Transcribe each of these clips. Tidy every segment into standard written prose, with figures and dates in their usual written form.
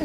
Oh,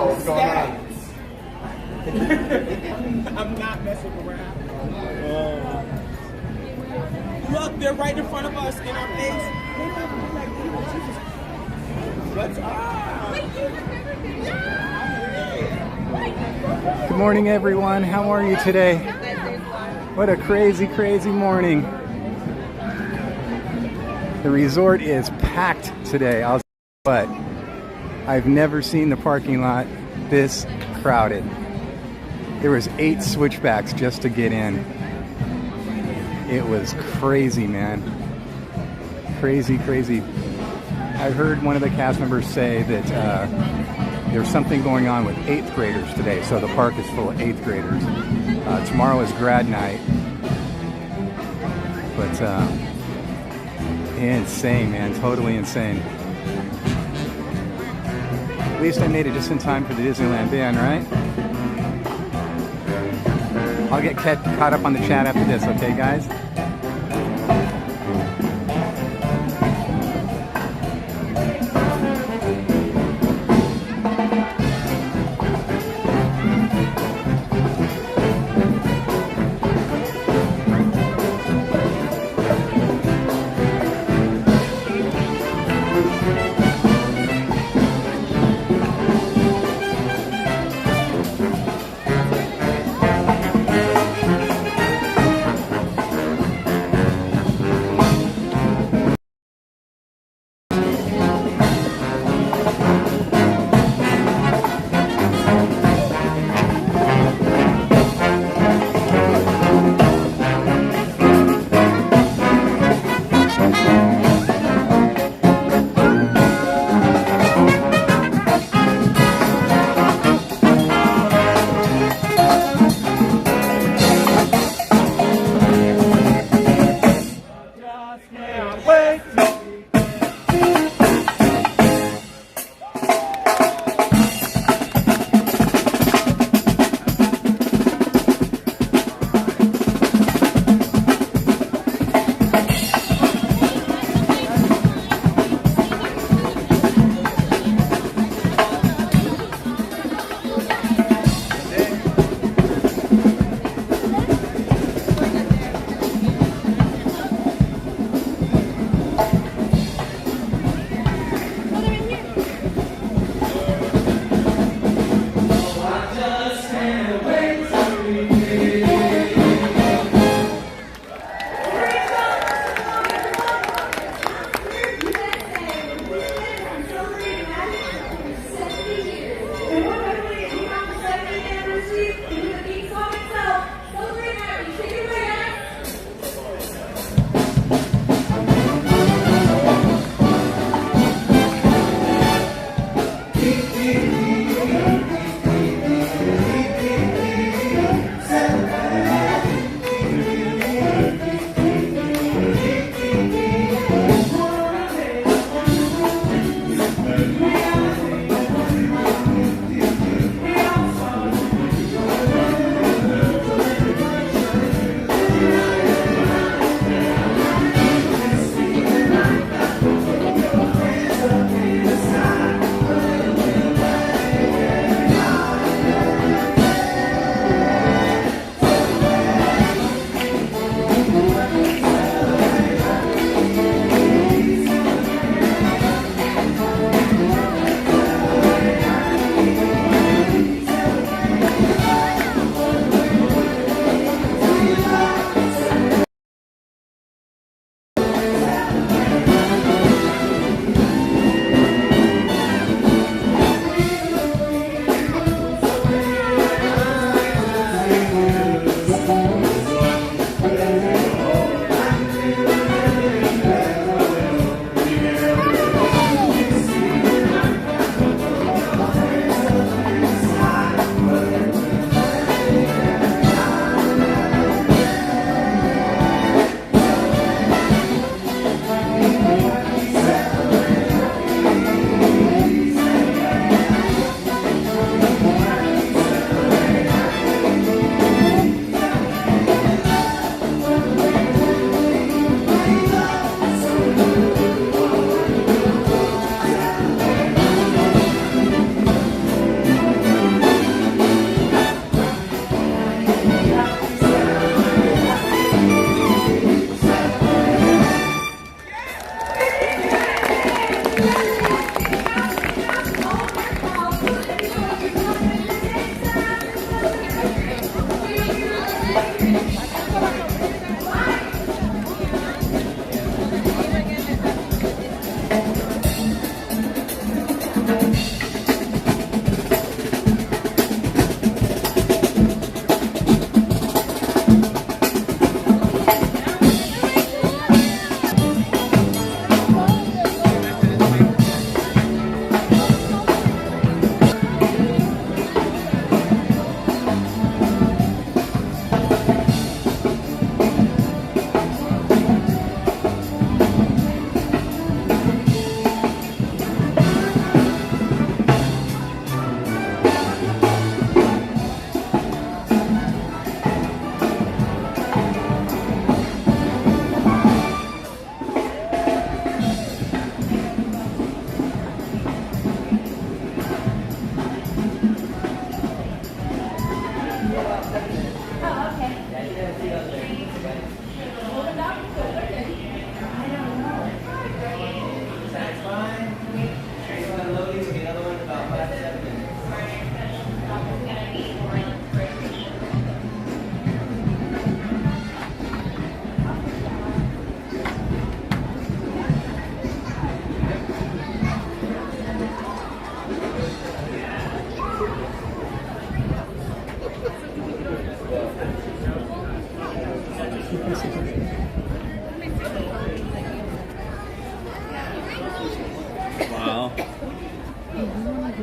what's going on? I'm not messing around. Look, they're right in front of us in our face. What's up? Good morning, everyone. How are you today? What a crazy, crazy morning. The resort is packed today. But I've never seen the parking lot this crowded. There was 8 switchbacks just to get in. It was crazy, man. Crazy, crazy. I heard one of the cast members say that there's something going on with 8th graders today, so the park is full of 8th graders. Tomorrow is grad night. But insane, man. Totally insane. At least I made it just in time for the Disneyland band, right? I'll get caught up on the chat after this, okay, guys?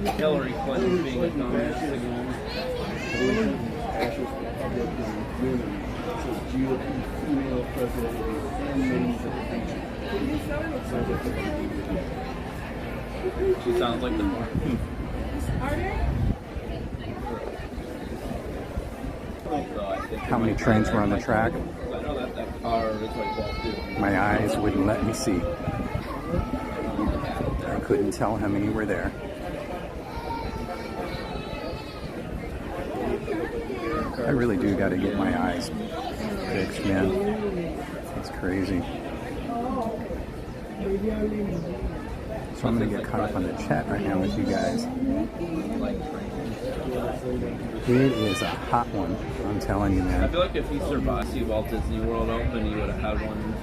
Hillary Clinton being a dumbass again. She sounds like the How many trains were on the track? I know that car is like Walt too. My eyes wouldn't let me see. I couldn't tell how many were there. I really do got to get my eyes fixed, man. It's crazy. So I'm going to get caught up on the chat right now with you guys. It is a hot one, I'm telling you, man. I feel like if he survived, see Walt Disney World open, he would have had one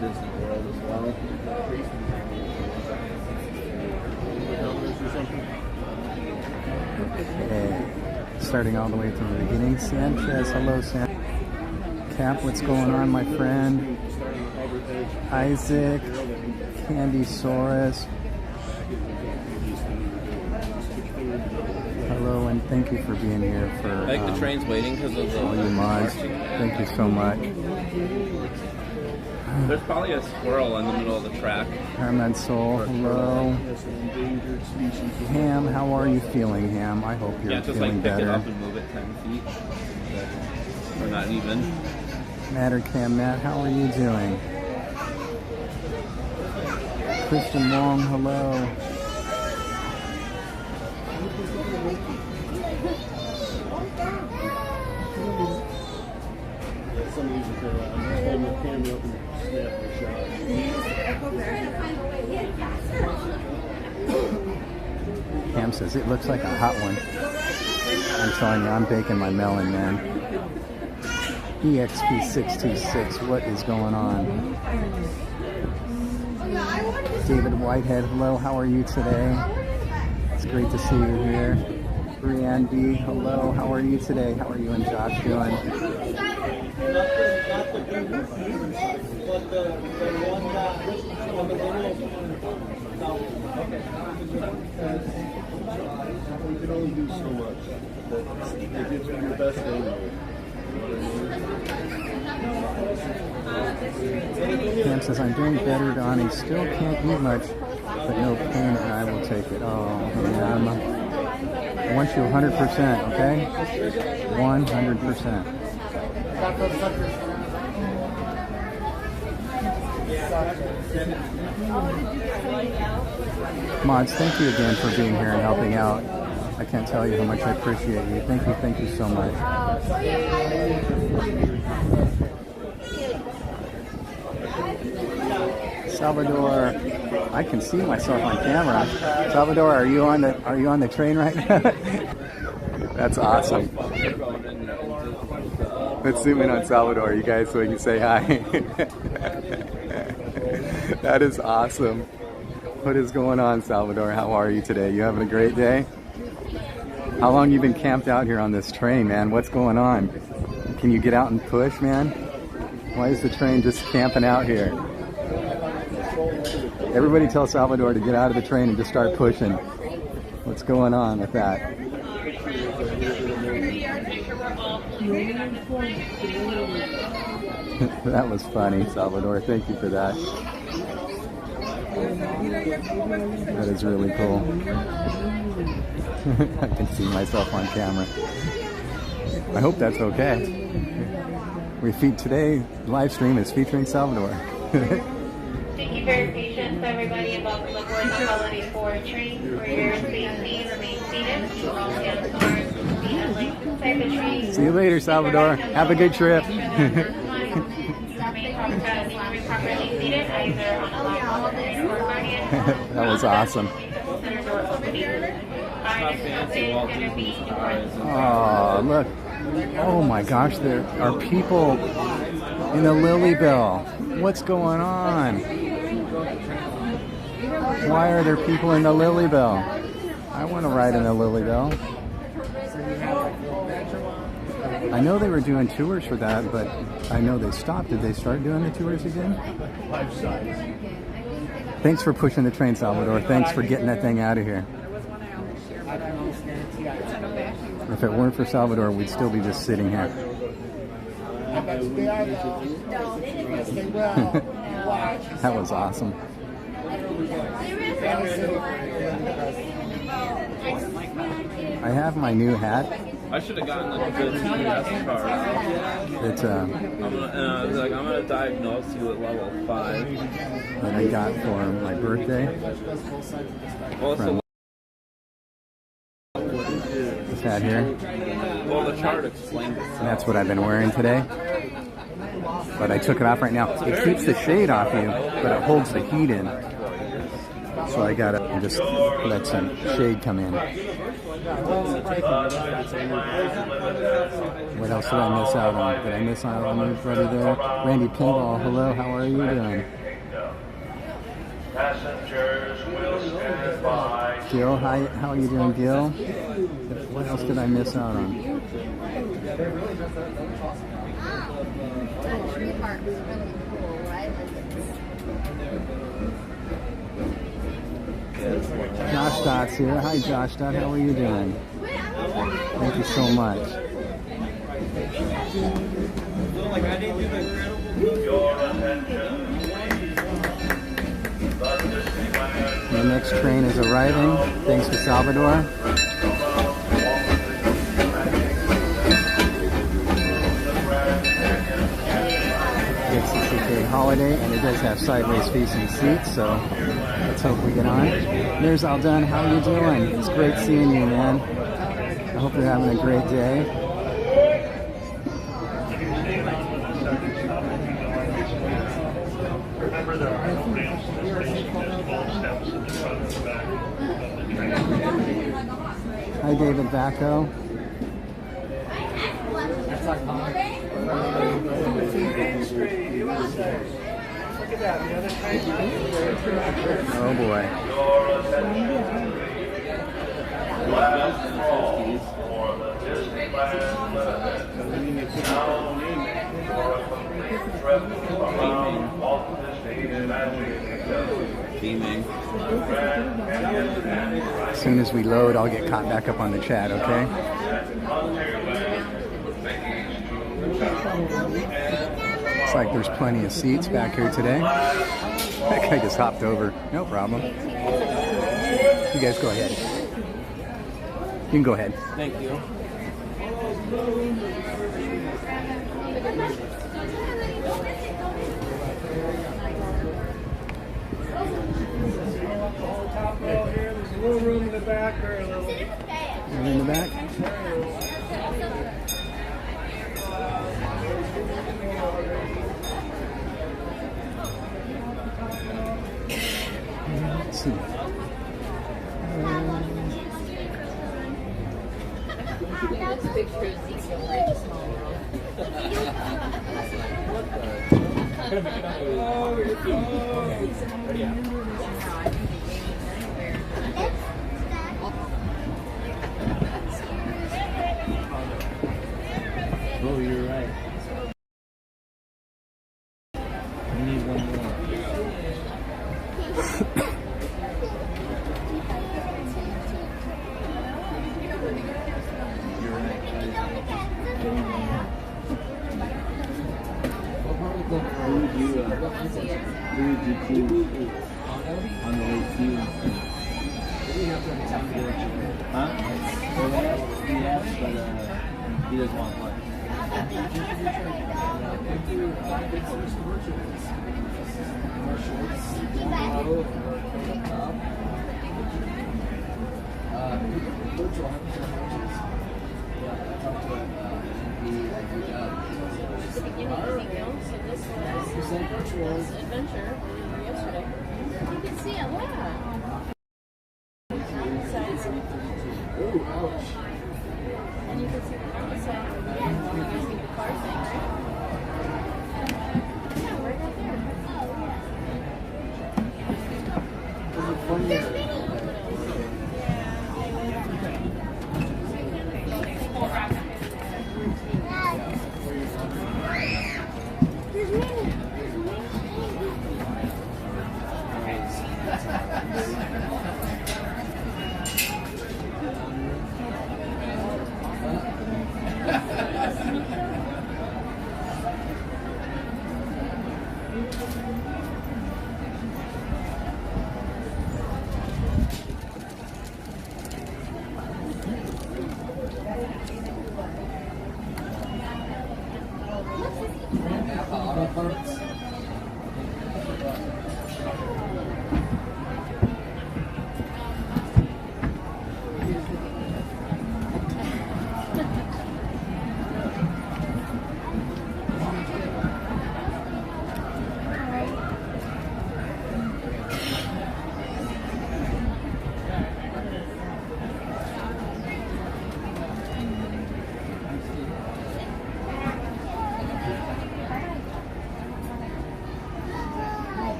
Disney World as well. Okay. Starting all the way from the beginning. Sanchez, hello, Sanchez. Cap, what's going on, my friend? Isaac, Candysaurus. Hello, and thank you for being here for I think the train's waiting because of the all you mods. Thank you so much. There's probably a squirrel in the middle of the track. Herman Soul, hello. Ham, how are you feeling, Ham? I hope you're Yeah, just feeling like pick better. it up and move it 10 feet. Or not even. Matter Cam Matt, how are you doing? Kristen Wong, hello. Cam says it looks like a hot one. I'm telling you, I'm baking my melon, man. EXP626, what is going on? David Whitehead, hello, how are you today? It's great to see you here. Brianne B, hello, how are you today? How are you and Josh doing? You can only do so much. It gives you your best anyway. Cam says, I'm doing better, Donnie. Still can't eat much, but no pain, and I will take it. Oh, man. I want you 100%, okay? 100%. Mods, thank you again for being here and helping out. I can't tell you how much I appreciate you. Thank you so much. Salvador, I can see myself on camera. Salvador, are you on the train right now? That's awesome. Let's zoom in on Salvador, you guys, so we can say hi. That is awesome. What is going on, Salvador? How are you today? You having a great day? How long you been camped out here on this train, man? What's going on? Can you get out and push, man? Why is the train just camping out here? Everybody tell Salvador to get out of the train and just start pushing. What's going on with that? That was funny, Salvador. Thank you for that. That is really cool. I can see myself on camera. I hope that's okay. Today live stream is featuring Salvador. Thank you for your patience, everybody, and welcome aboard the Holiday 4 train. For your safety, remain seated. All hands are inside the train. See you later, Salvador. Have a good trip. Remain properly seated, either on a long or guardian. That was awesome. Oh, look. Oh my gosh, there are people in the Lily Bell. What's going on? Why are there people in the Lily Bell? I want to ride in the Lily Bell. I know they were doing tours for that, but I know they stopped. Did they start doing the tours again? Thanks for pushing the train, Salvador. Thanks for getting that thing out of here. If it weren't for Salvador, we'd still be just sitting here. That was awesome. I have my new hat. I should have gotten the GPS card. It's I was like, I'm gonna diagnose you at level 5. that I got for my birthday. Also, This hat here. well, the chart explained it. And that's what I've been wearing today. But I took it off right now. It keeps the shade off you, but it holds the heat in. So I gotta just let some shade come in. What else did I miss out on? Did I miss out on anybody there? Randy Pinball, hello, how are you doing? Gil, hi, how are you doing, Gil? What else did I miss out on? Tree park is really cool, right? Josh Dott's here. Hi, Josh Dott, how are you doing? Thank you so much. The next train is arriving, thanks to Salvador. It's the CK Holiday, and it does have sideways facing seats, so let's hope we get on. There's Alden, how are you doing? It's great seeing you, man. I hope you're having a great day. Hi, David Bacco. Oh boy. Beaming. As soon as we load, I'll get caught back up on the chat, okay? Looks like there's plenty of seats back here today. That guy just hopped over. No problem. You guys go ahead. You can go ahead. Thank you. There's a little room in the back or a little. Are you in the back? Let's see. Oh, you're right. We need one more. You're right. Who would you choose on the way to you? Huh? Yes, but he doesn't want lunch. Was Adventure yesterday. You can see it, yeah. Oh, ouch. And you can see the outside of the car thing, right? Yeah, right there. Is it funny?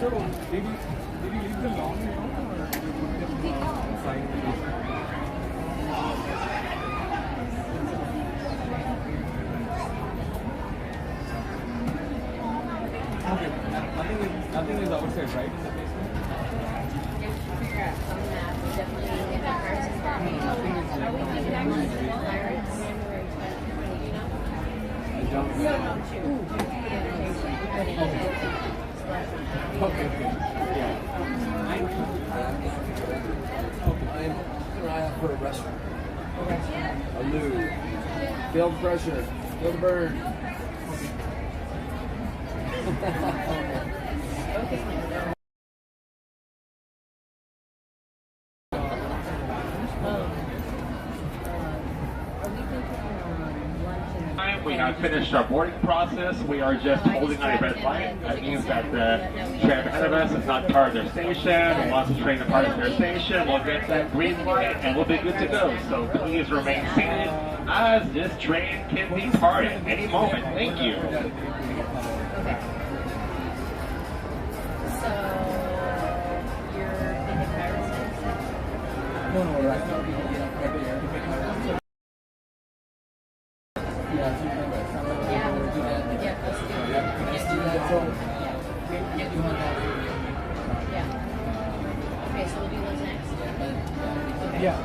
So, did you leave the long way out or did you put them inside the basement? Okay, nothing is outside, right, in the basement? Figure out some math. Definitely get that person starting. Nothing is Are we thinking actually January 20, you know? I don't No, know. Okay. Yeah. I'm trying for a restaurant. A loo. Feel the pressure. Feel the burn. We have finished our boarding process. We are just holding on a red light. That means that the train ahead of us has not departed their station and wants the train to depart their station. We'll get that green light and we'll be good to go. So please remain seated as this train can depart at any moment. Thank you. Okay. So, you're thinking Paris? No, right now we can get up right there. Yeah, let's do that. Let's do that. So, get you on that. Yeah. Okay, so we'll do those next. Okay. Yeah.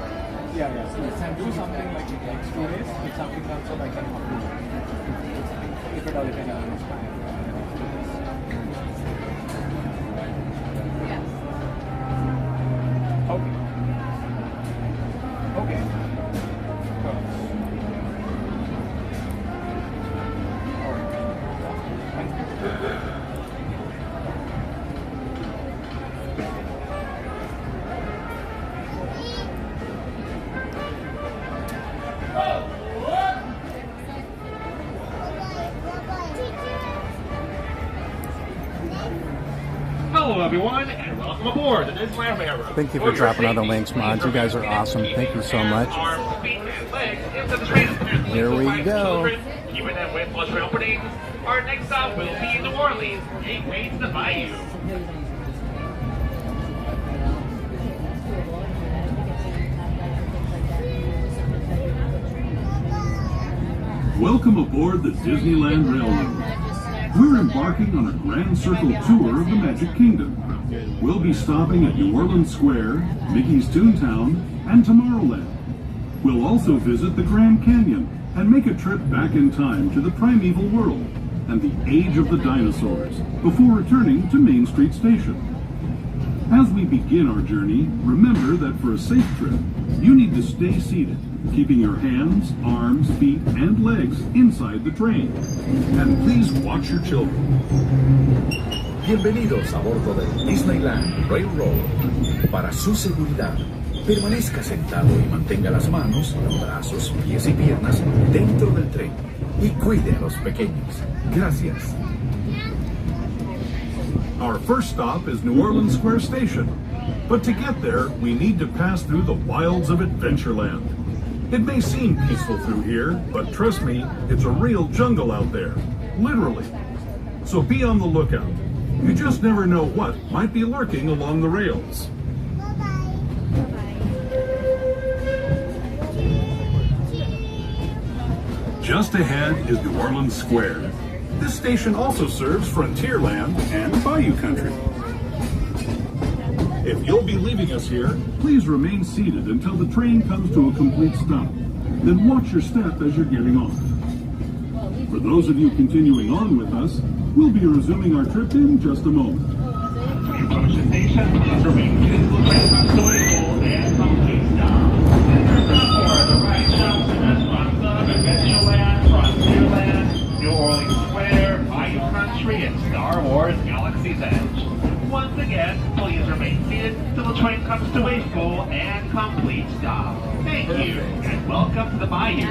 So let's do something like in next 2 days. If something comes up, I can upload. If at all, you can understand. Yeah. Okay. Hello everyone and welcome aboard the Disneyland Railroad. Thank you for dropping all the links, mods. You guys are awesome. Thank you so much. Here we go. Keeping them with plus train openings. Our next stop will be in New Orleans, gateway to the Bayou. Welcome aboard the Disneyland Railroad. We're embarking on a grand circle tour of the Magic Kingdom. We'll be stopping at New Orleans Square, Mickey's Toontown, and Tomorrowland. We'll also visit the Grand Canyon and make a trip back in time to the primeval world and the age of the dinosaurs before returning to Main Street Station. As we begin our journey, remember that for a safe trip, you need to stay seated, keeping your hands, arms, feet, and legs inside the train. And please watch your children. Bienvenidos a bordo del Disneyland Railroad. Para su seguridad, permanezca sentado y mantenga las manos, los brazos, pies y piernas dentro del tren. Y cuide a los pequeños. Gracias. Our first stop is New Orleans Square Station. But to get there, we need to pass through the wilds of Adventureland. It may seem peaceful through here, but trust me, it's a real jungle out there. Literally. So be on the lookout. You just never know what might be lurking along the rails. Just ahead is New Orleans Square. This station also serves Frontierland and Bayou country. If you'll be leaving us here, please remain seated until the train comes to a complete stop. Then watch your step as you're getting off. For those of you continuing on with us, we'll be resuming our trip in just a moment. We approach the station, please remain seated until the train comes to a full and complete stop. This is for the right shops and restaurants of Adventureland, Frontierland, New Orleans Square, Bayou Country, and Star Wars Galaxy's Edge. Once again, please remain seated till the train comes to a full and complete stop. Thank you, and welcome to the Bayou.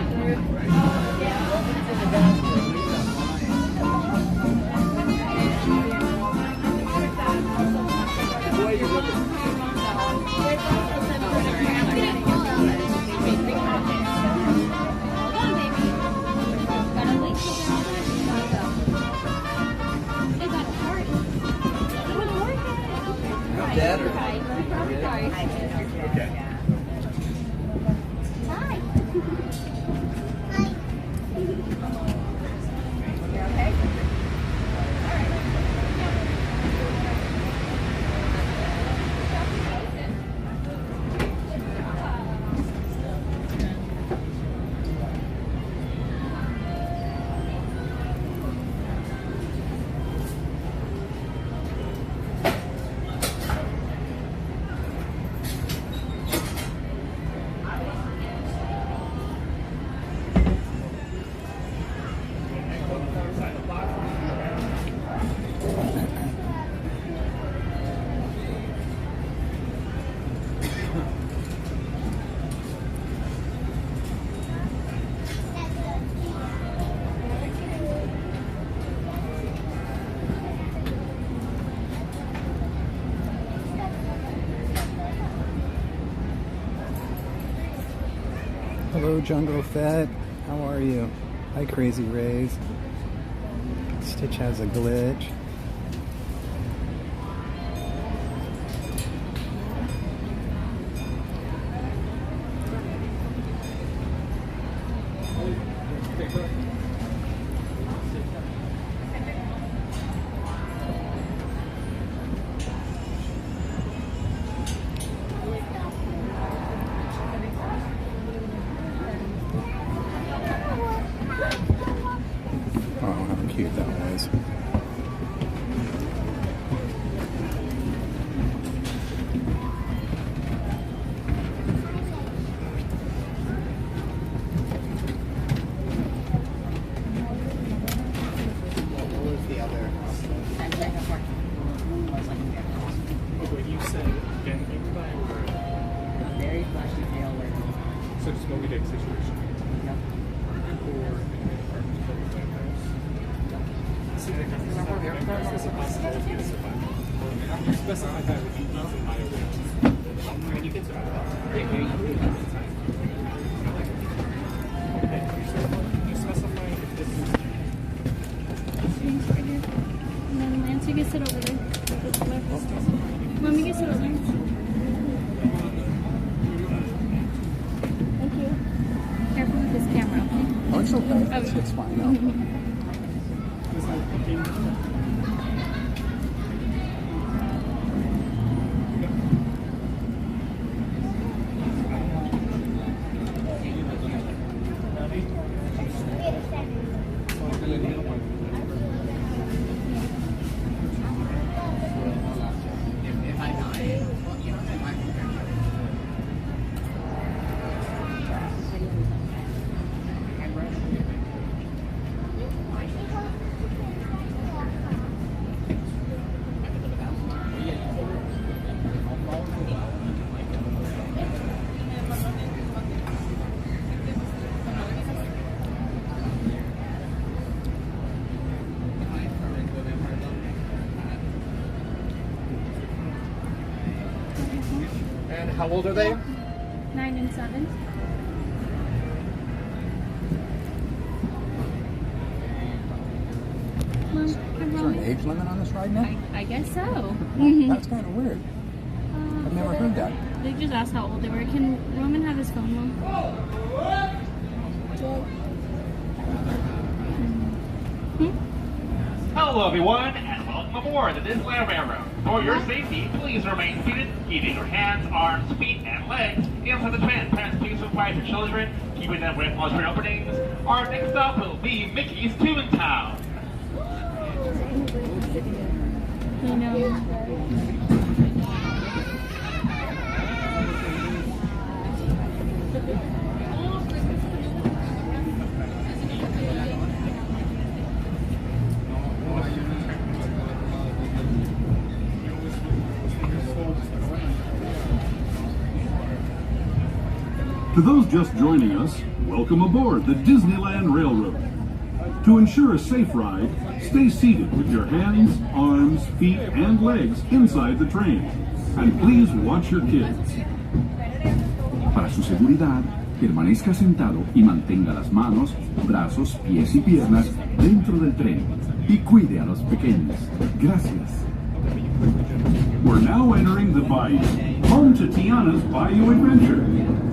Dad or? Okay. Hello, Jungle Fett. How are you? Hi, Crazy Rays. Stitch has a glitch. Cute that was. You said again, Very flashy tail wearing. so just Moby Dick situation. Or specify that with you in my way. And you can survive that. You specify if this is And then Lance, you can sit over there. Mommy, you can sit over there. Thank you. Careful with this camera, okay? Oh, it's okay. It's fine. No. And how old are they? 9 and 7. Mom, Is there an age limit on this ride now? I guess so. That's kind of weird. I've never heard that. They just asked how old they were. Can Roman have his phone, Mom? Hello everyone, and welcome aboard the Disneyland Railroad. For your safety, please remain seated, keeping your hands, arms, feet, and legs inside the train. Parents, please supervise your children, keeping them with all train openings. Our next stop will be Mickey's Toontown. I know. To those just joining us, welcome aboard the Disneyland Railroad. To ensure a safe ride, stay seated with your hands, arms, feet, and legs inside the train. And please watch your kids. Para su seguridad, permanezca sentado y mantenga las manos, brazos, pies y piernas dentro del tren. Y cuide a los pequeños. Gracias. We're now entering the Bayou, home to Tiana's Bayou Adventure.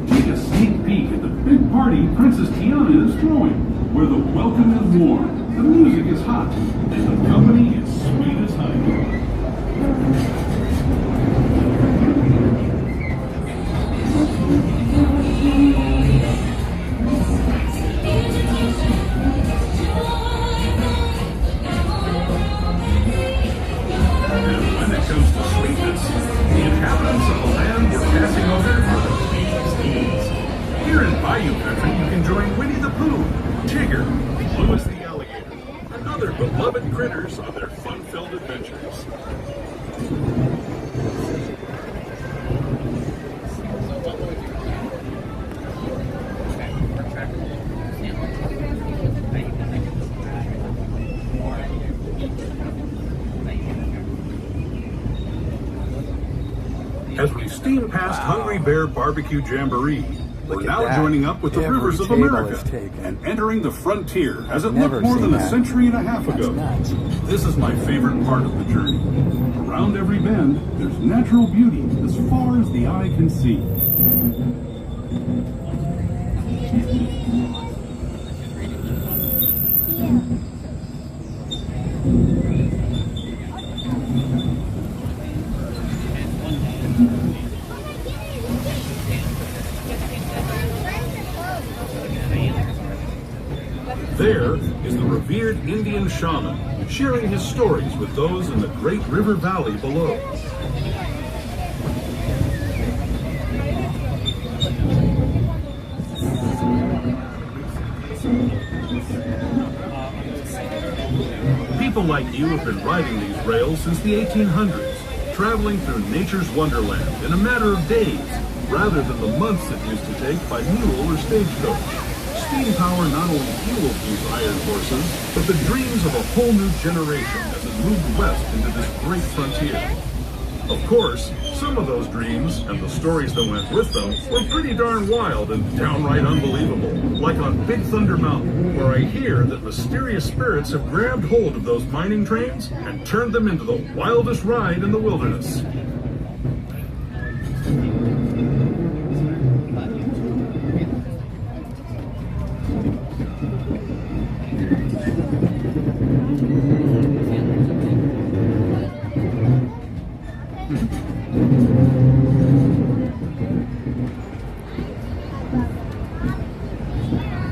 Take a sneak peek at the big party Princess Tiana is throwing, where the welcome is warm, the music is hot, and the company is sweet as honey. Here in Bayou country, you can join Winnie The Pooh, Tigger, Louis the Alligator, and other beloved critters on their fun-filled adventures. As we steam past Hungry Bear Barbecue Jamboree, we're now joining up with the Rivers of America and entering the frontier as it looked more than a century and a half ago. This is my favorite part of the journey. Around every bend, there's natural beauty as far as the eye can see. There is the revered Indian shaman, sharing his stories with those in the great river valley below. People like you have been riding these rails since the 1800s, traveling through nature's wonderland in a matter of days, rather than the months it used to take by mule or stagecoach. Steam power not only fuels these iron horses, but the dreams of a whole new generation as it moved west into this great frontier. Of course, some of those dreams, and the stories that went with them, were pretty darn wild and downright unbelievable, like on Big Thunder Mountain, where I hear that mysterious spirits have grabbed hold of those mining trains and turned them into the wildest ride in the wilderness.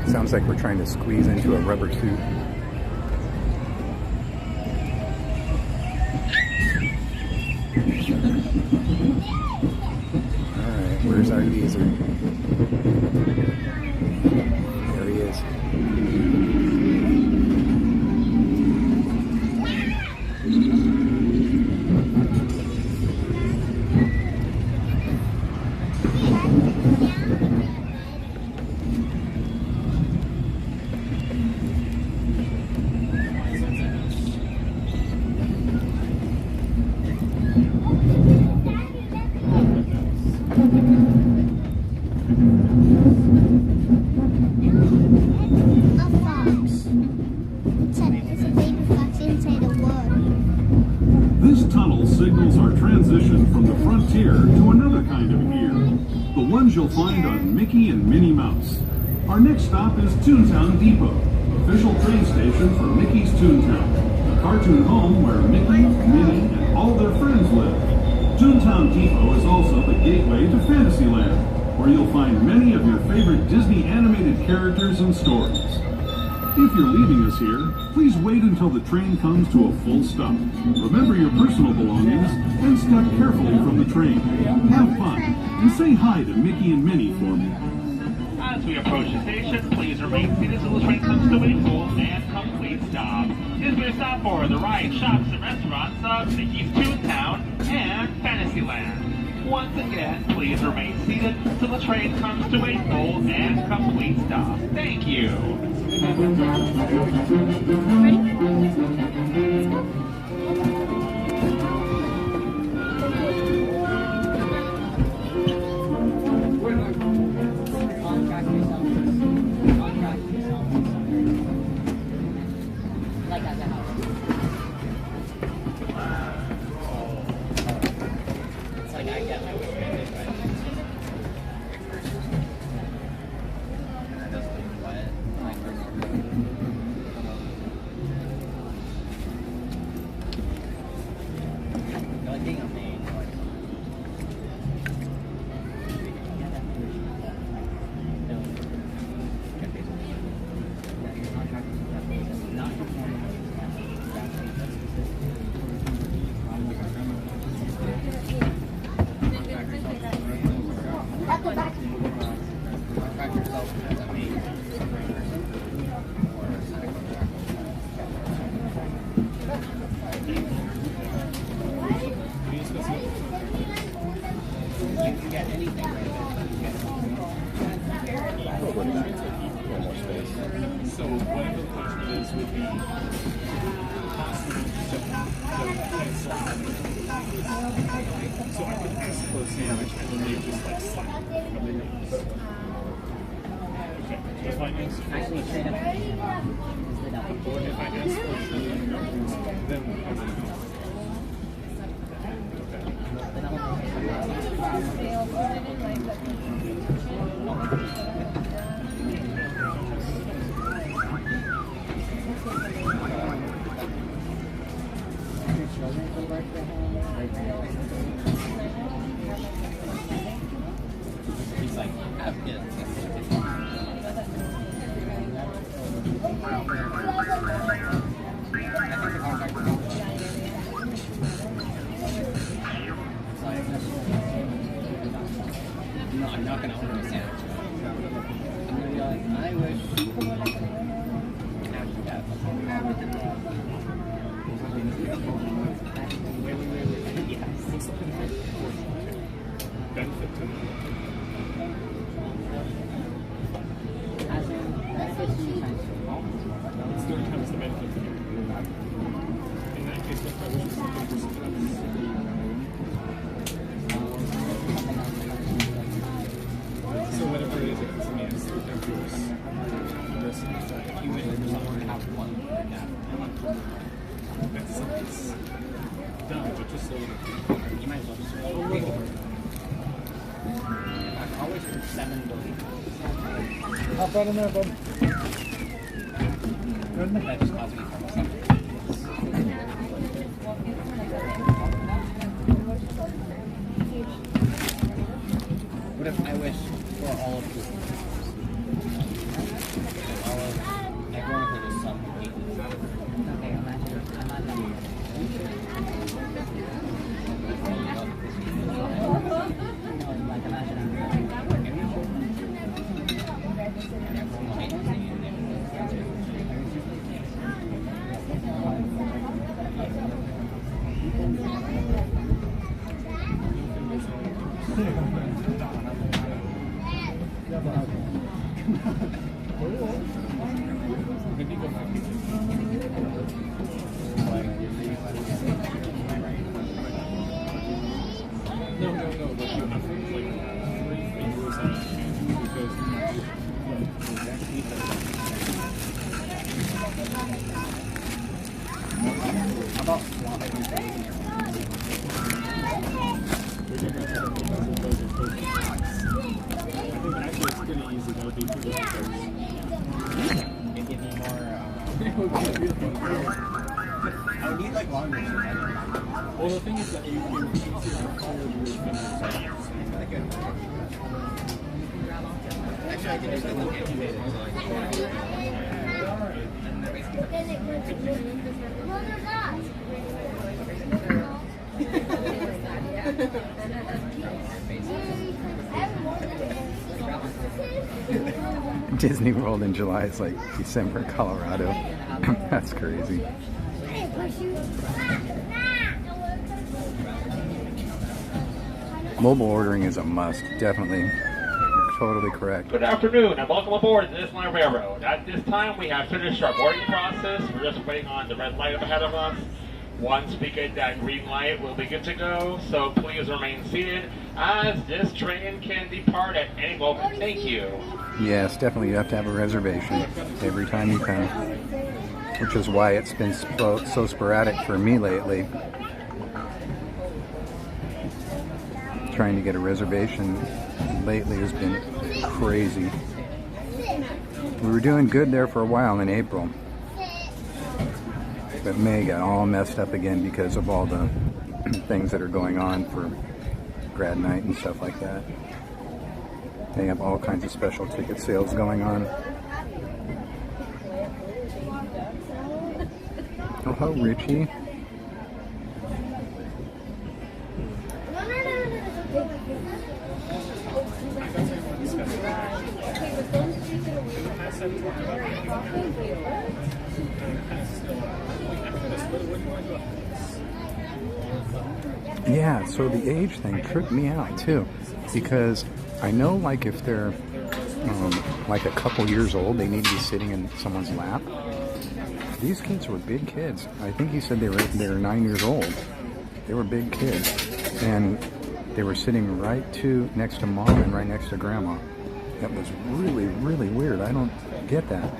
Sounds like we're trying to squeeze into a rubber suit. Alright, where's our geezer? There he is. This tunnel signals our transition from the frontier to another kind of ear, the ones you'll find on Mickey and Minnie Mouse. Our next stop is Toontown Depot, official train station for Mickey's Toontown, the cartoon home where Mickey, Minnie, and all their friends live. Toontown Depot is also the gateway to Fantasyland, where you'll find many of your favorite Disney animated characters and stories. If you're leaving us here, please wait until the train comes to a full stop. Remember your personal belongings and step carefully from the train. Have fun and say hi to Mickey and Minnie for me. As we approach the station, please remain seated until the train comes to a full and complete stop. This is your stop for the ride, shops, and restaurants of Mickey's Toontown and Fantasyland. Once again, please remain seated until the train comes to a full and complete stop. Thank you. Hop right in there, bud. That just caused me to almost have What if I wish for all of this? All of everyone who is some okay, I'm not done. Like imagine Well, the thing is that you can see the color of your fingers. Actually, I can just look at it. Disney World in July is like December, Colorado. That's crazy. Mobile ordering is a must, definitely. You're totally correct. Good afternoon and welcome aboard the Disneyland Railroad. At this time we have finished our boarding process. We're just waiting on the red light up ahead of us. Once we get that green light, we'll be good to go. So please remain seated as this train can depart at any moment. Thank you. Yes, definitely you have to have a reservation every time you come, which is why it's been so sporadic for me lately. Trying to get a reservation lately has been crazy. We were doing good there for a while in April, but May got all messed up again because of all the things that are going on for grad night and stuff like that. They have all kinds of special ticket sales going on. Oh, hello, Richie. Yeah, so the age thing tripped me out too, because I know like if they're like a couple years old, they need to be sitting in someone's lap. These kids were big kids. I think he said they were 9 years old. They were big kids, and they were sitting right next to mom and right next to grandma. That was really, really weird. I don't get that.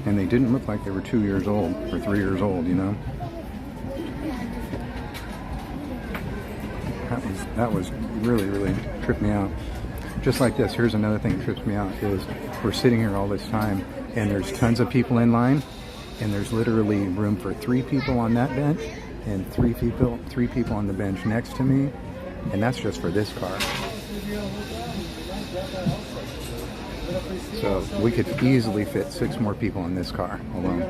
And they didn't look like they were 2 years old or 3 years old, you know? That was really, really tripped me out. Just like this, here's another thing that trips me out is we're sitting here all this time and there's tons of people in line and there's literally room for 3 people on that bench and 3 people on the bench next to me, and that's just for this car. So we could easily fit 6 more people in this car alone.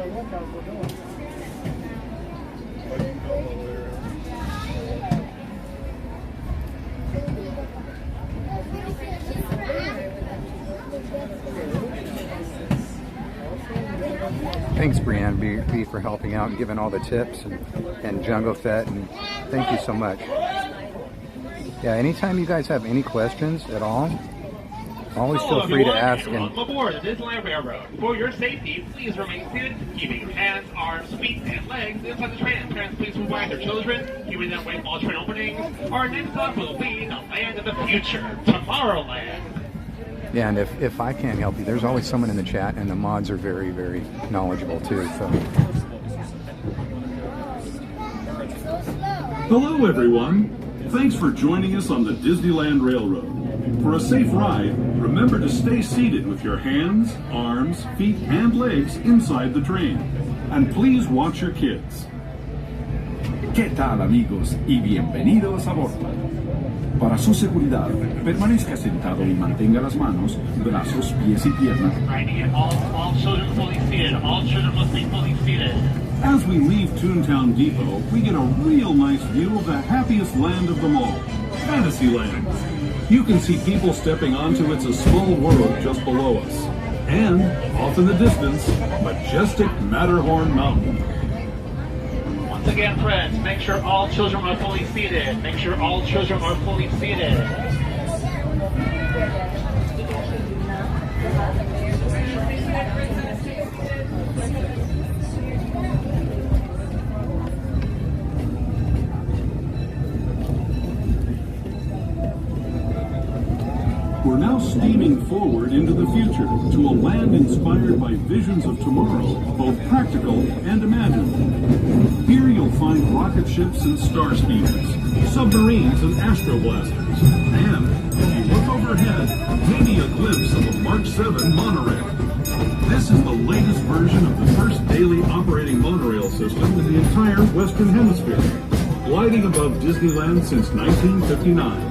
Thanks, Brianne B, for helping out and giving all the tips, and Jungle Fett, and thank you so much. Yeah, anytime you guys have any questions at all, always feel free to ask. Welcome aboard the Disneyland Railroad. For your safety, please remain seated, keeping your hands, arms, feet, and legs inside the train. Parents, please move by their children, keeping them away from all train openings. Our next stop will be the land of the future, Tomorrowland. Yeah, and if I can't help you, there's always someone in the chat, and the mods are very, very knowledgeable too. So. Hello, everyone. Thanks for joining us on the Disneyland Railroad. For a safe ride, remember to stay seated with your hands, arms, feet, and legs inside the train. And please watch your kids. ¿Qué tal, amigos? Y bienvenidos a bordo. Para su seguridad, permanezca sentado y mantenga las manos, brazos, pies y piernas. All children fully seated. All children must be fully seated. As we leave Toontown Depot, we get a real nice view of the happiest land of them all, Fantasyland. You can see people stepping onto It's a Small World just below us. And, off in the distance, majestic Matterhorn Mountain. Once again, friends, make sure all children are fully seated. Make sure all children are fully seated. We're now steaming forward into the future to a land inspired by visions of tomorrow, both practical and imagined. Here you'll find rocket ships and star speeders, submarines and astroblasters, and if you look overhead, maybe a glimpse of a Mark 7 monorail. This is the latest version of the first daily operating monorail system in the entire Western Hemisphere, gliding above Disneyland since 1959.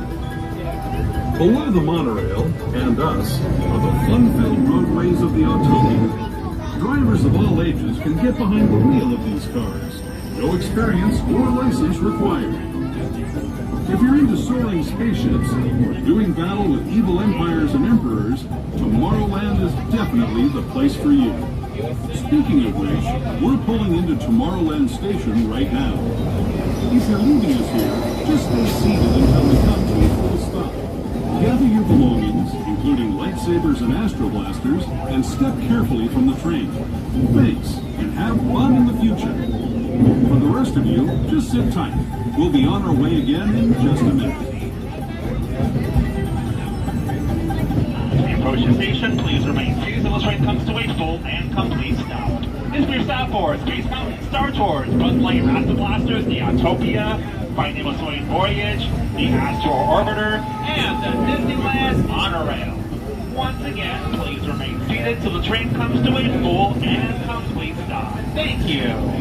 Below the monorail, and us, are the fun-filled roadways of the Autopia. Drivers of all ages can get behind the wheel of these cars. No experience or license required. If you're into soaring spaceships or doing battle with evil empires and emperors, Tomorrowland is definitely the place for you. Speaking of which, we're pulling into Tomorrowland Station right now. If you're leaving us here, just stay seated until we come to a full stop. Gather your belongings, including lightsabers and astroblasters, and step carefully from the train. Thanks, and have fun in the future. For the rest of you, just sit tight. We'll be on our way again in just a minute. As we approach the station, please remain seated until the train comes to a full and complete stop. This is your stop for Space Mountain, Star Tours, Bud Light Raptor Blasters, the Autopia, Finding a Swimming Voyage, the Astro Orbiter, and the Disneyland Monorail. Once again, please remain seated till the train comes to a full and complete stop. Thank you.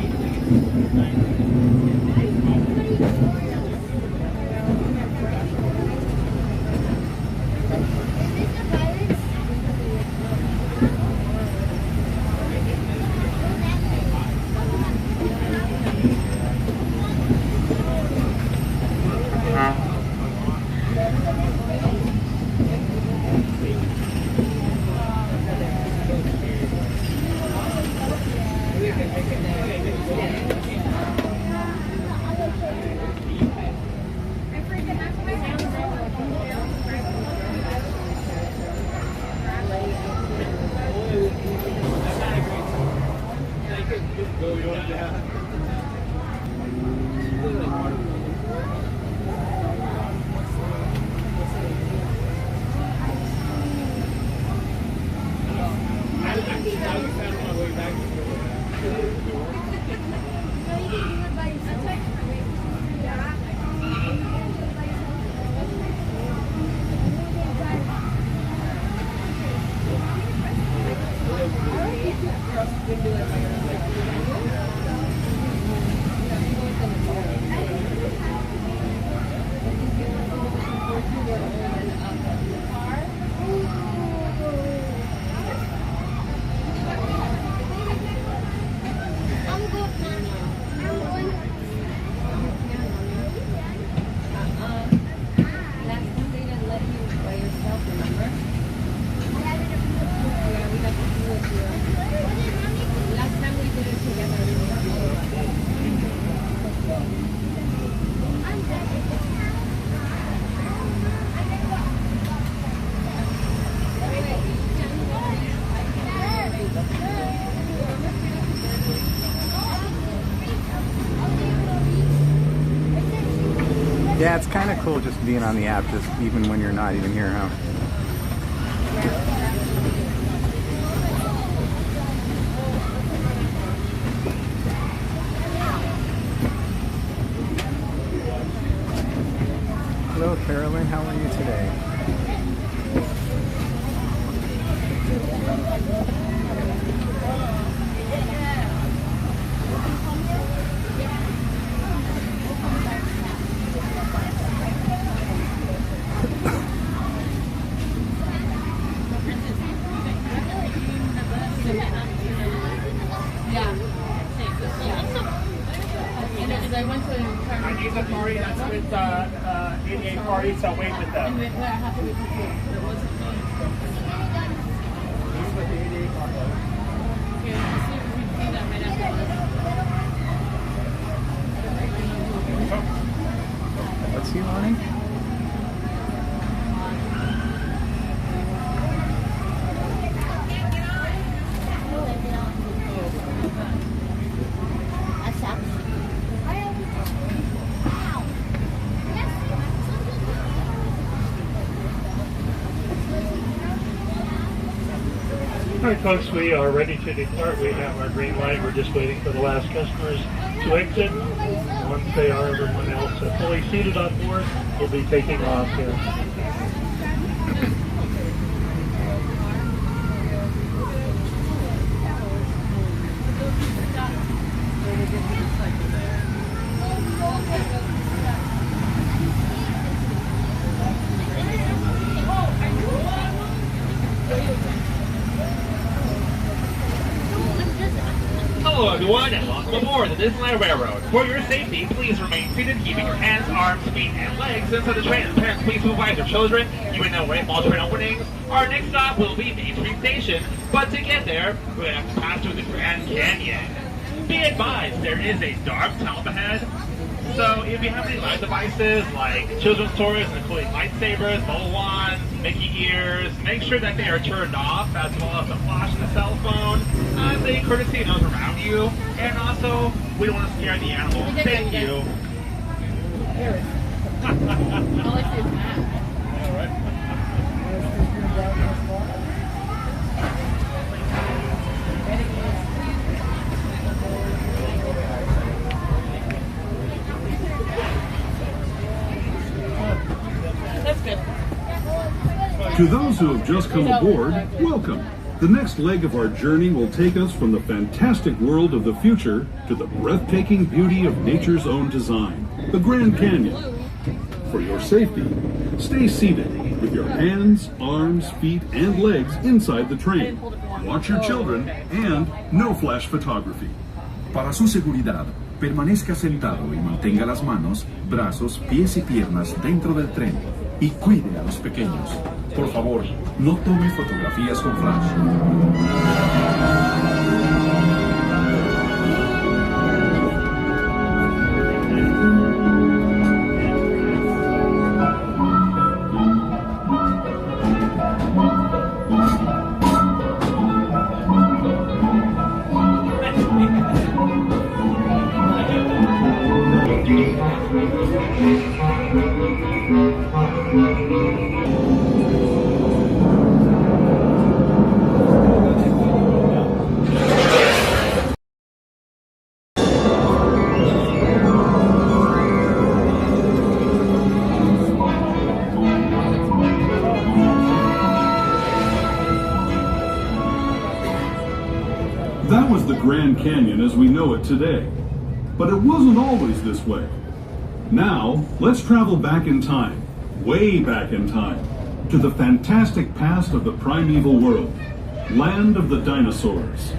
Yeah, it's kind of cool just being on the app, just even when you're not even here, huh? Hello, Carolyn. How are you today? I need the party that's with 88 party, so wait with them. What's he wanting? All right, folks, we are ready to depart. We have our green light. We're just waiting for the last customers to exit. Once they are, everyone else fully seated on board, we'll be taking off here. Hello everyone, and welcome aboard the Disneyland Railroad. For your safety, please remain seated, keeping your hands, arms, feet, and legs inside the train. Parents, please supervise your children, even though wait while train openings. Our next stop will be Main Street Station, but to get there, we're going to have to pass through the Grand Canyon. Be advised, there is a dark tunnel ahead, so if you have any light devices like children's toys, including lightsabers, mobile wands, Mickey ears, make sure that they are turned off, as well as the flash and the cell phone, as a courtesy to those around you, and also, we don't want to scare the animals. Thank you. To those who have just come aboard, welcome. The next leg of our journey will take us from the fantastic world of the future to the breathtaking beauty of nature's own design, the Grand Canyon. For your safety, stay seated with your hands, arms, feet, and legs inside the train. Watch your children and no flash photography. Para su seguridad, permanezca sentado y mantenga las manos, brazos, pies y piernas dentro del tren y cuide a los pequeños. Por favor, no tome fotografías con flash. That was the Grand Canyon as we know it today. But it wasn't always this way. Now, let's travel back in time, way back in time, to the fantastic past of the primeval world, land of the dinosaurs.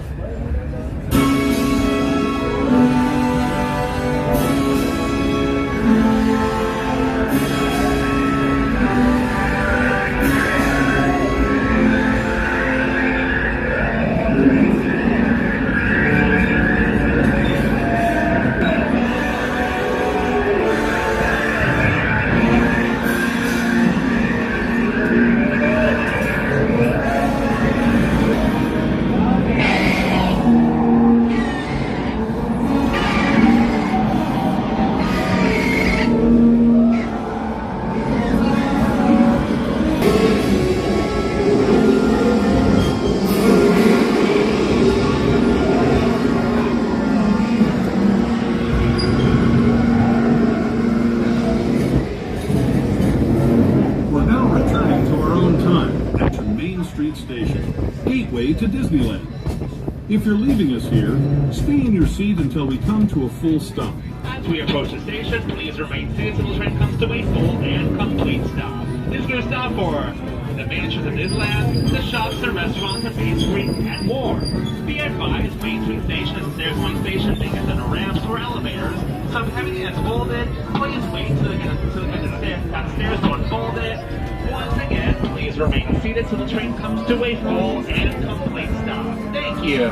To Disneyland. If you're leaving us here, stay in your seat until we come to a full stop. As we approach the station, please remain seated until the train comes to a full and complete stop. This is going to stop for the mansions of Disneyland, the shops, the restaurants, the Main Street, and more. Be advised, Main Street Station is a stairs-going station being used under ramps or elevators. So if everything is folded, please wait until the stairs go unfolded. Once again, please remain seated till the train comes to a full and complete stop. Thank you.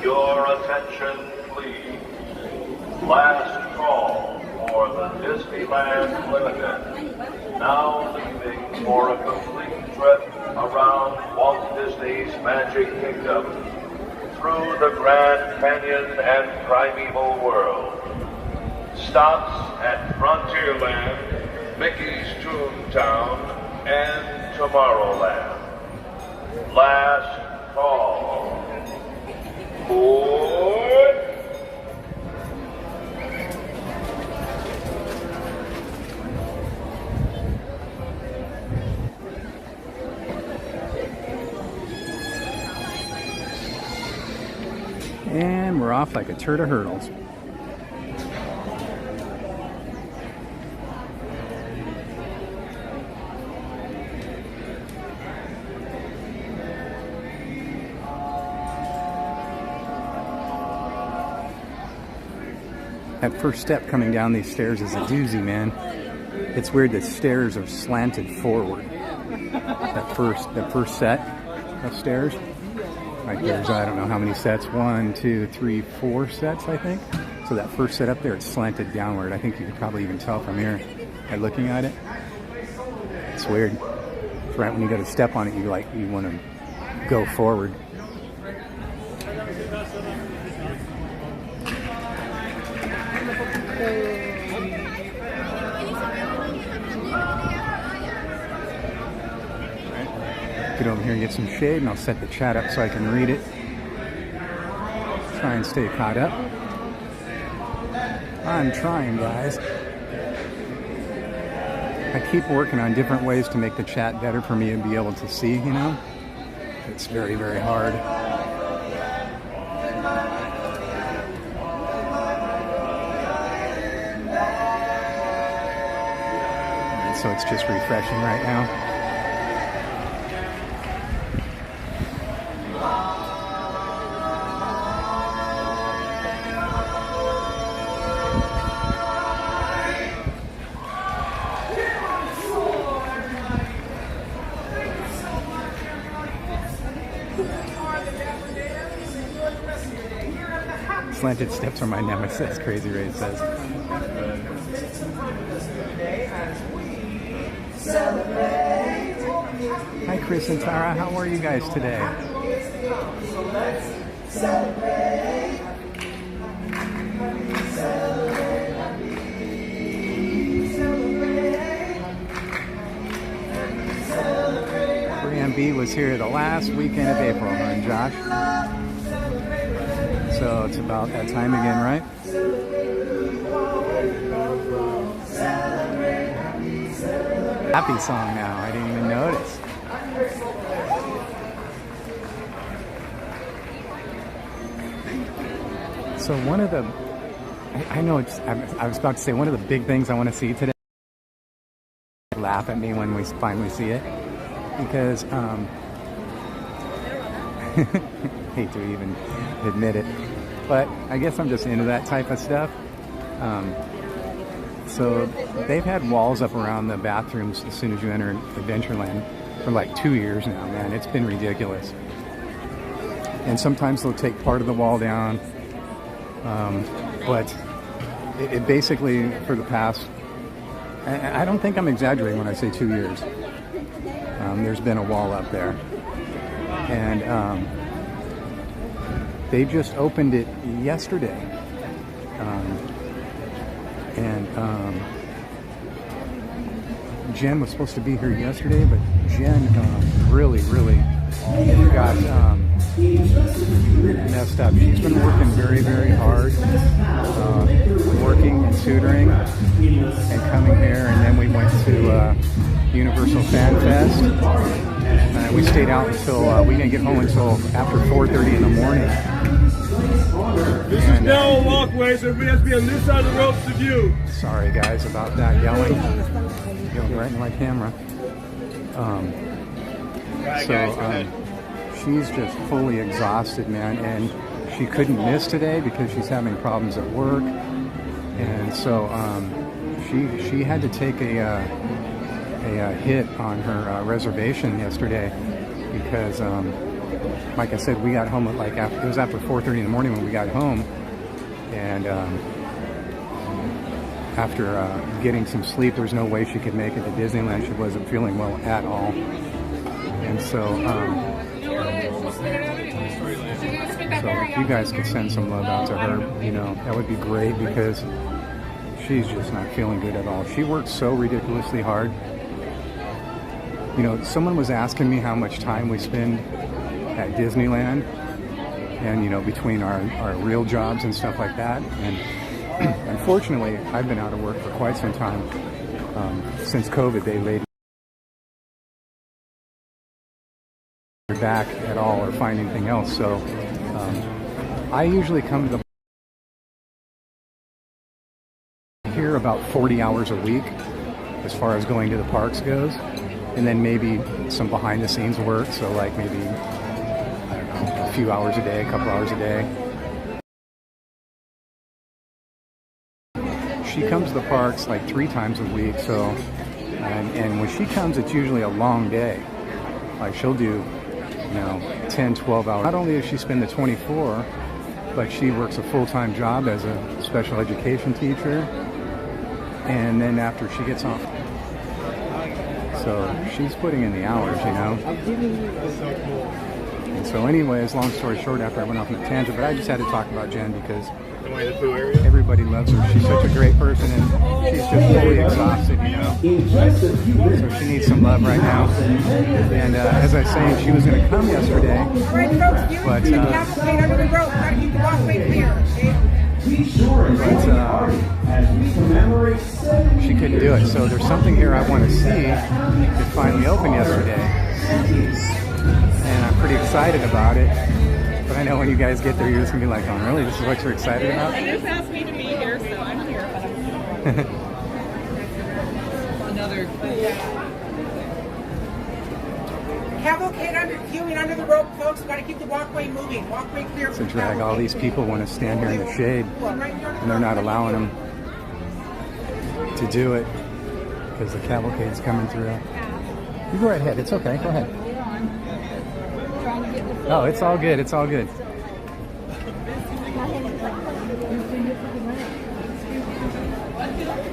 Your attention, please. Last call for the Disneyland Limited. Now leaving for a complete trip around Walt Disney's Magic Kingdom through the Grand Canyon and primeval world. Stops at Frontierland, Mickey's Toontown, and Tomorrowland. Last call. Board. And we're off like a turd of hurdles. That first step coming down these stairs is a doozy, man. It's weird the stairs are slanted forward. That first set of stairs. Like there's, I don't know how many sets, 1, 2, 3, 4 sets, I think. So that first set up there, it's slanted downward. I think you could probably even tell from here by looking at it. It's weird. It's right when you go to step on it, you want to go forward. Get over here and get some shade, and I'll set the chat up so I can read it. Try and stay caught up. I'm trying, guys. I keep working on different ways to make the chat better for me and be able to see, you know? It's very, very hard. And so it's just refreshing right now. Slanted steps are my nemesis, Crazy Ray says. Hi Chris and Tara, how are you guys today? Brian B was here the last weekend of April, her and Josh. So it's about that time again, right? Happy song now. I didn't even notice. So one of the, I know it's, I was about to say one of the big things I want to see today. Laugh at me when we finally see it, because hate to even admit it, but I guess I'm just into that type of stuff. So they've had walls up around the bathrooms as soon as you enter Adventureland for like 2 years now, man. It's been ridiculous. And sometimes they'll take part of the wall down, but it basically, for the past, I don't think I'm exaggerating when I say 2 years, there's been a wall up there. And they just opened it yesterday. Jen was supposed to be here yesterday, but Jen really got messed up. She's been working very, very hard, working and tutoring and coming here, and then we went to Universal Fan Fest. We stayed out until, we didn't get home until after 4:30 in the morning. This is now a walkway, so everybody has to be on this side of the road to view. Sorry guys about that yelling. Yelling right in my camera. She's just fully exhausted, man, and she couldn't miss today because she's having problems at work. And so she had to take a hit on her reservation yesterday because like I said, we got home at like it was after 4:30 in the morning when we got home, and after getting some sleep, there was no way she could make it to Disneyland. She wasn't feeling well at all, and so if you guys could send some love out to her, you know, that would be great, because she's just not feeling good at all. She works so ridiculously hard. You know, someone was asking me how much time we spend at Disneyland, and you know, between our real jobs and stuff like that. And unfortunately, I've been out of work for quite some time. Since COVID, they laid me back at all or find anything else. So I usually come to the here about 40 hours a week as far as going to the parks goes, and then maybe some behind the scenes work, so like maybe, I don't know, a few hours a day, a couple hours a day. She comes to the parks like 3 times a week, so and when she comes, it's usually a long day. Like she'll do, you know, 10, 12 hours. Not only does she spend the 24, but she works a full-time job as a special education teacher, and then after she gets off, so she's putting in the hours, you know. And so anyways, long story short, after I went off on a tangent, but I just had to talk about Jen because everybody loves her. She's such a great person, and she's just fully exhausted, you know. So she needs some love right now. And as I was saying, she was going to come yesterday, but she couldn't do it. So there's something here I want to see. It finally opened yesterday, and I'm pretty excited about it. But I know when you guys get there, you're just going to be like, oh, really? This is what you're excited about? They just asked me to be here, so I'm here. But another cavalcade viewing under the rope, folks. Got to keep the walkway moving. Walkway clear. It's a drag. All these people want to stand here in the shade, and they're not allowing them to do it because the cavalcade's coming through. You go right ahead. It's okay. Go ahead. Oh, it's all good. It's all good.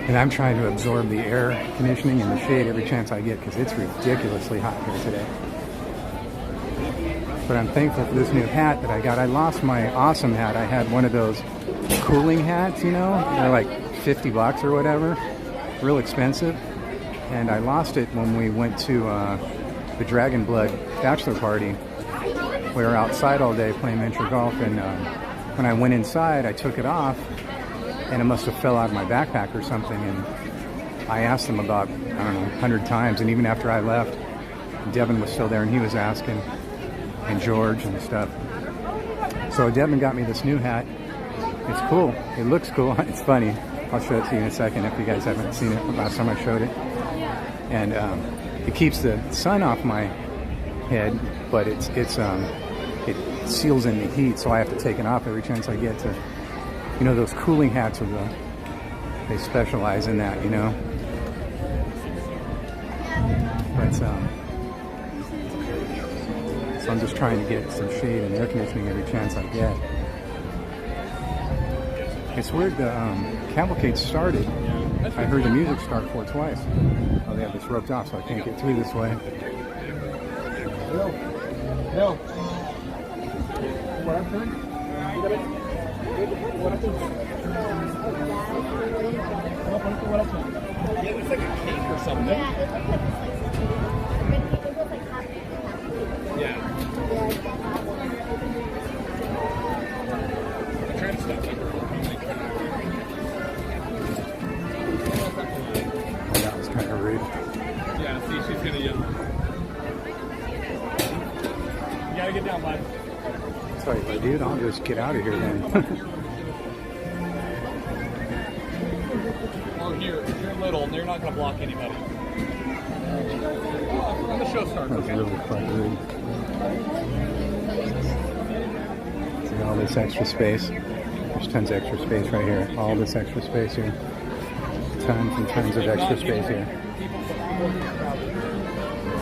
And I'm trying to absorb the air conditioning and the shade every chance I get because it's ridiculously hot here today. But I'm thankful for this new hat that I got. I lost my awesome hat. I had one of those cooling hats, you know. They're like 50 bucks or whatever. Real expensive. And I lost it when we went to the Dragon Blood bachelor party. We were outside all day playing miniature golf, and when I went inside, I took it off, and it must have fell out of my backpack or something, and I asked them about, I don't know, 100 times, and even after I left, Devin was still there, and he was asking, and George and stuff. So Devin got me this new hat. It's cool. It looks cool. It's funny. I'll show it to you in a second if you guys haven't seen it last time I showed it. And it keeps the sun off my head, but it seals in the heat, so I have to take it off every chance I get to. You know, those cooling hats are they specialize in that, you know. But so I'm just trying to get some shade and air conditioning every chance I get. It's weird, the cavalcade started. I heard the music start for it twice. Oh, they have this roped off, so I can't get through this way. No. What happened? Yeah, it's like a cake or something. Yeah. I'm trying to stop it. Oh, that was kind of rude. Yeah, see, she's gonna yell. You gotta get down, bud. Sorry, dude, I'll just get out of here then. Or here, if you're little, they're not gonna block anybody. When the show starts, That's really quite rude. See all this extra space? There's tons of extra space right here. All this extra space here. Tons and tons of extra space here.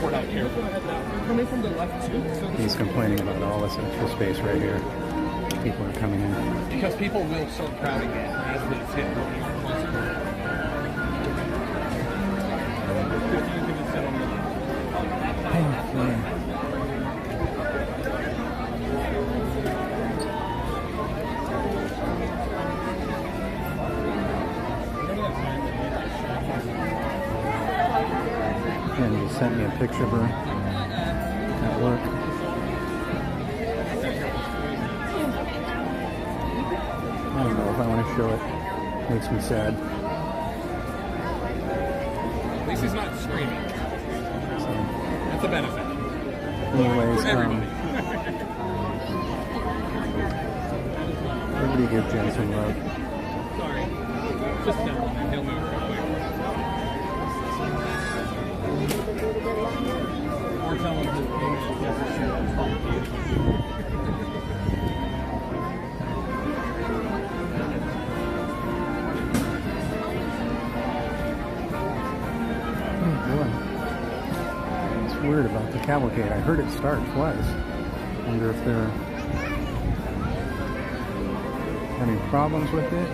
We're not careful. Coming from the left too. He's complaining about all this extra space right here. People are coming in. Because people will start crowding in as it's hit. And he sent me a picture of her at work. I don't know if I want to show it. Makes me sad. At least he's not screaming. So, that's a benefit. anyways, For everybody. everybody give Jen some love. Sorry. Just tell him and he'll move real quick. Or tell him his name is It's weird about the cavalcade. I heard it start twice. Wonder if they're having problems with it.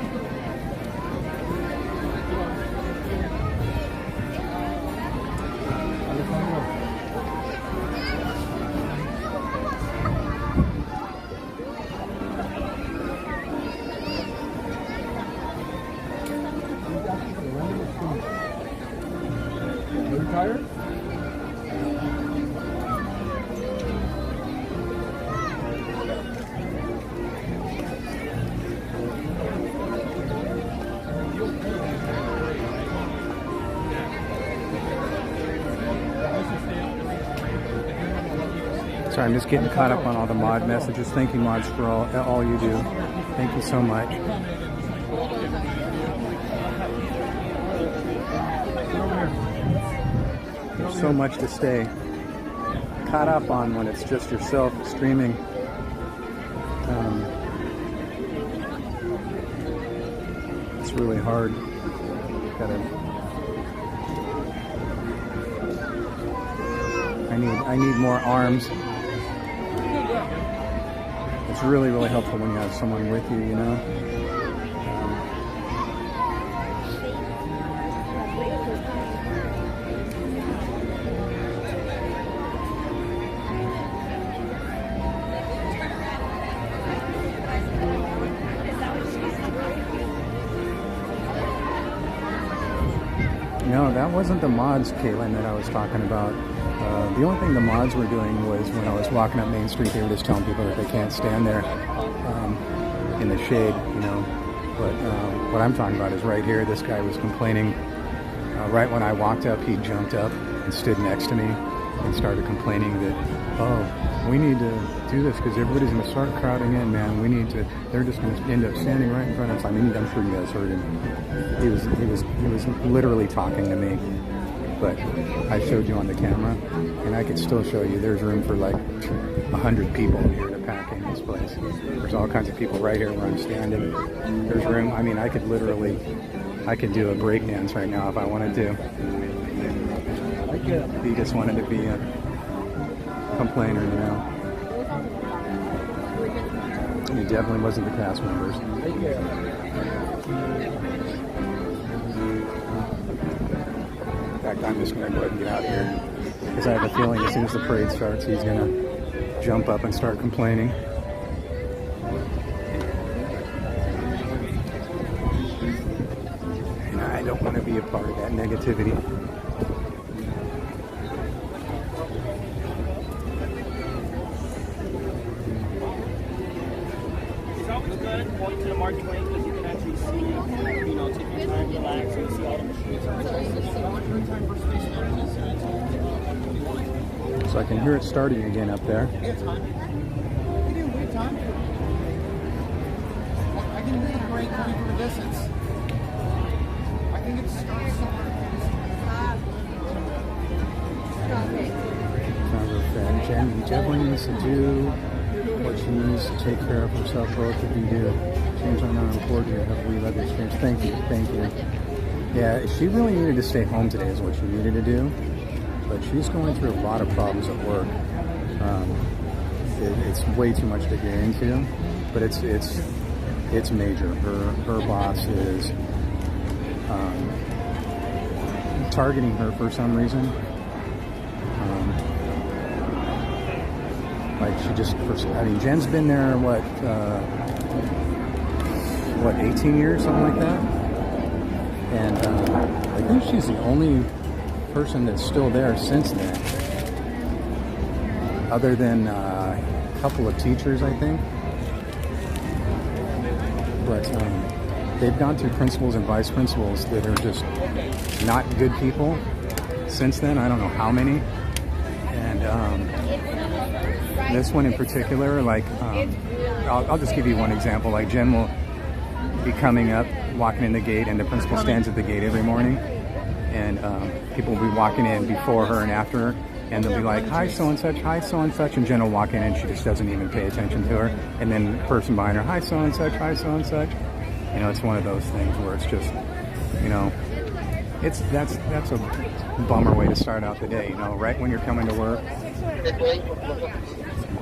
Tired? Sorry, I'm just getting caught up on all the mod messages. Thank you, mods, for all you do. Thank you so much. There's so much to stay caught up on when it's just yourself streaming. It's really hard. I need more arms. It's really, really helpful when you have someone with you, you know? No, that wasn't the mods, Caitlin, that I was talking about. The only thing the mods were doing was when I was walking up Main Street, they were just telling people that they can't stand there in the shade, you know. But what I'm talking about is right here. This guy was complaining. Right when I walked up, he jumped up and stood next to me and started complaining that, oh, we need to do this because everybody's going to start crowding in, man. We need to, they're just going to end up standing right in front of us. I mean, I'm sure you guys heard him. He was literally talking to me. But I showed you on the camera, and I could still show you. There's room for like 100 people here to pack in this place. There's all kinds of people right here where I'm standing. There's room. I mean, I could do a break dance right now if I wanted to. He just wanted to be a complainer, you know. He definitely wasn't the cast members. In fact, I'm just going to go ahead and get out of here because I have a feeling as soon as the parade starts, he's going to jump up and start complaining. And I don't want to be a part of that negativity. It's always good going to the market lane because you can actually see, you know, take your time, relax, and see all the machines. So I can hear it starting again up there. I can hear the parade coming from a distance. I think it starts somewhere. Jen definitely needs to do what she needs to take care of herself relative to do. Change on our important to have we love the experience. Thank you. Yeah, she really needed to stay home today is what she needed to do. But she's going through a lot of problems at work. It's way too much to get into, but it's major. Her boss is targeting her for some reason. Like she just, I mean, Jen's been there what 18 years, something like that. And I think she's the only person that's still there since then, other than a couple of teachers, I think. But they've gone through principals and vice principals that are just not good people since then. I don't know how many. And this one in particular, like, I'll just give you one example. Like Jen will be coming up, walking in the gate, and the principal stands at the gate every morning. And people will be walking in before her and after her, and they'll be like, hi so-and-such, hi so-and-such, and Jen will walk in and she just doesn't even pay attention to her. And then the person behind her, hi so-and-such, hi so-and-such. You know, it's one of those things where it's just, you know, that's a bummer way to start out the day, you know, right when you're coming to work.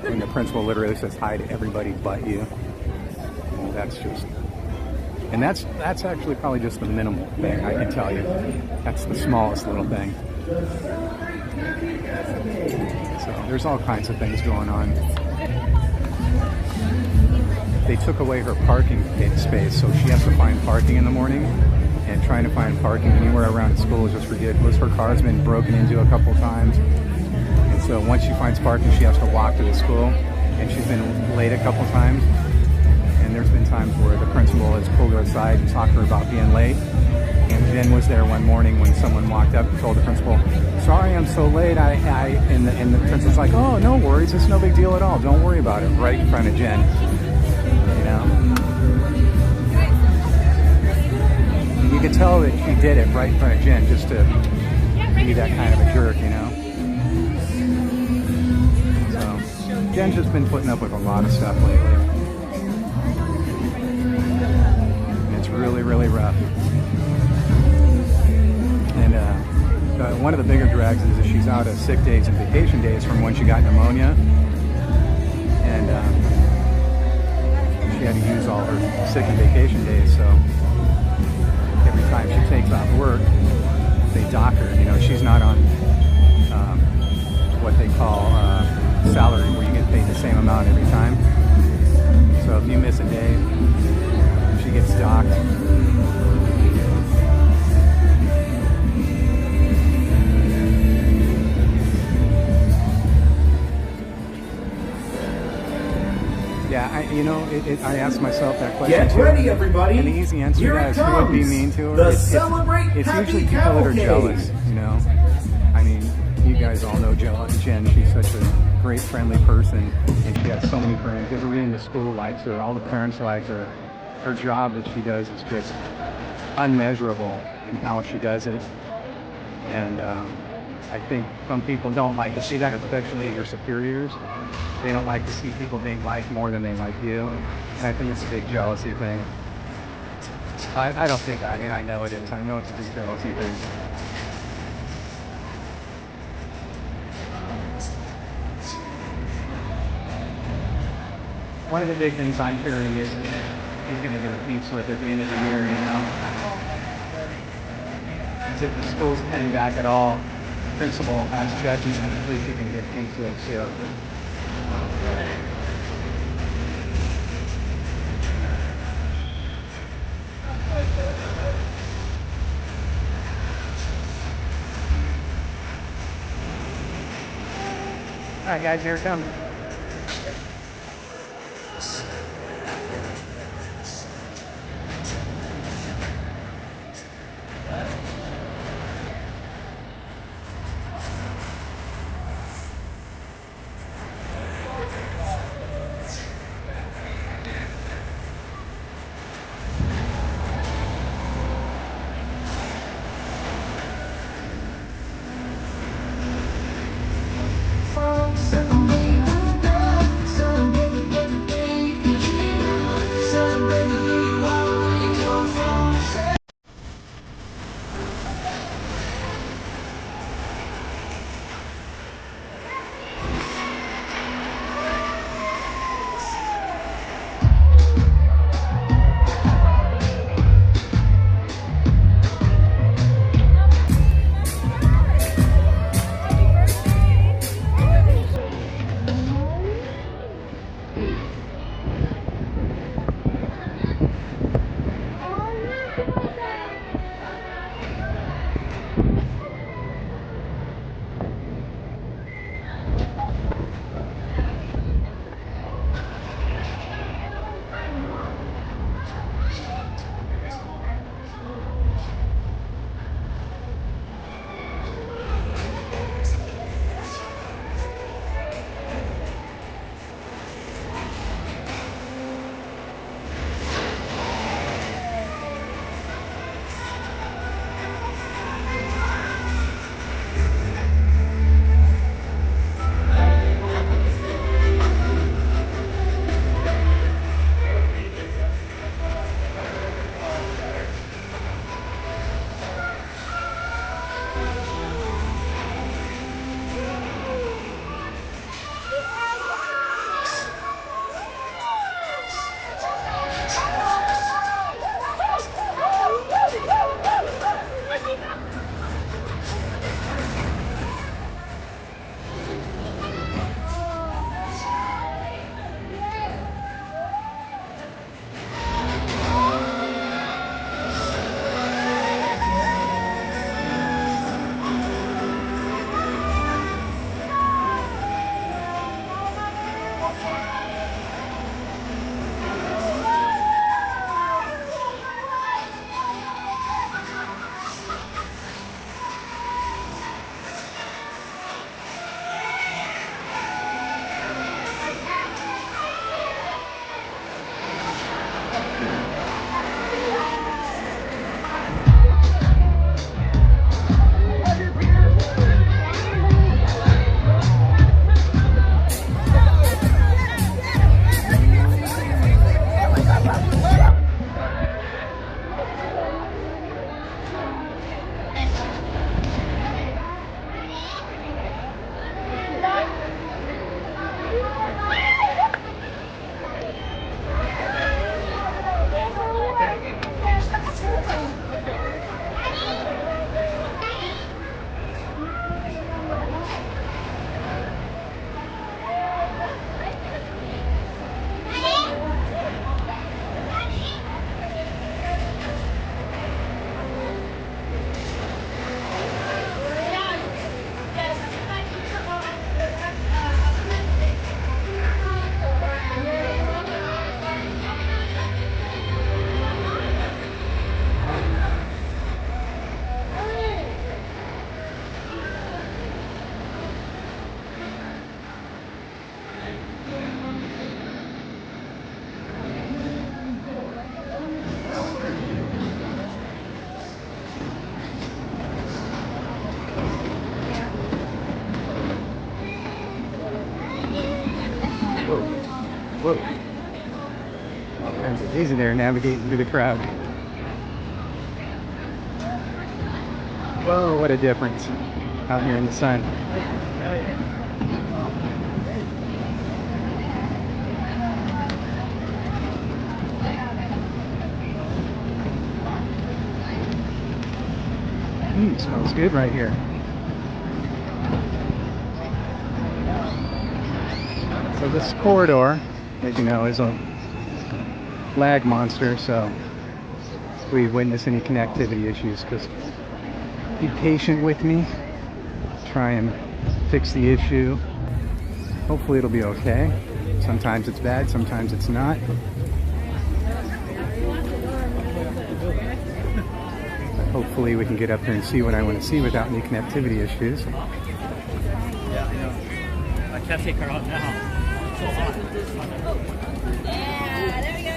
And the principal literally says hi to everybody but you. And that's just, and that's actually probably just the minimal thing, I can tell you. That's the smallest little thing. So there's all kinds of things going on. They took away her parking space, so she has to find parking in the morning, and trying to find parking anywhere around school is just ridiculous. Her car's been broken into a couple times, and so once she finds parking, she has to walk to the school, and she's been late a couple times, and there's been times where the principal has pulled her aside and talked to her about being late. And Jen was there one morning when someone walked up and told the principal, "Sorry, I'm so late." And the principal's like, "Oh, no worries. It's no big deal at all. Don't worry about it." Right in front of Jen. You know? And you could tell that she did it right in front of Jen just to be that kind of a jerk, you know? So, Jen's just been putting up with a lot of stuff lately. And it's really, really rough. And one of the bigger drags is that she's out of sick days and vacation days from when she got pneumonia. And she had to use all her sick and vacation days, so every time she takes off work, they dock her. You know, she's not on what they call salary, where you get paid the same amount every time. So if you miss a day, she gets docked. Yeah, I asked myself that question. Get ready, everybody. And the easy answer Here is it who would be comes. mean to her? The It's Celebrate usually Happy people that are Cavalcade. jealous, you know. I mean, you guys all know Jen. She's such a great, friendly person, and she has so many friends. Everybody in the school likes her. All the parents like her. Her job that she does is just unmeasurable in how she does it. And I think some people don't like to see that, especially your superiors. They don't like to see people being liked more than they like you. And I think it's a big jealousy thing. I don't think, I know it is. I know it's a big jealousy thing. One of the big things I'm hearing is he's going to get a pink slip at the end of the year, you know. If the school's heading back at all, principal has judges, and at least he can get pink slips too. All right, guys, here it comes. Whoa. It's easy there navigating through the crowd. Whoa, what a difference out here in the sun. Smells good right here. So this corridor, as you know, is a lag monster, so if we witness any connectivity issues, just be patient with me. Try and fix the issue. Hopefully it'll be okay. Sometimes it's bad, sometimes it's not. Hopefully we can get up here and see what I want to see without any connectivity issues. Yeah, I know. I can't take her out now. It's so hot. Yeah, there we go.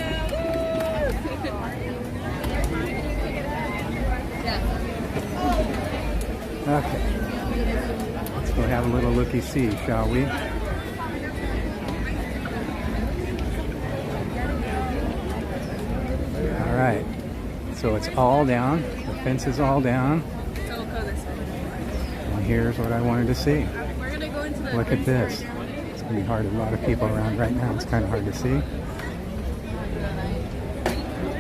Okay. Let's go have a little looky-see, shall we? All right. So it's all down. The fence is all down. And here's what I wanted to see. Look at this. It's going to be hard. A lot of people around right now. It's kind of hard to see.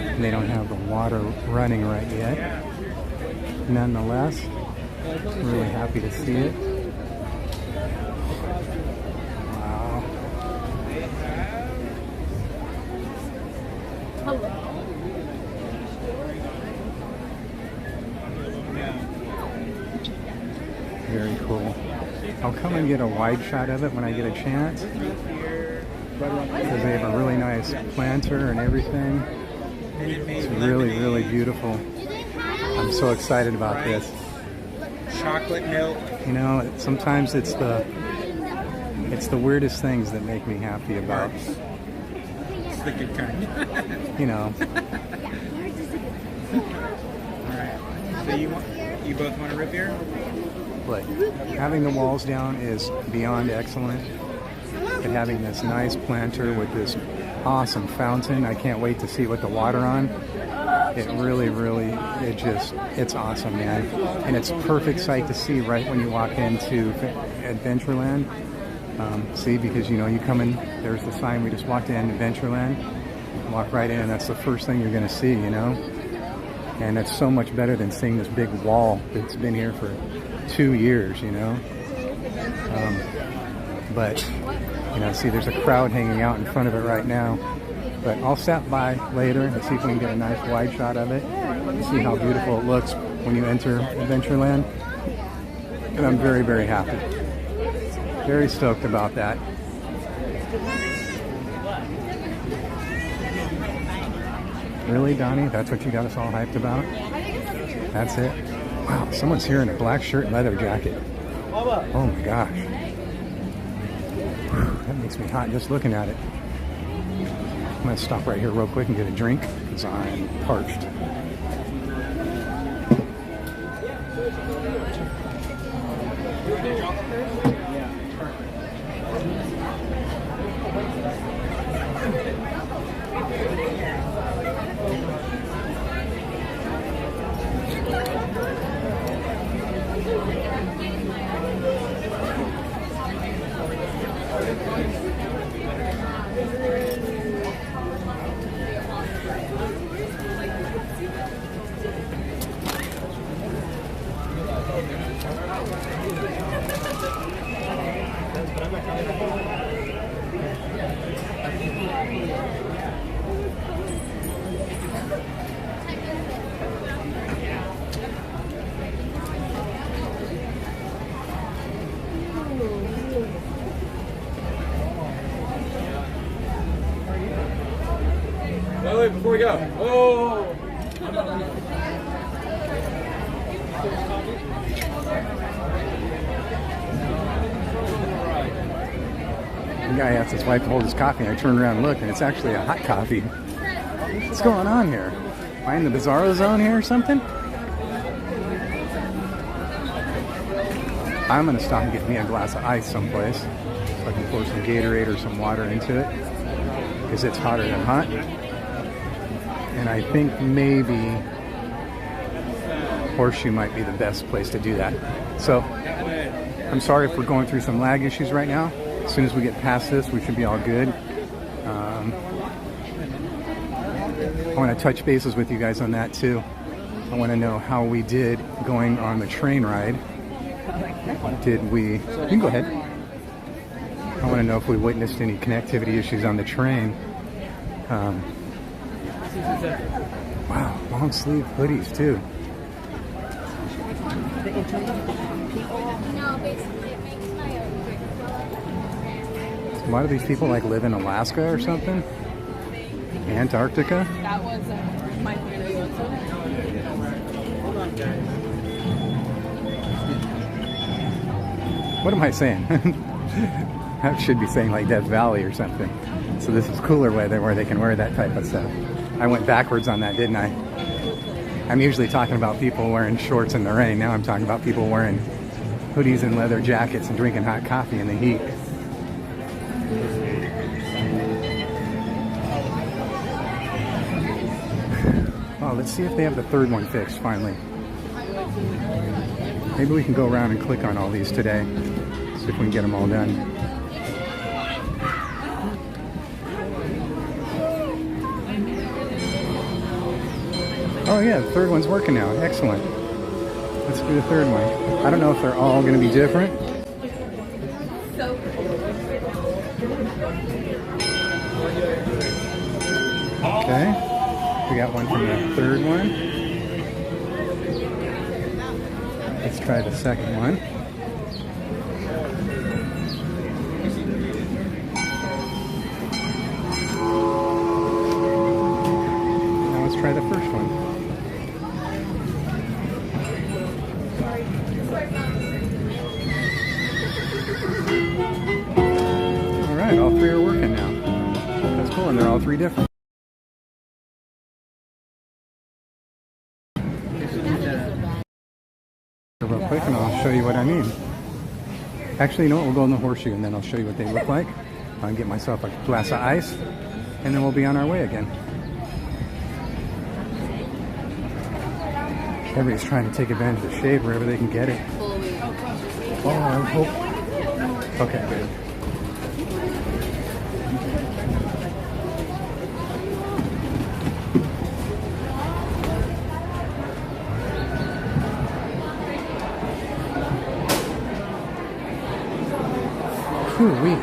And they don't have the water running right yet. Nonetheless, really happy to see it. Wow. Very cool. I'll come and get a wide shot of it when I get a chance, because they have a really nice planter and everything. It's really, really beautiful. I'm so excited about this. Chocolate milk. You know, sometimes it's the weirdest things that make me happy about. It's the good kind. You know. Alright. So you both want a root beer? But having the walls down is beyond excellent. And having this nice planter with this awesome fountain, I can't wait to see what the water on. It really, it's awesome, man. And it's a perfect sight to see right when you walk into Adventureland. See, because you know, you come in, there's the sign, we just walked in, Adventureland. Walk right in, and that's the first thing you're going to see, you know. And it's so much better than seeing this big wall that's been here for 2 years, you know. But, you know, see, there's a crowd hanging out in front of it right now. But I'll stop by later and see if we can get a nice wide shot of it. See how beautiful it looks when you enter Adventureland. And I'm very, very happy. Very stoked about that. Really, Donnie? That's what you got us all hyped about? That's it? Wow, someone's here in a black shirt and leather jacket. Oh my gosh. That makes me hot just looking at it. I'm going to stop right here real quick and get a drink because I'm parched. Wait, before we go. Oh! The guy asked his wife to hold his coffee, and I turned around and looked, and it's actually a hot coffee. What's going on here? Am I in the Bizarro Zone here or something? I'm going to stop and get me a glass of ice someplace so I can pour some Gatorade or some water into it. because it's hotter than hot. And I think maybe Horseshoe might be the best place to do that. So I'm sorry if we're going through some lag issues right now. As soon as we get past this, we should be all good. I want to touch bases with you guys on that too. I want to know how we did going on the train ride. Did we... You can go ahead. I want to know if we witnessed any connectivity issues on the train. Wow, long sleeve hoodies too. A lot of these people like live in Alaska or something. Antarctica. That was my favorite. What am I saying? I should be saying like Death Valley or something. So this is cooler weather where they can wear that type of stuff. I went backwards on that, didn't I? I'm usually talking about people wearing shorts in the rain. Now I'm talking about people wearing hoodies and leather jackets and drinking hot coffee in the heat. Oh, let's see if they have the third one fixed finally. Maybe we can go around and click on all these today. See if we can get them all done. Oh yeah, the third one's working now. Excellent. Let's do the third one. I don't know if they're all going to be different. Okay. We got one from the third one. Let's try the second one. Now let's try the first one. Alright, all three are working now. That's cool, and they're all three different. Real quick and I'll show you what I mean. Actually, you know what? We'll go in the Horseshoe and then I'll show you what they look like. I'll get myself a glass of ice and then we'll be on our way again. Everybody's trying to take advantage of the shade wherever they can get it. Oh, I hope. Okay, good. Ooh-wee.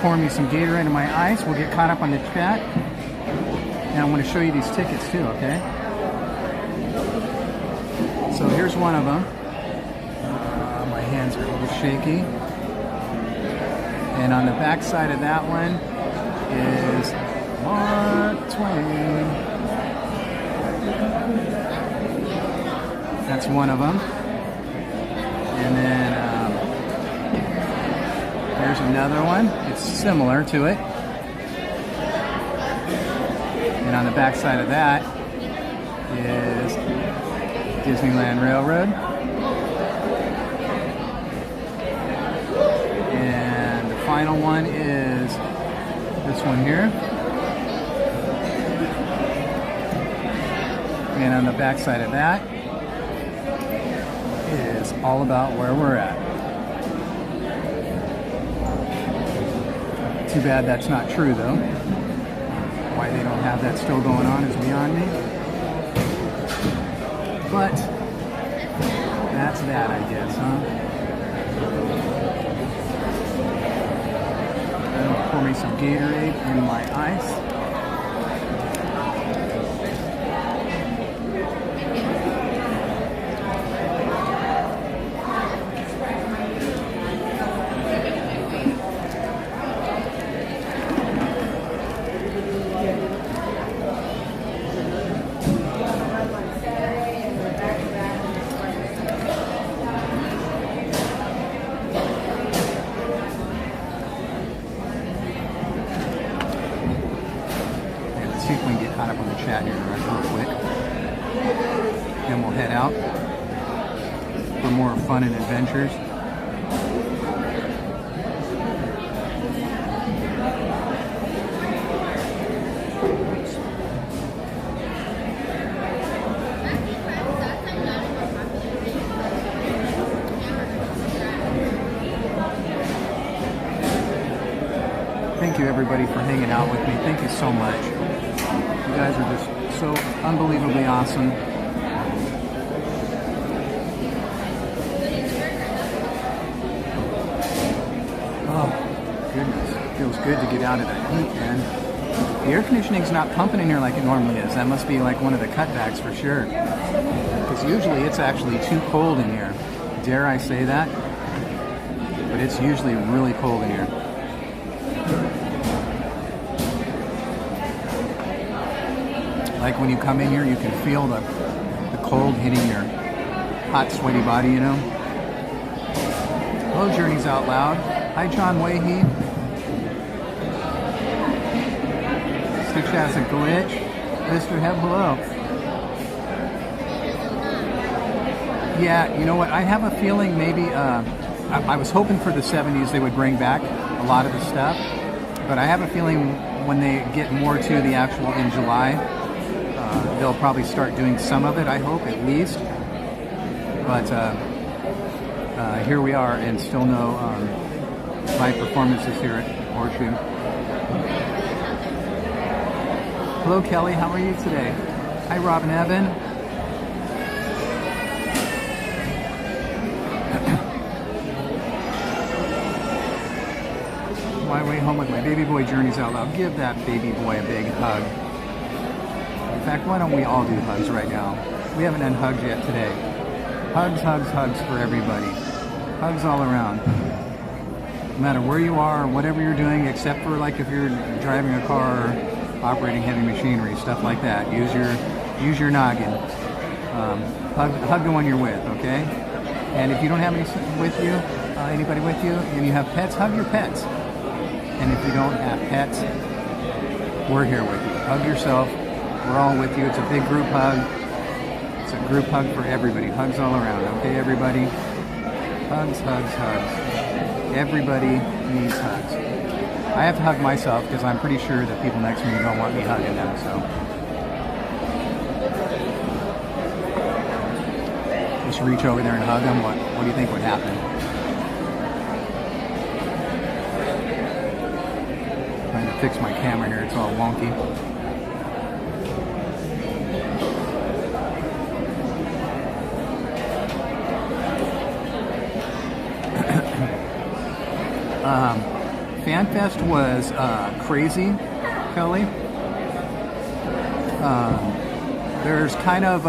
pour me some Gatorade in my ice. We'll get caught up on the chat. And I want to show you these tickets too, okay? So here's one of them. My hands are a little shaky. And on the back side of that one is Mark Twain. That's one of them. And then there's another one. It's similar to it. And on the back side of that is Disneyland Railroad. And the final one is this one here. And on the back side of that is all about where we're at. Too bad that's not true though. Why they don't have that still going on is beyond me. But that's that, I guess, huh? I'll pour me some Gatorade in my ice. See if we can get caught up on the chat here real quick. Then we'll head out for more fun and adventures. Thank you everybody for hanging out with me. Thank you so much. You guys are just so unbelievably awesome. Oh, goodness. Feels good to get out of that heat, man. The air conditioning's not pumping in here like it normally is. That must be like one of the cutbacks for sure. Because usually it's actually too cold in here. Dare I say that? But it's usually really cold in here. Like when you come in here, you can feel the cold hitting your hot, sweaty body, you know? Hello, Journeys Out Loud. Hi, John Wahey. Stitch has a glitch. Mr. Heb, hello. Yeah, you know what? I have a feeling maybe, I was hoping for the 70s they would bring back a lot of the stuff. But I have a feeling when they get more to the actual in July, they'll probably start doing some of it, I hope, at least. But here we are, and still no live performances here at Horseshoe. Hello, Kelly. How are you today? Hi, Robin Evan. My way home with my baby boy Journeys Out Loud. Give that baby boy a big hug. In fact, why don't we all do hugs right now? We haven't done hugs yet today. Hugs, hugs, hugs for everybody. Hugs all around. No matter where you are, whatever you're doing, except for like if you're driving a car or operating heavy machinery, stuff like that. Use your noggin. Hug the one you're with, okay? And if you don't have anybody with you, and you have pets, hug your pets. And if you don't have pets, we're here with you. Hug yourself. We're all with you. It's a big group hug. It's a group hug for everybody. Hugs all around, okay, everybody? Hugs, hugs, hugs. Everybody needs hugs. I have to hug myself because I'm pretty sure that people next to me don't want me hugging them, so. Just reach over there and hug them. What do you think would happen? Trying to fix my camera here. It's all wonky. Fan Fest was crazy, Kelly. There's kind of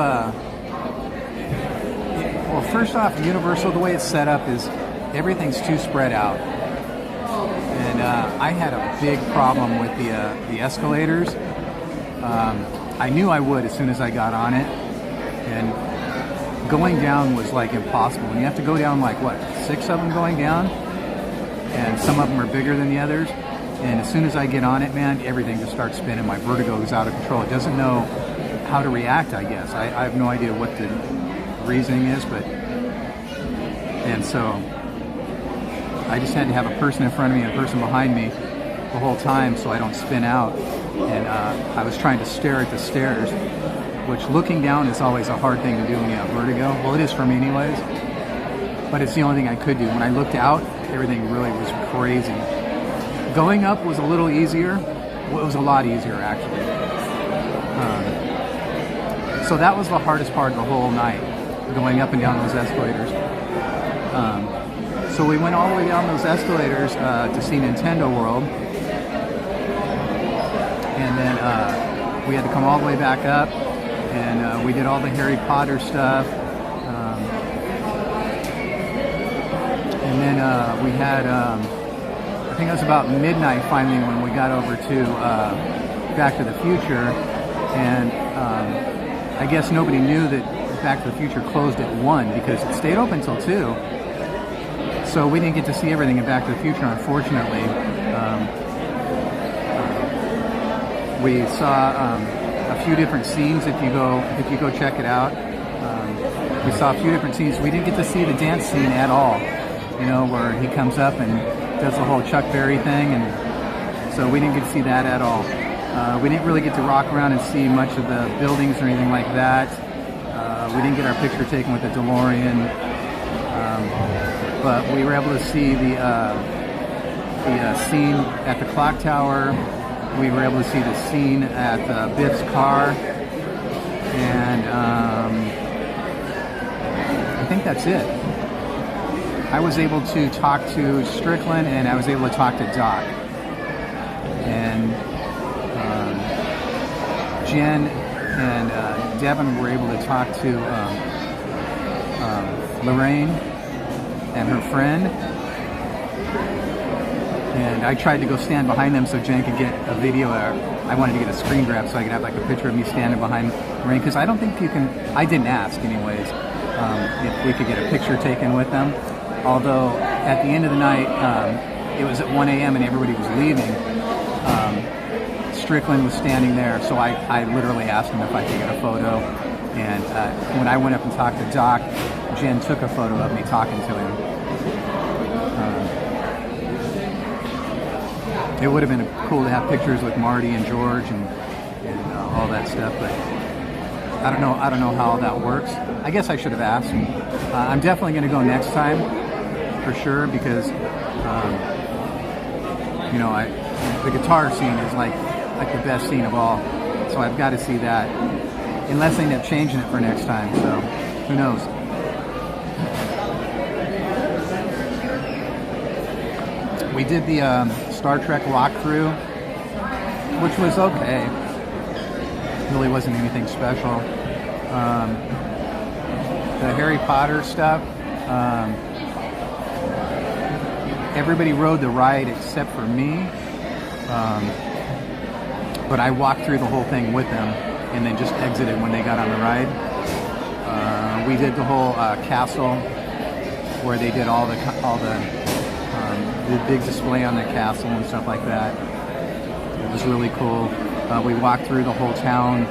well, first off, Universal, the way it's set up is everything's too spread out. And I had a big problem with the escalators. I knew I would as soon as I got on it. And going down was like impossible. And you have to go down like, what, 6 of them going down? And some of them are bigger than the others. And as soon as I get on it, man, everything just starts spinning. My vertigo is out of control. It doesn't know how to react, I guess. I have no idea what the reasoning is, but... And so I just had to have a person in front of me and a person behind me the whole time so I don't spin out. And I was trying to stare at the stairs, which looking down is always a hard thing to do when you have vertigo. Well, it is for me anyways. But it's the only thing I could do. When I looked out, everything really was crazy. Going up was a little easier. Well, it was a lot easier, actually. So that was the hardest part of the whole night, going up and down those escalators. So we went all the way down those escalators to see Nintendo World. And then we had to come all the way back up, and we did all the Harry Potter stuff. And then we had, I think it was about midnight finally when we got over to Back to the Future. And I guess nobody knew that Back to the Future closed at 1 because it stayed open till 2. So we didn't get to see everything in Back to the Future, unfortunately. We saw a few different scenes if you go check it out. We saw a few different scenes. We didn't get to see the dance scene at all, you know, where he comes up and does the whole Chuck Berry thing, and so we didn't get to see that at all. We didn't really get to rock around and see much of the buildings or anything like that. We didn't get our picture taken with the DeLorean, but we were able to see the scene at the clock tower. We were able to see the scene at Biff's car, and I think that's it. I was able to talk to Strickland, and I was able to talk to Doc. And Jen and Devin were able to talk to Lorraine and her friend. And I tried to go stand behind them so Jen could get a video. I wanted to get a screen grab so I could have like a picture of me standing behind Lorraine, because I don't think you can, I didn't ask anyways, if we could get a picture taken with them. Although at the end of the night, it was at 1 a.m. and everybody was leaving. Strickland was standing there, so I literally asked him if I could get a photo. And when I went up and talked to Doc, Jen took a photo of me talking to him. It would have been cool to have pictures with Marty and George and all that stuff, but I don't know how that works. I guess I should have asked. I'm definitely going to go next time for sure, because you know, the guitar scene is like the best scene of all, so I've got to see that, unless they end up changing it for next time. So who knows? We did the Star Trek walkthrough, which was okay. Really wasn't anything special. The Harry Potter stuff, everybody rode the ride except for me, but I walked through the whole thing with them and then just exited when they got on the ride. We did the whole castle where they did all the big display on the castle and stuff like that. It was really cool. We walked through the whole town,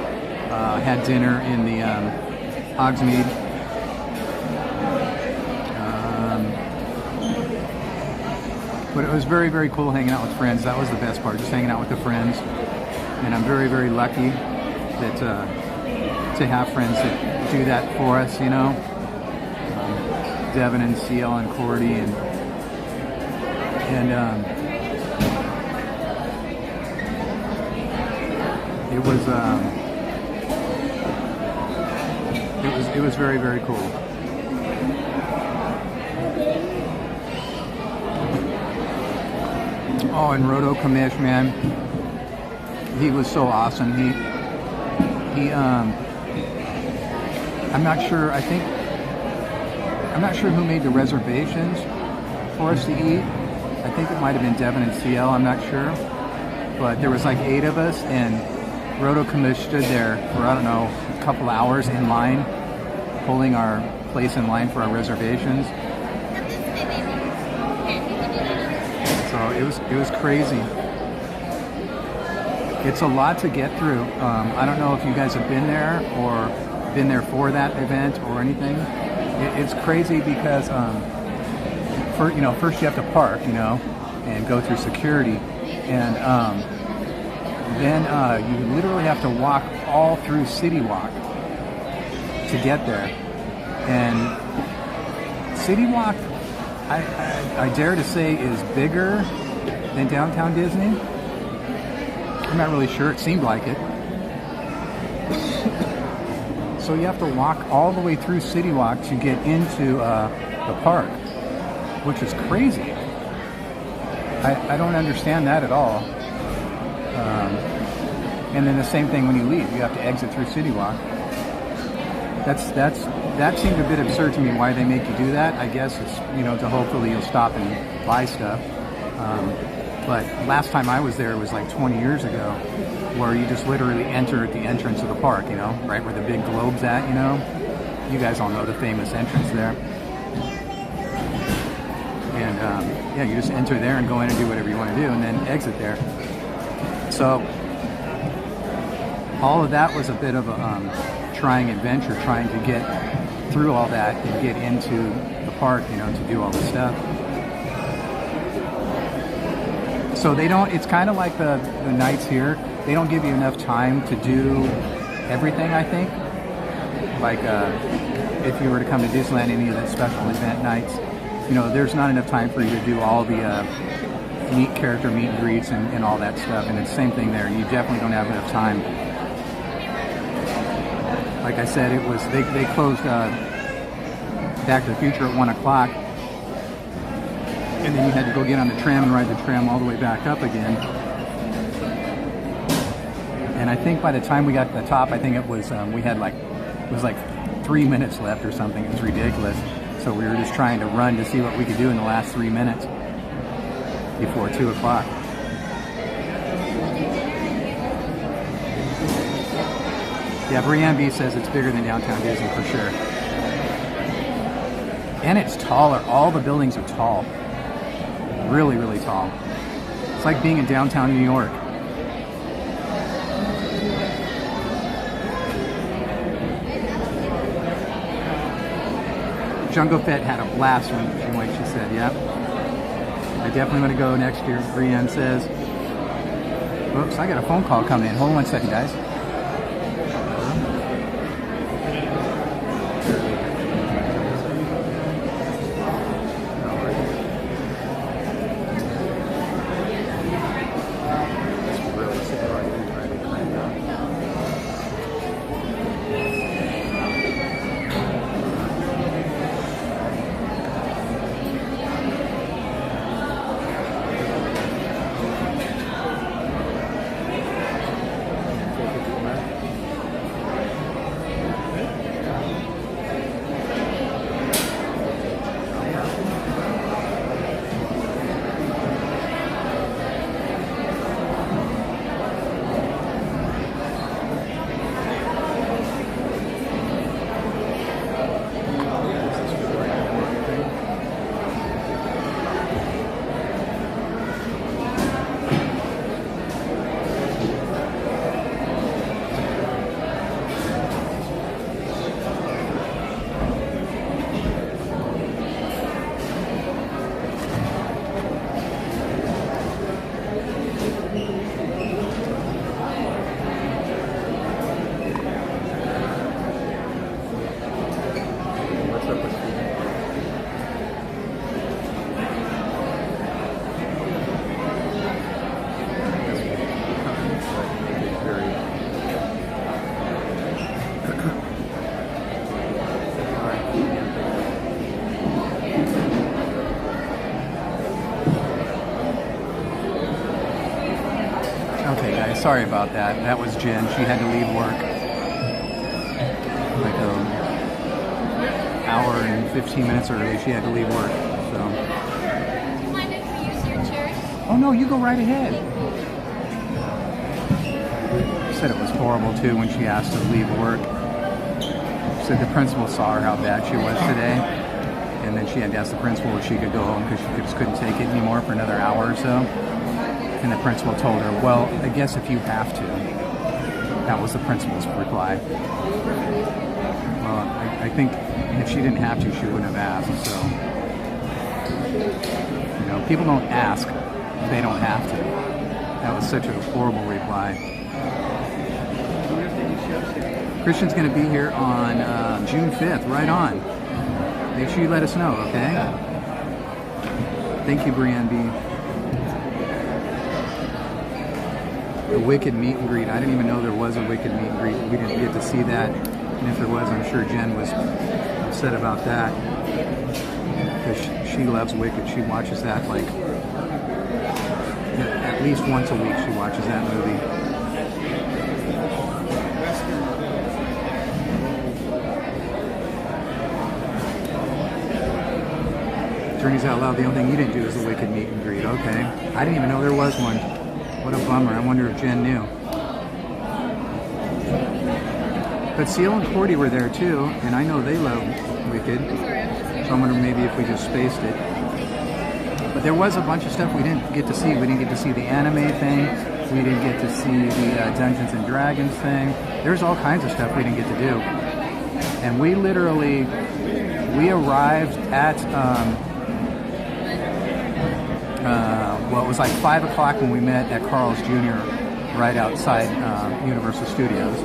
had dinner in the Hogsmeade. But it was very, very cool hanging out with friends. That was the best part, just hanging out with the friends. And I'm very, very lucky that to have friends that do that for us, you know. Devin and CL and Cordy and it was very, very cool. Oh, and Roto Kamish, man, he was so awesome. I'm not sure. I'm not sure who made the reservations for us to eat. I think it might have been Devin and CL. I'm not sure, but there was like 8 of us, and Roto Kamish stood there for, I don't know, a couple hours in line, holding our place in line for our reservations. So it was crazy. It's a lot to get through. I don't know if you guys have been there or been there for that event or anything. It's crazy because first you have to park, and go through security, and then you literally have to walk all through City Walk to get there. And City Walk, I dare to say, is bigger than Downtown Disney. I'm not really sure. It seemed like it. So you have to walk all the way through City Walk to get into the park, which is crazy. I don't understand that at all. And then the same thing when you leave. You have to exit through City Walk. That seemed a bit absurd to me, why they make you do that. I guess it's, to hopefully you'll stop and buy stuff. But last time I was there was like 20 years ago, where you just literally enter at the entrance of the park, right where the big globe's at, You guys all know the famous entrance there. And yeah, you just enter there and go in and do whatever you want to do, and then exit there. So all of that was a bit of a trying adventure, trying to get through all that and get into the park, to do all the stuff. So they don't, it's kind of like the nights here, they don't give you enough time to do everything, I think. Like if you were to come to Disneyland, any of the special event nights, there's not enough time for you to do all the character meet and greets and all that stuff. And it's the same thing there. You definitely don't have enough time. Like I said, it was they closed Back to the Future at 1 o'clock. And then you had to go get on the tram and ride the tram all the way back up again. And I think by the time we got to the top, I think it was we had it was like 3 minutes left or something. It was ridiculous. So we were just trying to run to see what we could do in the last 3 minutes before 2 o'clock. Yeah, Brianne B says it's bigger than Downtown Disney for sure. And it's taller. All the buildings are tall. Really, really tall. It's like being in downtown New York. Jungle Fett had a blast when she said, yep. I definitely want to go next year, Brienne says. Oops, I got a phone call coming in. Hold on 1 second, guys. sorry about that. That was Jen. She had to leave work like an hour and 15 minutes early. She had to leave work. So. Do you mind if we use your chairs? Oh no, you go right ahead. She said it was horrible too when she asked to leave work. She said the principal saw her how bad she was today, and then she had to ask the principal if she could go home because she just couldn't take it anymore for another hour or so. And the principal told her, well, I guess if you have to. That was the principal's reply. Well, I think if she didn't have to, she wouldn't have asked. So, you know, people don't ask if they don't have to. That was such a horrible reply. Christian's going to be here on June 5th, right on. Make sure you let us know, okay? Thank you, Brianne B. The Wicked meet and greet. I didn't even know there was a Wicked meet and greet. We didn't get to see that. And if there was, I'm sure Jen was upset about that. Because she loves Wicked. She watches that like at least once a week. She watches that movie. Journeys Out Loud, the only thing you didn't do is the Wicked meet and greet. Okay. I didn't even know there was one. What a bummer. I wonder if Jen knew. But Seal and Cordy were there too, and I know they love Wicked. So I'm wondering maybe if we just spaced it. But there was a bunch of stuff we didn't get to see. We didn't get to see the anime thing. We didn't get to see the Dungeons and Dragons thing. There's all kinds of stuff we didn't get to do. And we literally, we arrived at, well, it was like 5 o'clock when we met at Carl's Jr. right outside Universal Studios.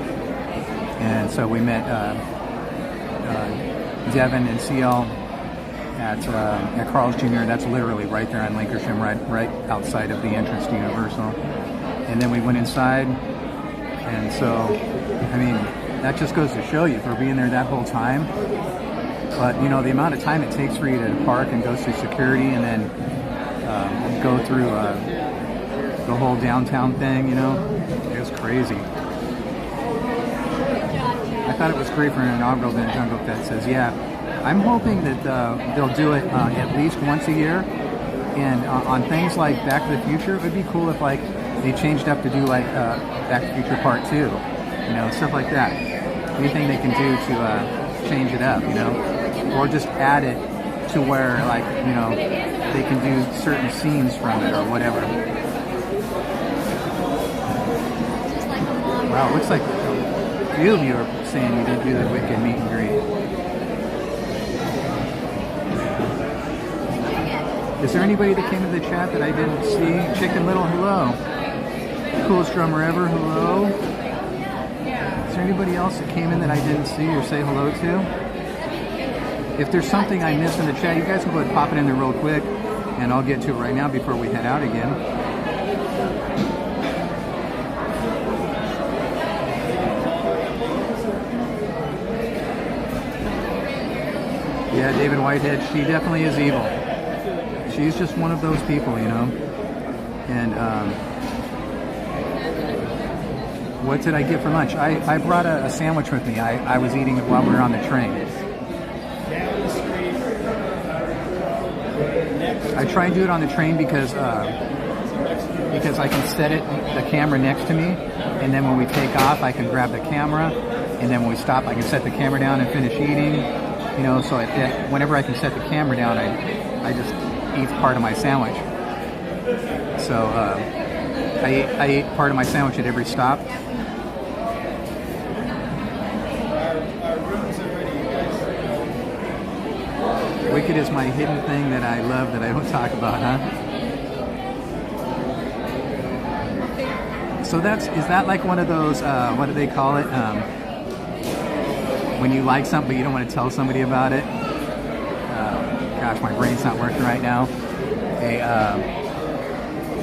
And so we met Devin and CL at Carl's Jr. That's literally right there on Lincolnshire, right outside of the entrance to Universal. And then we went inside. And so, I mean, that just goes to show you for being there that whole time. But, you know, the amount of time it takes for you to park and go through security and then go through the whole downtown thing, you know, it was crazy. I thought it was great for an inaugural event. Jungle Fett says, yeah, I'm hoping that they'll do it at least once a year. And on things like Back to the Future, it would be cool if like they changed up to do like Back to the Future Part 2, you know, stuff like that. Anything they can do to change it up, you know, or just add it to where like, you know, they can do certain scenes from it or whatever. Wow, it looks like a few of you are saying you didn't do the Wicked meet and greet. Is there anybody that came to the chat that I didn't see? Chicken Little, hello. Coolest drummer ever, hello. Is there anybody else that came in that I didn't see or say hello to? If there's something I missed in the chat, you guys can go ahead and pop it in there real quick, and I'll get to it right now before we head out again. Yeah, David Whitehead, she definitely is evil. She's just one of those people, you know. And what did I get for lunch? I brought a sandwich with me. I was eating it while we were on the train. I try and do it on the train because I can set the camera next to me, and then when we take off, I can grab the camera, and then when we stop, I can set the camera down and finish eating. You know, so whenever I can set the camera down, I just eat part of my sandwich. So I ate part of my sandwich at every stop. Wicked is my hidden thing that I love that I don't talk about, huh? So is that like one of those, what do they call it? When you like something but you don't want to tell somebody about it. Gosh, my brain's not working right now.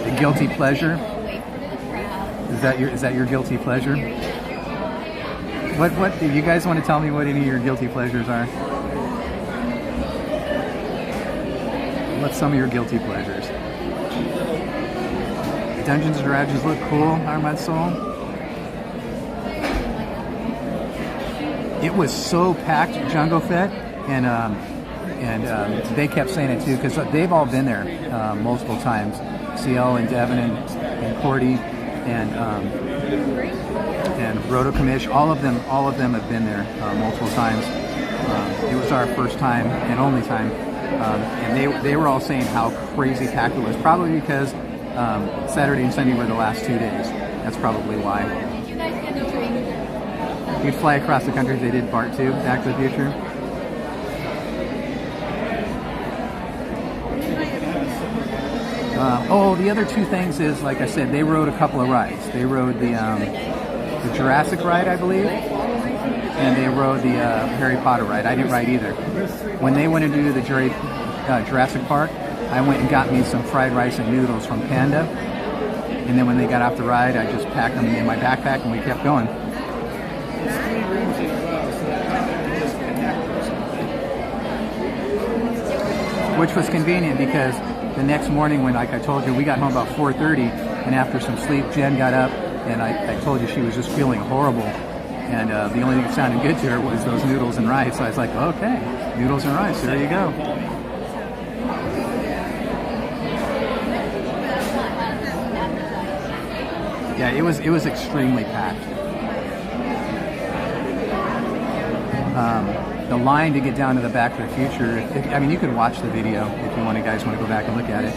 A guilty pleasure. Is that your guilty pleasure? What do you guys want to tell me what any of your guilty pleasures are? What's some of your guilty pleasures? Dungeons and Dragons look cool, Armad Soul. It was so packed, Jungle Fett, and they kept saying it too, because they've all been there multiple times. CL and Devin and Cordy and Roto Commish, all of them have been there multiple times. It was our first time and only time, and they were all saying how crazy packed it was. Probably because Saturday and Sunday were the last 2 days. That's probably why. You'd fly across the country if they did part 2, Back to the Future. Oh, the other 2 things is, like I said, they rode a couple of rides. They rode the Jurassic ride, I believe, and they rode the Harry Potter ride. I didn't ride either. When they went to do the Jurassic Park, I went and got me some fried rice and noodles from Panda, and then when they got off the ride, I just packed them in my backpack and we kept going. Which was convenient because the next morning when, like I told you, we got home about 4:30, and after some sleep, Jen got up, and I told you she was just feeling horrible, and the only thing that sounded good to her was those noodles and rice. So I was like, okay, noodles and rice, there you go. Yeah, it was extremely packed. The line to get down to the Back to the Future, I mean, you can watch the video if you guys want to go back and look at it.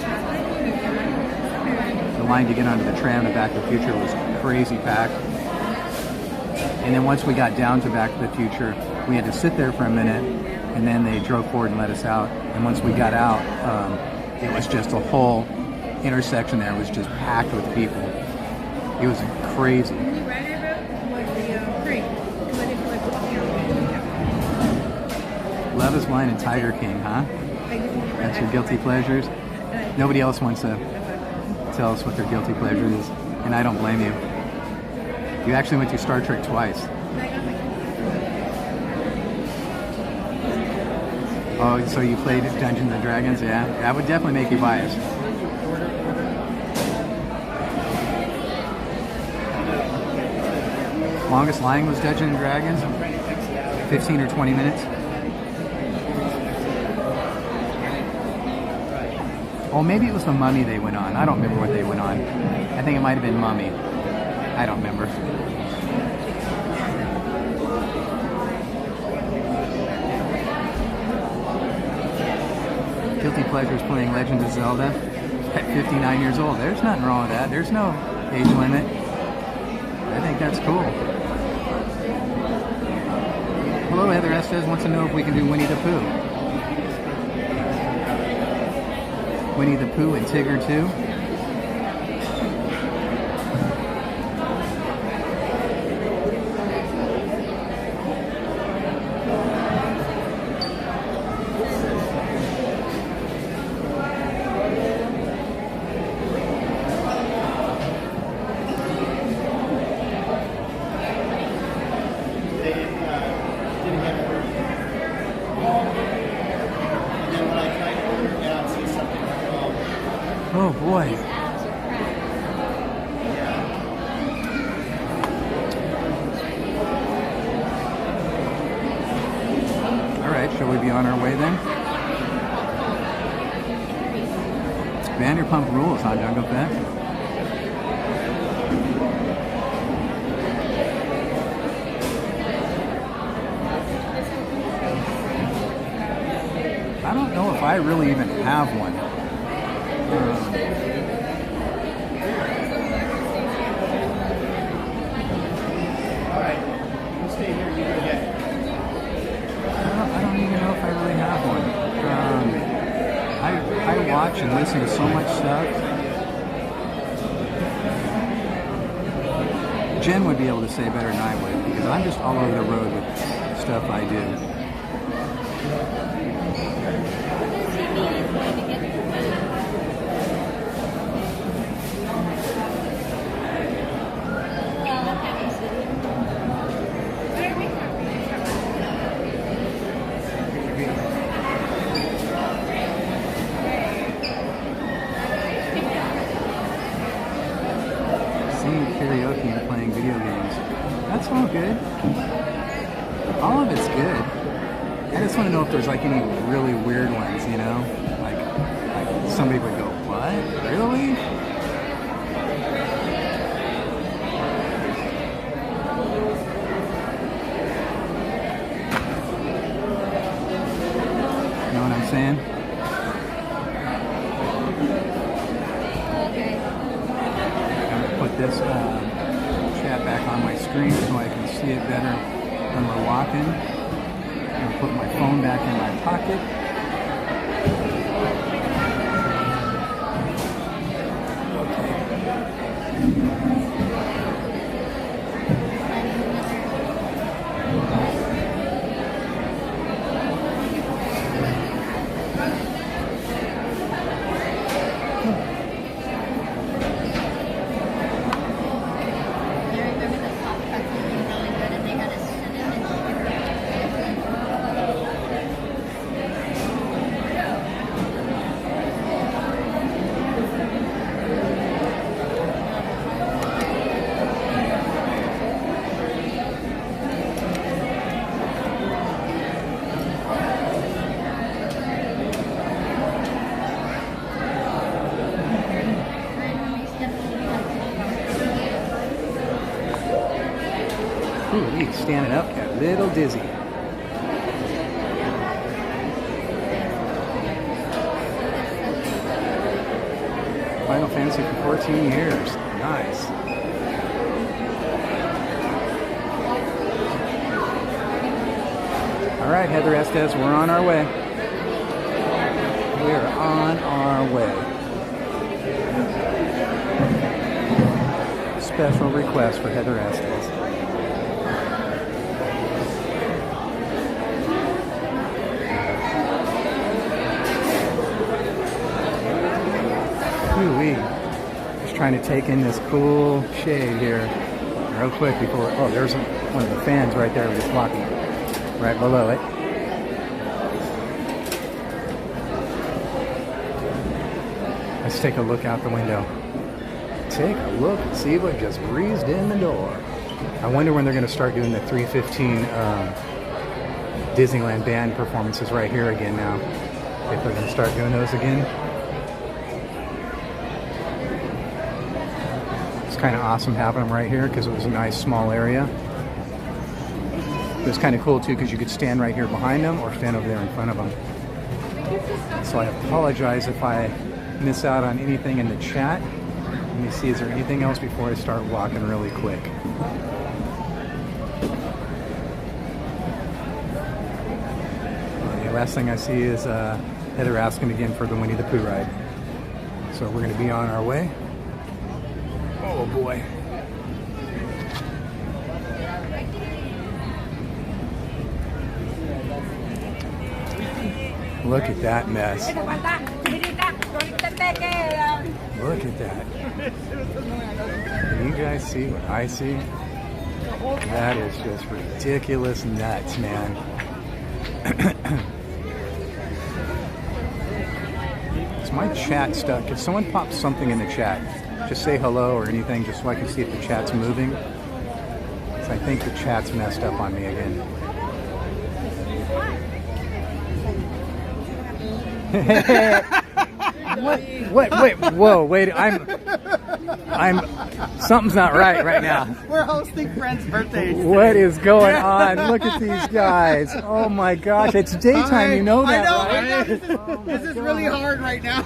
The line to get onto the tram to Back to the Future was crazy packed. And then once we got down to Back to the Future, we had to sit there for a minute, and then they drove forward and let us out. And once we got out, it was just a whole intersection there was just packed with people. It was crazy. Love is Blind and Tiger King, huh? That's your guilty pleasures? Nobody else wants to tell us what their guilty pleasure is, and I don't blame you. You actually went to Star Trek twice. Oh, so you played Dungeons and Dragons? Yeah, that would definitely make you biased. Longest line was Dungeons and Dragons? 15 or 20 minutes? Oh, maybe it was the Mummy they went on. I don't remember what they went on. I think it might have been Mummy. I don't remember. Guilty pleasures playing Legend of Zelda at 59 years old. There's nothing wrong with that. There's no age limit. I think that's cool. Hello, Heather Estes wants to know if we can do Winnie the Pooh. Winnie the Pooh and Tigger too. Oh boy. Alright, shall we be on our way then? Vanderpump Rules, huh, Jungle Fett? I don't know if I really even have one. I don't even know if I really have one. I watch and listen to so much stuff. Jen would be able to say better than I would, because I'm just all over the road with stuff I do. It's all good. All of it's good. I just want to know if there's like any really weird ones, you know? Like somebody would go, what? Really? You know what I'm saying? I'm going to put this chat back on my screen so I can see it better when we're walking. I'm going to put my phone back in my pocket. Standing up, got a little dizzy. Final Fantasy for 14 years. Nice. All right, Heather Estes, we're on our way. We're on our way. Special request for Heather Estes. Just trying to take in this cool shade here real quick before. Oh, there's one of the fans right there. We're just walking right below it. Let's take a look out the window. Take a look and see what just breezed in the door. I wonder when they're going to start doing the 315 Disneyland band performances right here again now. If they're going to start doing those again. Kind of awesome having them right here because it was a nice small area. It was kind of cool too because you could stand right here behind them or stand over there in front of them. So I apologize if I miss out on anything in the chat. Let me see, is there anything else before I start walking really quick? The last thing I see is Heather asking again for the Winnie the Pooh ride. So we're going to be on our way. Oh boy. Look at that mess. Look at that. Can you guys see what I see? That is just ridiculous nuts, man. Is my chat stuck? If someone pops something in the chat, just say hello or anything just so I can see if the chat's moving. So I think the chat's messed up on me again. What? Wait, whoa, wait, something's not right now. We're hosting friends' birthdays. What is going on? Look at these guys. Oh my gosh, it's daytime, you know that, right? This is really hard right now.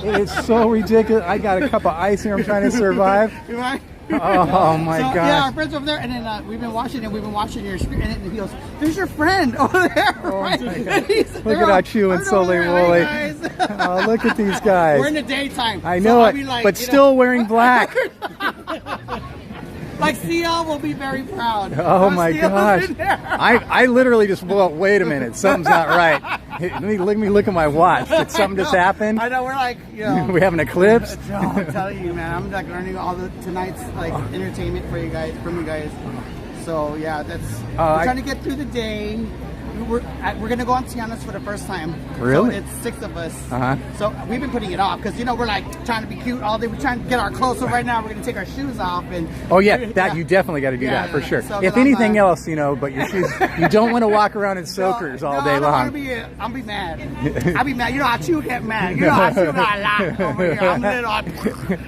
It is so ridiculous. I got a cup of ice here, I'm trying to survive. Right? Oh my gosh. Yeah, our friend's over there, and then we've been watching your screen, and then he goes, "There's your friend over there." Oh right? my God. Look at Achu and Sole Wooly. Oh, look at these guys. We're in the daytime. I know so it, like, but still wearing black. Like CL will be very proud. Oh my gosh. I literally just, well, wait a minute, something's not right. Let me look at my watch. Did something just happen? I know, we're like, you know. We have an eclipse? No, I'm telling you, man. I'm like learning all the tonight's like entertainment for you guys, from you guys. So yeah, that's we're trying to get through the day. we're gonna go on Tiana's for the first time. Really? So it's 6 of us. So we've been putting it off because we're like trying to be cute all day. We're trying to get our clothes. So right now we're gonna take our shoes off and. Oh yeah, you definitely got to do that for sure. So, if anything else, but your shoes, you don't want to walk around in soakers all day long. I'll be mad. I'll be mad. I chew get mad. I chew a lot over here. I'm a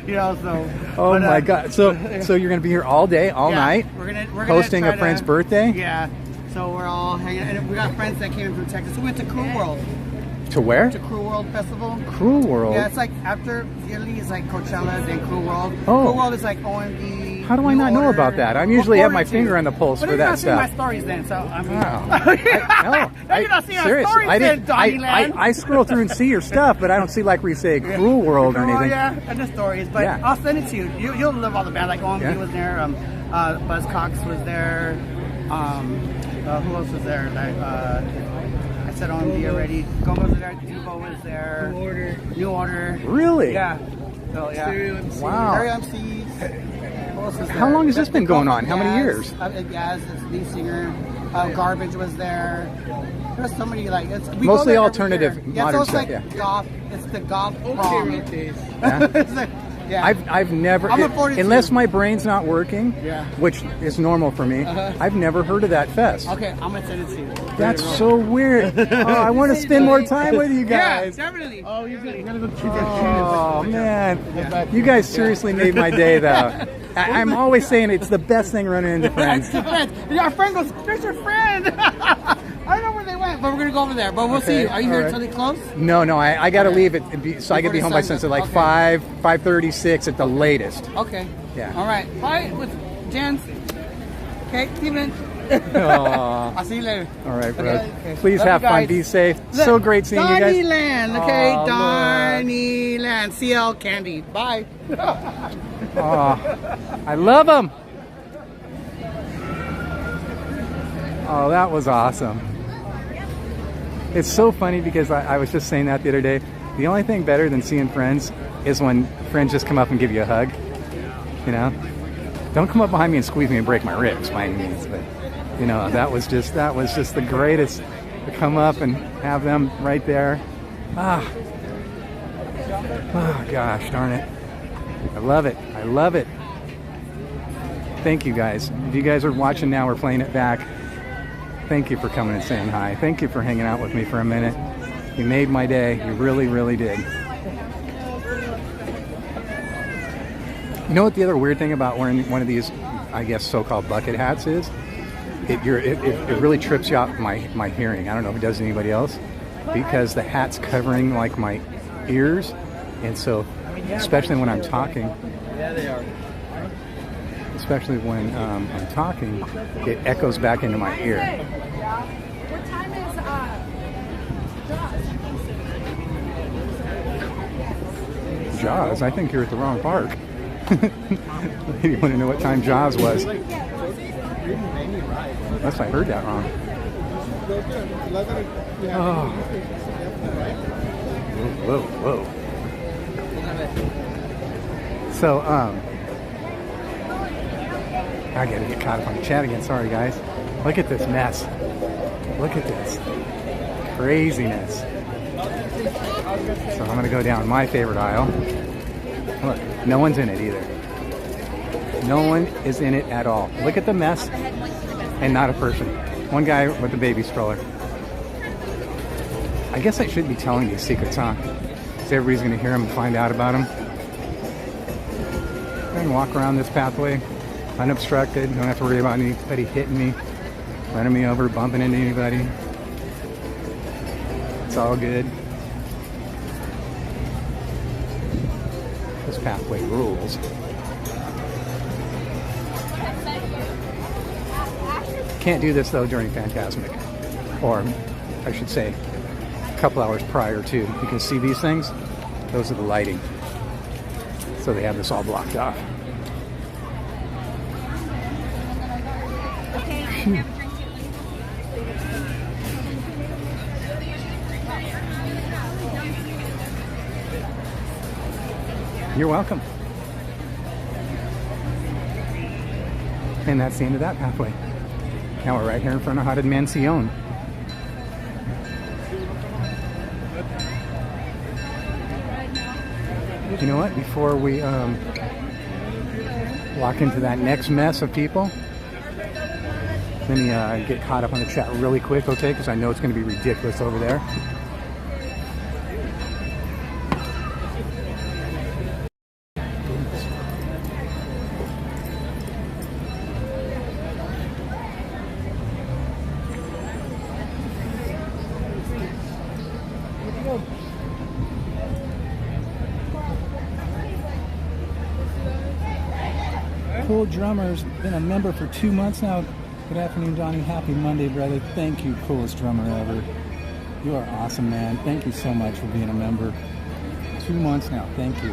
little, so. Oh my God! So you're gonna be here all day, all night. We're gonna hosting a friend's birthday. Yeah. So we're all hanging, and we got friends that came in from Texas. We went to Cruel World. To where? To Cruel World Festival. Cruel World? Yeah, it's like after Italy is like Coachella, then Cruel World. Oh. Cruel World is like OMD. How do I not know about that? I'm usually have my finger on the pulse for that stuff. But you're not seeing my stories then, so I mean. You're not seeing our stories then, DonnieLand. I scroll through and see your stuff, but I don't see like where you say Cruel World or anything. Oh yeah, and the stories, but I'll send it to you. You'll love all the bands. Like OMD was there, Buzzcocks was there. Who else was there? I said OMD already. Gomez was there. Duvo was there. New Order. Really? Yeah. So yeah. Wow. Stereo MCs. How long has this been going on? How many years? Yaz, it's lead singer. Garbage was there. There's so many mostly alternative modern so it's stuff. Goth. It's the goth prom. Yeah. I've never, unless my brain's not working, which is normal for me, I've never heard of that fest. Okay, I'm gonna send it to you. That's so weird. I want to spend more time with you guys. Yeah, definitely. Oh, you're gonna go Oh man, you guys seriously made my day though. I'm always saying it's the best thing running into friends. It's the friend. Our friend goes, there's your friend. I don't know where they went, but we're gonna go over there. But we'll see you. Are you here until they close? No, I gotta leave it, so I can be home by sunset, like 5:36 at the latest. Okay. Yeah. All right. Bye with Jens. Okay, Steven. I'll see you later. All right, bro. Okay. Please have fun. Be safe. Look, so great seeing you guys. DonnieLand, okay? Oh, DonnieLand. CL Candy. Bye. I love them. Oh, that was awesome. It's so funny because I was just saying that the other day. The only thing better than seeing friends is when friends just come up and give you a hug. Don't come up behind me and squeeze me and break my ribs by any means, but that was just the greatest to come up and have them right there. Oh gosh, darn it. I love it. I love it. Thank you guys. If you guys are watching now or playing it back, thank you for coming and saying hi. Thank you for hanging out with me for a minute. You made my day. You really, really did. You know what the other weird thing about wearing one of these, I guess, so-called bucket hats is? It really trips you out my hearing. I don't know if it does to anybody else, because the hat's covering like my ears, and so especially when I'm talking. Yeah, they are. Especially when I'm talking, it echoes back into my ear. What time is Jaws? I think you're at the wrong park. You want to know what time Jaws was? Unless I heard that wrong. Oh. Whoa. So, I gotta get caught up on the chat again. Sorry, guys. Look at this mess. Look at this craziness. So I'm gonna go down my favorite aisle. Look, no one's in it either. No one is in it at all. Look at the mess, and not a person. One guy with a baby stroller. I guess I should be telling these secrets, huh? Because everybody's gonna hear them and find out about them. I can walk around this pathway unobstructed. Don't have to worry about anybody hitting me, running me over, bumping into anybody. It's all good. This pathway rules. Can't do this though during Fantasmic, or I should say a couple hours prior to, because see these things? Those are the lighting. So they have this all blocked off. Phew. You're welcome. And that's the end of that pathway. Now we're right here in front of Haunted Mansion. You know what? Before we walk into that next mess of people, let me get caught up on the chat really quick, okay? Because I know it's going to be ridiculous over there. Cool Drummer's been a member for 2 months now. Good afternoon, Donnie. Happy Monday, brother. Thank you, coolest drummer ever. You are awesome, man. Thank you so much for being a member. 2 months now. Thank you.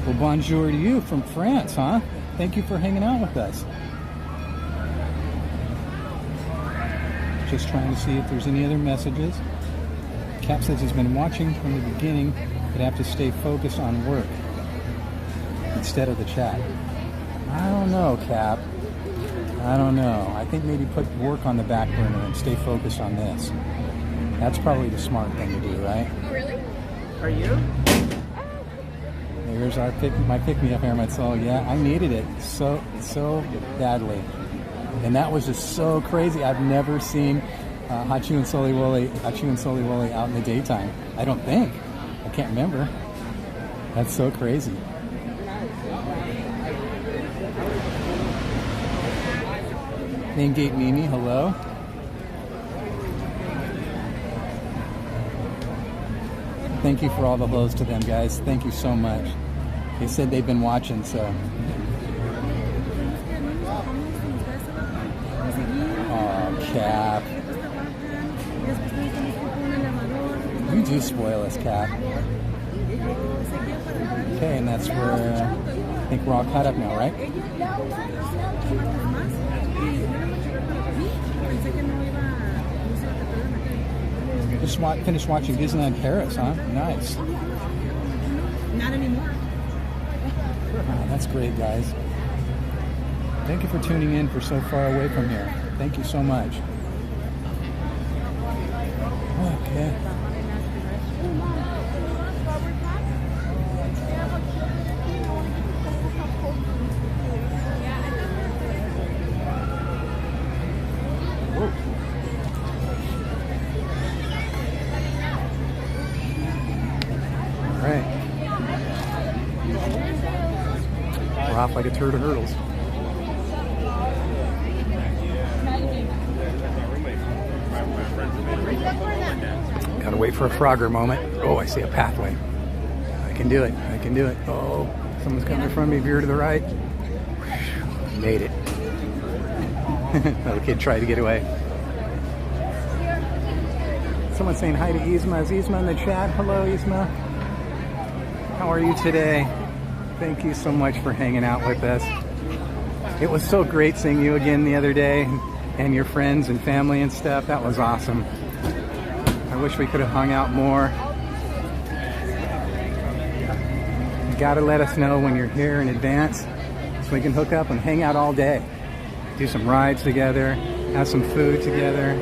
Well, bonjour to you from France, huh? Thank you for hanging out with us. Just trying to see if there's any other messages. Cap says he's been watching from the beginning, but have to stay focused on work instead of the chat. I don't know, Cap. I don't know. I think maybe put work on the back burner and stay focused on this. That's probably the smart thing to do, right? Oh, really? Are you? Here's our my pick-me-up here, my soul. Yeah, I needed it so badly. And that was just so crazy. I've never seen Hachu and Soli Woli out in the daytime. I don't think. I can't remember. That's so crazy. Name Gate Mimi, hello. Thank you for all the hellos to them, guys. Thank you so much. They said they've been watching, so. Cap. You do spoil us, Cap. Okay, and that's where I think we're all caught up now, right? Just finished watching Disneyland Paris, huh? Nice. Not anymore. Oh, that's great, guys. Thank you for tuning in for so far away from here. Thank you so much. Okay. Whoa. All right. We're off like a turd of hurdles. Gotta wait for a Frogger moment. Oh, I see a pathway. I can do it. I can do it. Oh, someone's coming in front of me. Veer to the right. Made it. Little kid tried to get away. Someone's saying hi to Yzma. Is Yzma in the chat? Hello, Yzma. How are you today? Thank you so much for hanging out with us. It was so great seeing you again the other day and your friends and family and stuff. That was awesome. I wish we could have hung out more. You gotta let us know when you're here in advance so we can hook up and hang out all day. Do some rides together, have some food together.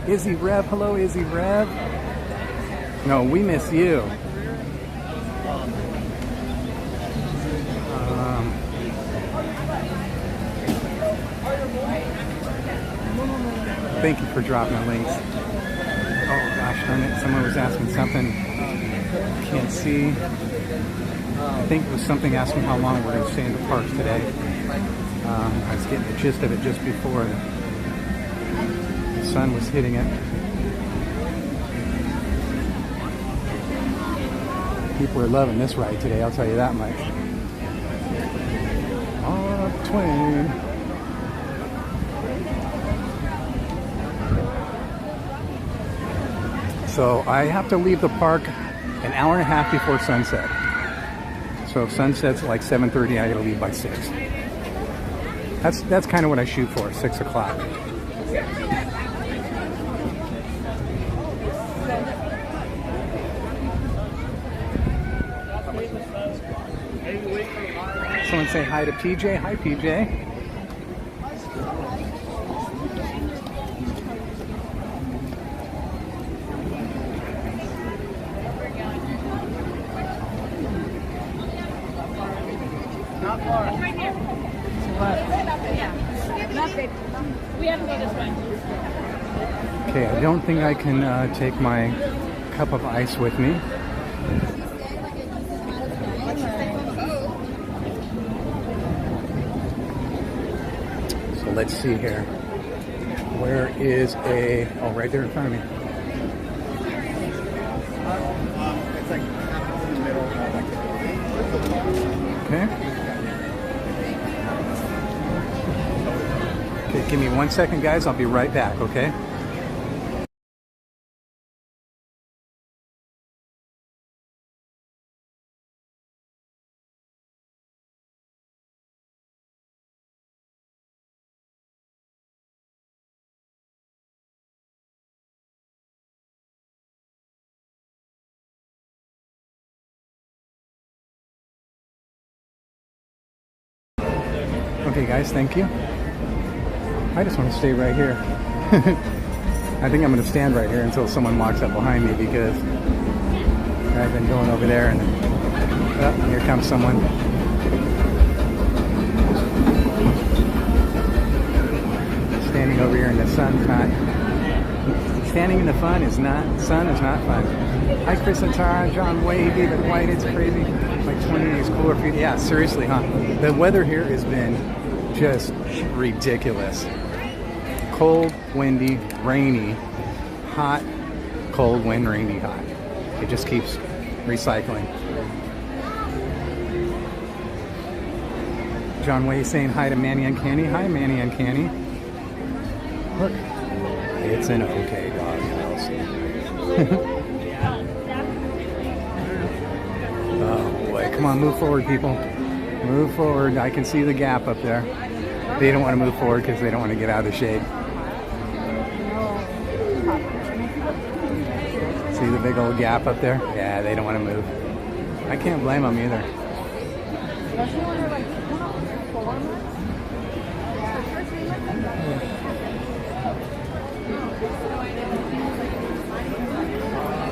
Izzy Rev, hello Izzy Rev. No, we miss you. Thank you for dropping the links. Oh gosh darn it, someone was asking something. Can't see. I think it was something asking how long we're going to stay in the parks today. I was getting the gist of it just before the sun was hitting it. People are loving this ride today, I'll tell you that much. On a twin. So I have to leave the park an hour and a half before sunset. So if sunset's like 7:30, I gotta leave by 6. That's kind of what I shoot for, 6 o'clock. Someone say hi to PJ. Hi, PJ. Not far. It's right here. We have to go this way. Okay, I don't think I can take my cup of ice with me. So let's see here. Where is a... Oh, right there in front of me. It's like in the middle. Okay. Okay, give me 1 second, guys. I'll be right back, okay? Okay, guys, thank you. I just want to stay right here. I think I'm going to stand right here until someone walks up behind me because I've been going over there and here comes someone. Standing over here in the sun's not. Standing in the sun is not fun. Hi, Chris and Tara, John Wade, David White. It's crazy. Like 20 days cooler for you. Yeah, seriously, huh? The weather here has been just ridiculous. Cold, windy, rainy, hot, cold, wind, rainy, hot. It just keeps recycling. John Way saying hi to Manny and Canny. Hi, Manny and Canny. Look, it's an okay doghouse. Oh boy, come on, move forward, people. Move forward. I can see the gap up there. They don't want to move forward because they don't want to get out of the shade. See the big old gap up there? Yeah, they don't want to move. I can't blame them either.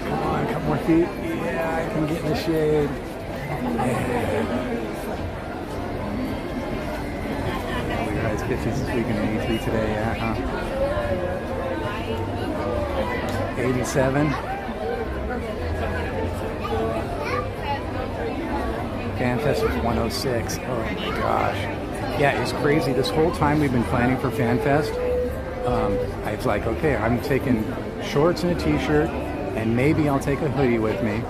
Come on, a couple more feet. Yeah, I can get in the shade. Yeah. Guys, 50s this week and 83 today, yeah, huh? 87. FanFest was 106. Oh my gosh. Yeah, it's crazy. This whole time we've been planning for FanFest, I was like, okay, I'm taking shorts and a t-shirt, and maybe I'll take a hoodie with me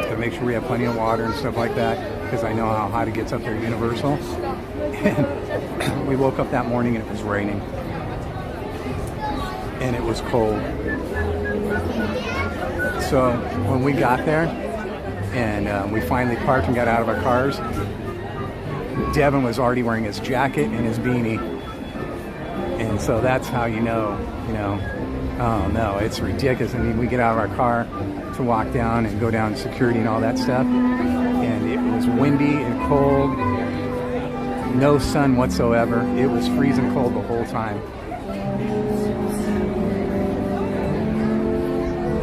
to make sure we have plenty of water and stuff like that, because I know how hot it gets up there at Universal. And we woke up that morning and it was raining. And it was cold. So when we got there and we finally parked and got out of our cars, Devin was already wearing his jacket and his beanie. And so that's how you know, oh no, it's ridiculous. I mean, we get out of our car to walk down and go down security and all that stuff. And it was windy and cold. No sun whatsoever. It was freezing cold the whole time.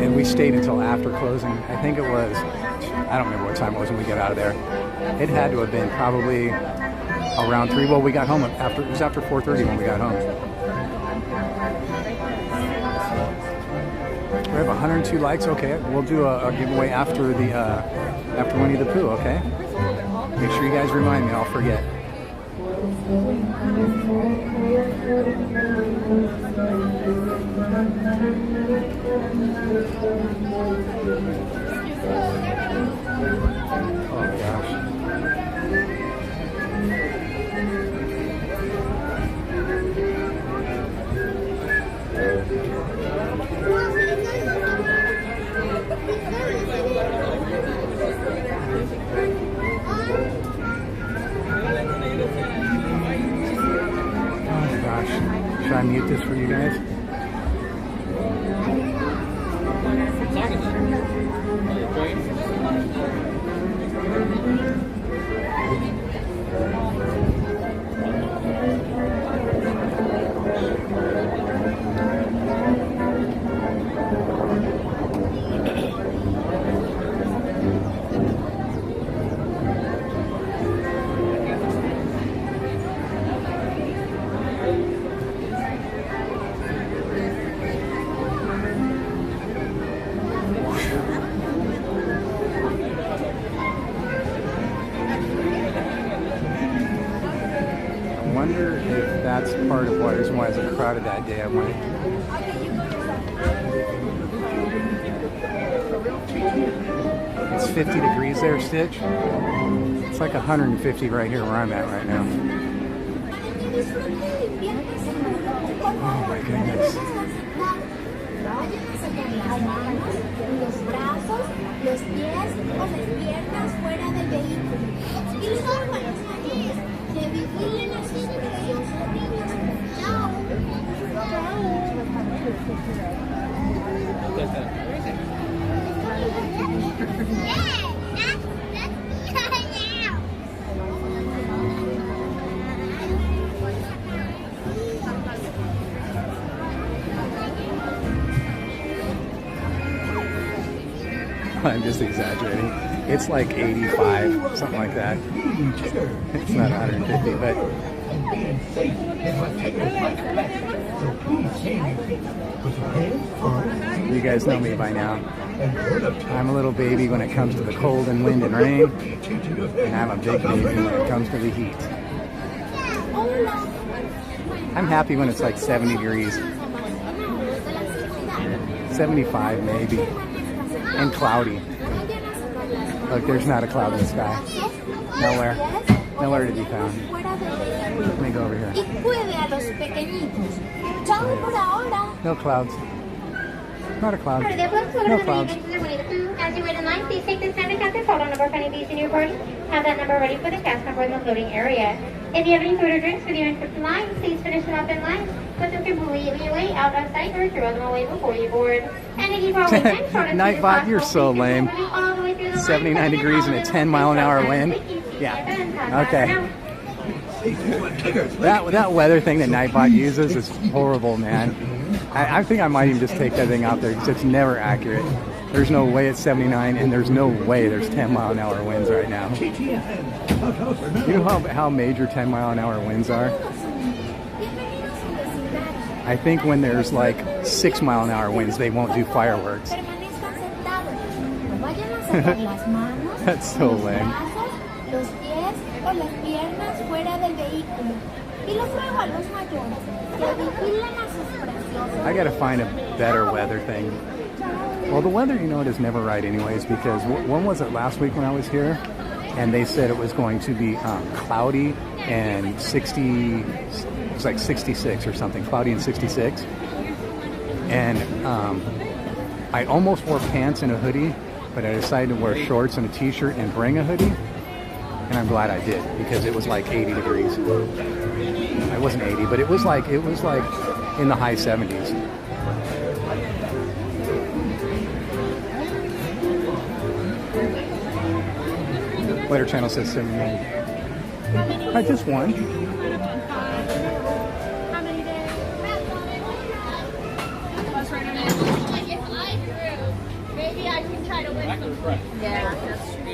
And we stayed until after closing. I think it was, I don't remember what time it was when we got out of there. It had to have been probably around 3. Well, we got home after, it was after 4:30 when we got home. We have 102 likes. Okay, we'll do a giveaway after the after Winnie the Pooh. Okay. Make sure you guys remind me. I'll forget. Oh gosh. Should I mute this for you guys? that's part of why reason why it was crowded that day I went. It's 50 degrees there, Stitch. It's like 150 right here where I'm at right now. Oh my goodness. Los brazos, los pies o las piernas fuera del vehículo. Y los órganos mayores que vigilen a sus preciosos niños. Chao. I'm just exaggerating. It's like 85, something like that. It's not 150, but you guys know me by now. I'm a little baby when it comes to the cold and wind and rain, and I'm a big baby when it comes to the heat. I'm happy when it's like 70 degrees. 75 maybe. And cloudy. Look, there's not a cloud in the sky. Nowhere. Nowhere to be found. Let me go over here. No clouds. Not a cloud. No clouds. As you wait in line, please take this time to count the photo number of any piece in your purse. Have that number ready for the cast member in the loading area. If you have any food or drinks with you in line, please finish them up in line. Put them completely away out of sight or throw them away before you board. And if you probably Nightbot, you're so lame. 79 degrees and a 10-mile-an-hour wind. Yeah. Okay. That weather thing that Nightbot uses is horrible, man. I think I might even just take that thing out there because it's never accurate. There's no way it's 79, and there's no way there's 10-mile-an-hour winds right now. You know how major 10-mile-an-hour winds are? I think when there's like 6-mile-an-hour winds, they won't do fireworks. That's so lame. I gotta find a better weather thing. Well, the weather, you know, it is never right anyways, because when was it, last week when I was here? And they said it was going to be cloudy and 60, it was like 66 or something, cloudy and 66. And I almost wore pants and a hoodie, but I decided to wear shorts and a t-shirt and bring a hoodie. And I'm glad I did, because it was like 80 degrees. It wasn't 80, but it was like in the high 70s. Weather channel says 79. I just won. How many days? If I grew, maybe I can try to win some. Yeah, that's true.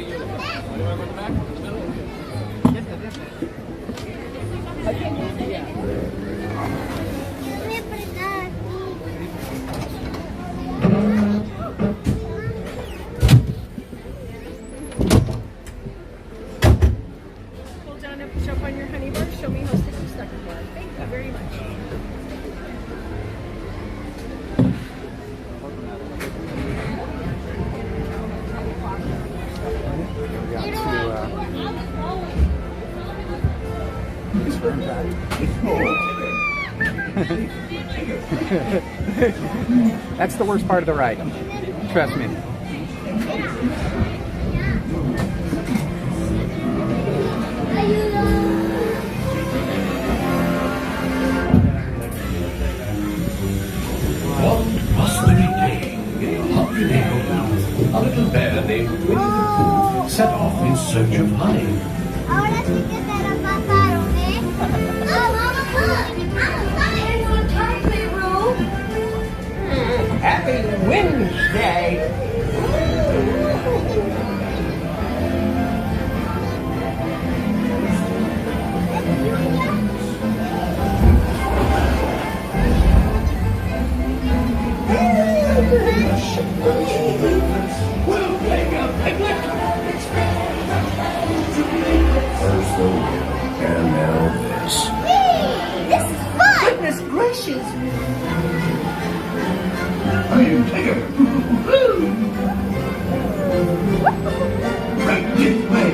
Hold down and push up on your honey bar. Show me how sticky you stuck it. Thank you very much. That's the worst part of the ride. Trust me. Walt was the day. Hungry a little bear named Winnie the Pooh set off in search of honey. Ahora sí que te la pasaron, ¿eh? Oh, Mama Pooh! Happy Wednesday! We'll take a picnic! First the wind, and now this. This is horseshoes. I'm Tiger. Right this way.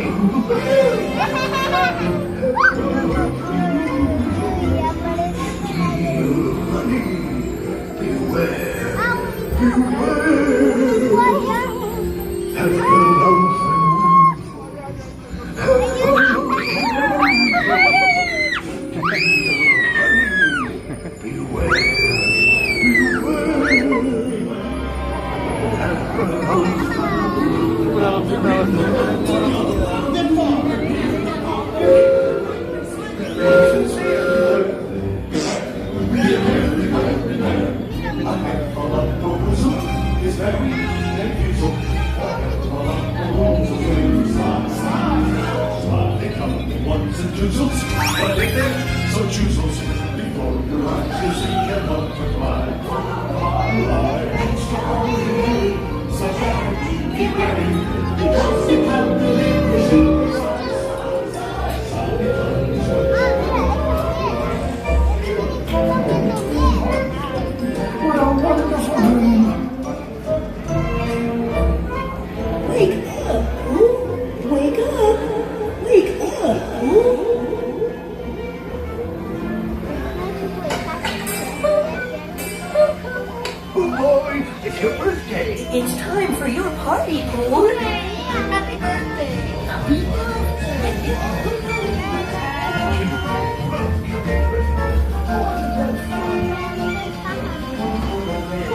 It's time for your party, Pooh. Happy birthday! Happy birthday!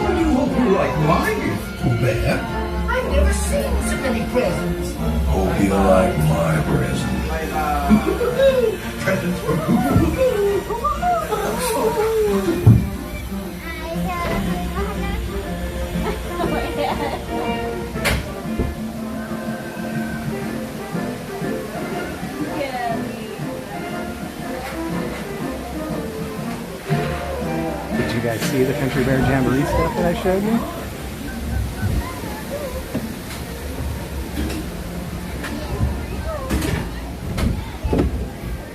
I do hope you like my gift, Pooh Bear. I've never seen so many presents. Hope you like my present. Presents for Pooh. Did you guys see the Country Bear Jamboree stuff that I showed you?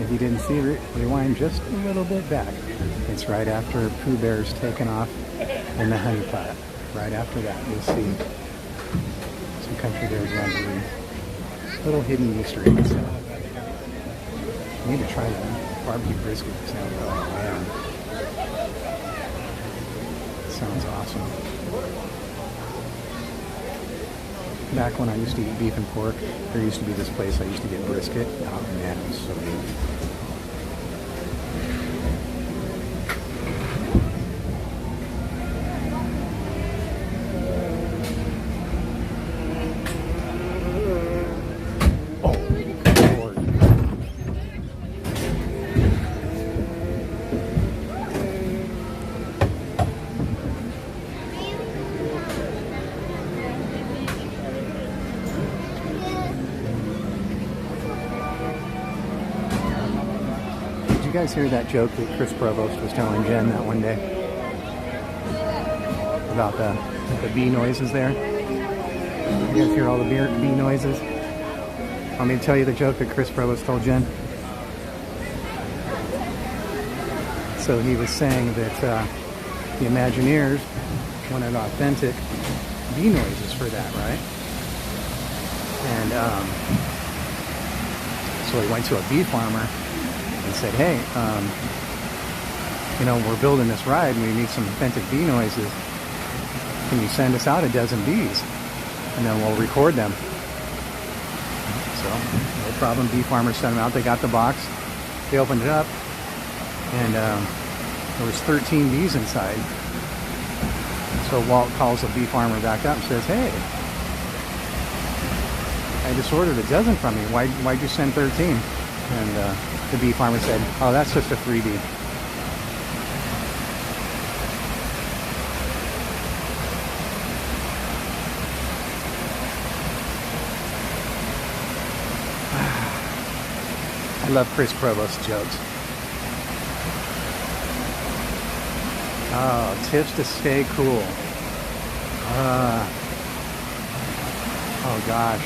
If you didn't see it, rewind just a little bit back. It's right after Pooh Bear's taken off in the honey pot. Right after that, you'll see some Country Bear Jamboree. Little hidden Easter eggs. I need to try that barbecue brisket. Sounds like, man. Sounds awesome. Back when I used to eat beef and pork, there used to be this place I used to get brisket. Oh man, it was so good. Did you guys hear that joke that Chris Provost was telling Jen that one day? About the bee noises there? You guys hear all the bee noises? Want me to tell you the joke that Chris Provost told Jen? So he was saying that the Imagineers wanted authentic bee noises for that, right? And so he went to a bee farmer and said, hey, you know, we're building this ride and we need some authentic bee noises. Can you send us out a dozen bees? And then we'll record them. So, no problem. Bee farmers sent them out. They got the box. They opened it up. And there was 13 bees inside. So Walt calls the bee farmer back up and says, hey, I just ordered a dozen from you. Why'd you send 13? And the bee farmer said, oh, that's just a freebie. I love Chris Provost's jokes. Oh, tips to stay cool. Oh gosh,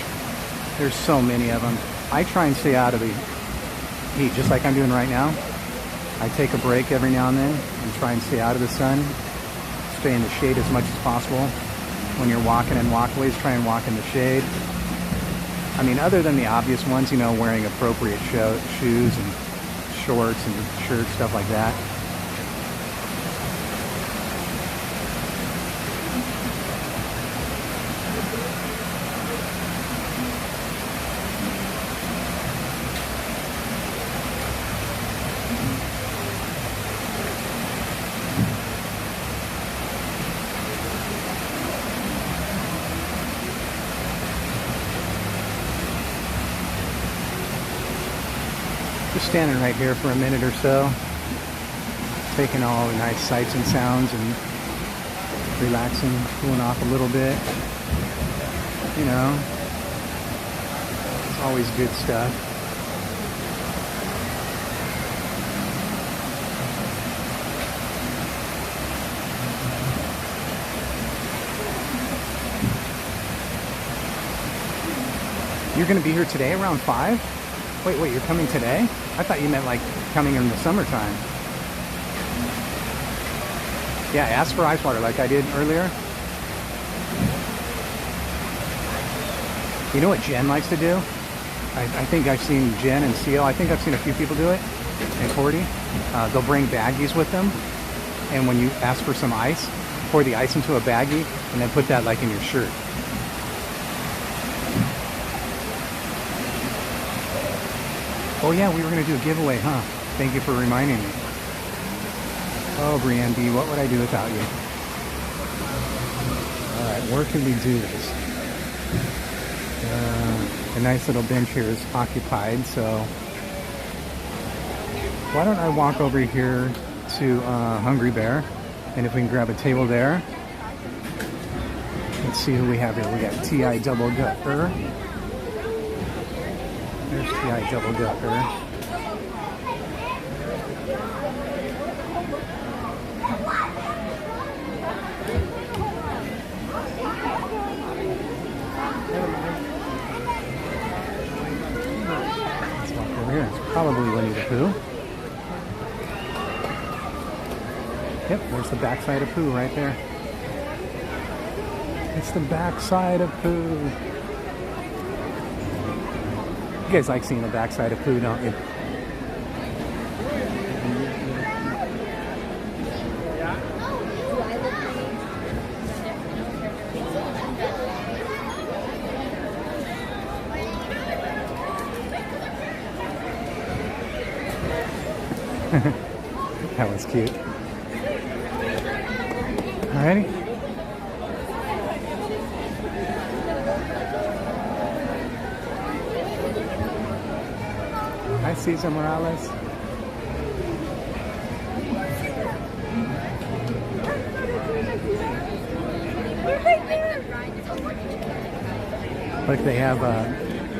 there's so many of them. I try and stay out of the heat, just like I'm doing right now. I take a break every now and then and try and stay out of the sun, stay in the shade as much as possible. When you're walking in walkways, try and walk in the shade. I mean, other than the obvious ones, you know, wearing appropriate shoes and shorts and shirts, stuff like that. Just standing right here for a minute or so, taking all the nice sights and sounds and relaxing, cooling off a little bit. You know, it's always good stuff. You're going to be here today around 5? Wait, you're coming today? I thought you meant like coming in the summertime. Yeah, ask for ice water like I did earlier. You know what Jen likes to do? I think I've seen Jen and Seal, I think I've seen a few people do it, and Cordy. They'll bring baggies with them, and when you ask for some ice, pour the ice into a baggie, and then put that like in your shirt. Oh yeah, we were going to do a giveaway, huh? Thank you for reminding me. Oh, Brienne B, what would I do without you? Alright, where can we do this? The nice little bench here is occupied, so why don't I walk over here to Hungry Bear, and if we can grab a table there. Let's see who we have here. We got T.I. Double Gutter. There's T.I. Double Gutter. Let's walk over here. It's probably Winnie the Pooh. Yep, there's the backside of Pooh right there. It's the backside of Pooh. You guys like seeing the backside of Pooh, don't you? That was cute. Alrighty. Hi, Cesar Morales. Look, they have,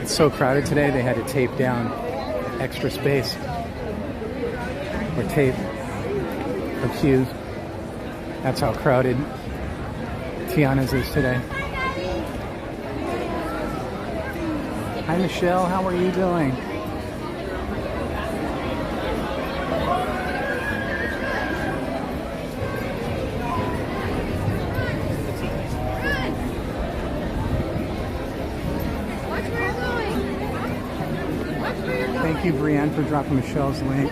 it's so crowded today, they had to tape down extra space. Or tape for queues. That's how crowded Tiana's is today. Hi, Michelle, how are you doing? Thank you, Brienne, for dropping Michelle's link.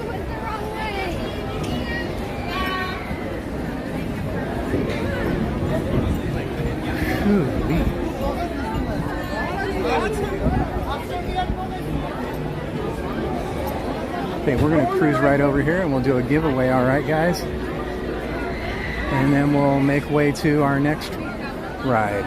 Okay, we're going to cruise right over here and we'll do a giveaway, alright guys? And then we'll make way to our next ride.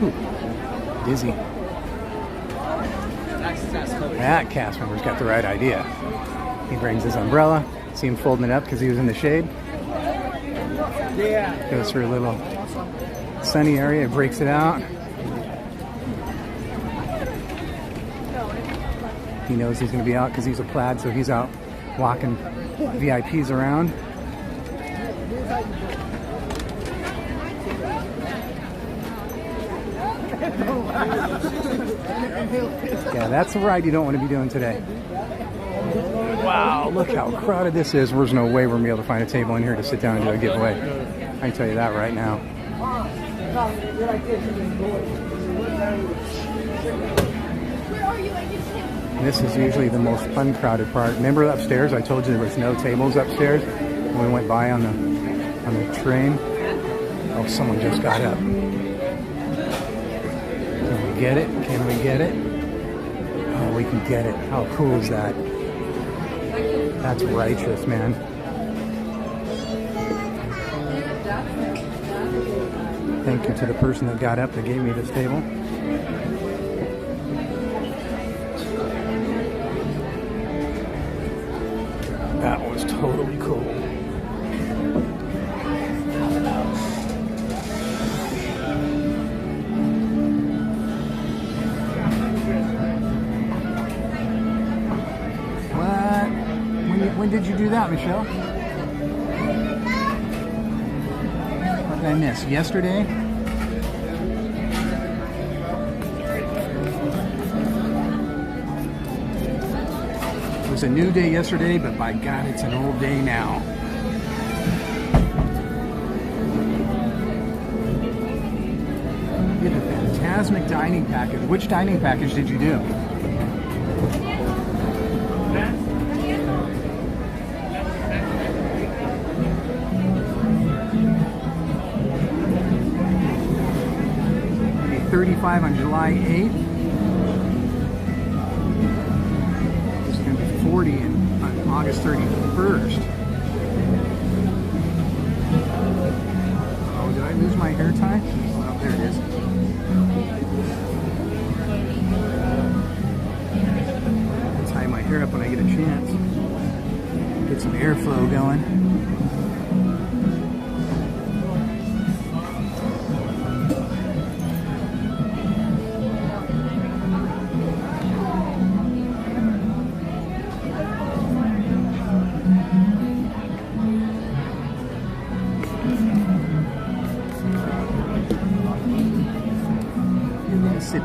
Ooh, dizzy. That cast member's got the right idea. He brings his umbrella. See him folding it up because he was in the shade. Yeah. Goes through a little sunny area, breaks it out. He knows he's going to be out because he's a plaid, so he's out walking VIPs around. Yeah, that's the ride you don't want to be doing today. Wow, look how crowded this is. There's no way we're going to be able to find a table in here to sit down and do a giveaway. I can tell you that right now. This is usually the most uncrowded part. Remember upstairs? I told you there was no tables upstairs when we went by on the train. Oh, someone just got up. Can we get it? Can we get it? Oh, we can get it. How cool is that? That's righteous, man. Thank you to the person that got up that gave me this table. That was totally cool. When did you do that, Michelle? What did I miss? Yesterday? It was a new day yesterday, but by God, it's an old day now. You had the Fantasmic dining package. Which dining package did you do? $35 on July 8th. This is going to be $40 on August 31st. Oh, did I lose my hair tie? Oh, there it is. I'll tie my hair up when I get a chance. Get some airflow going.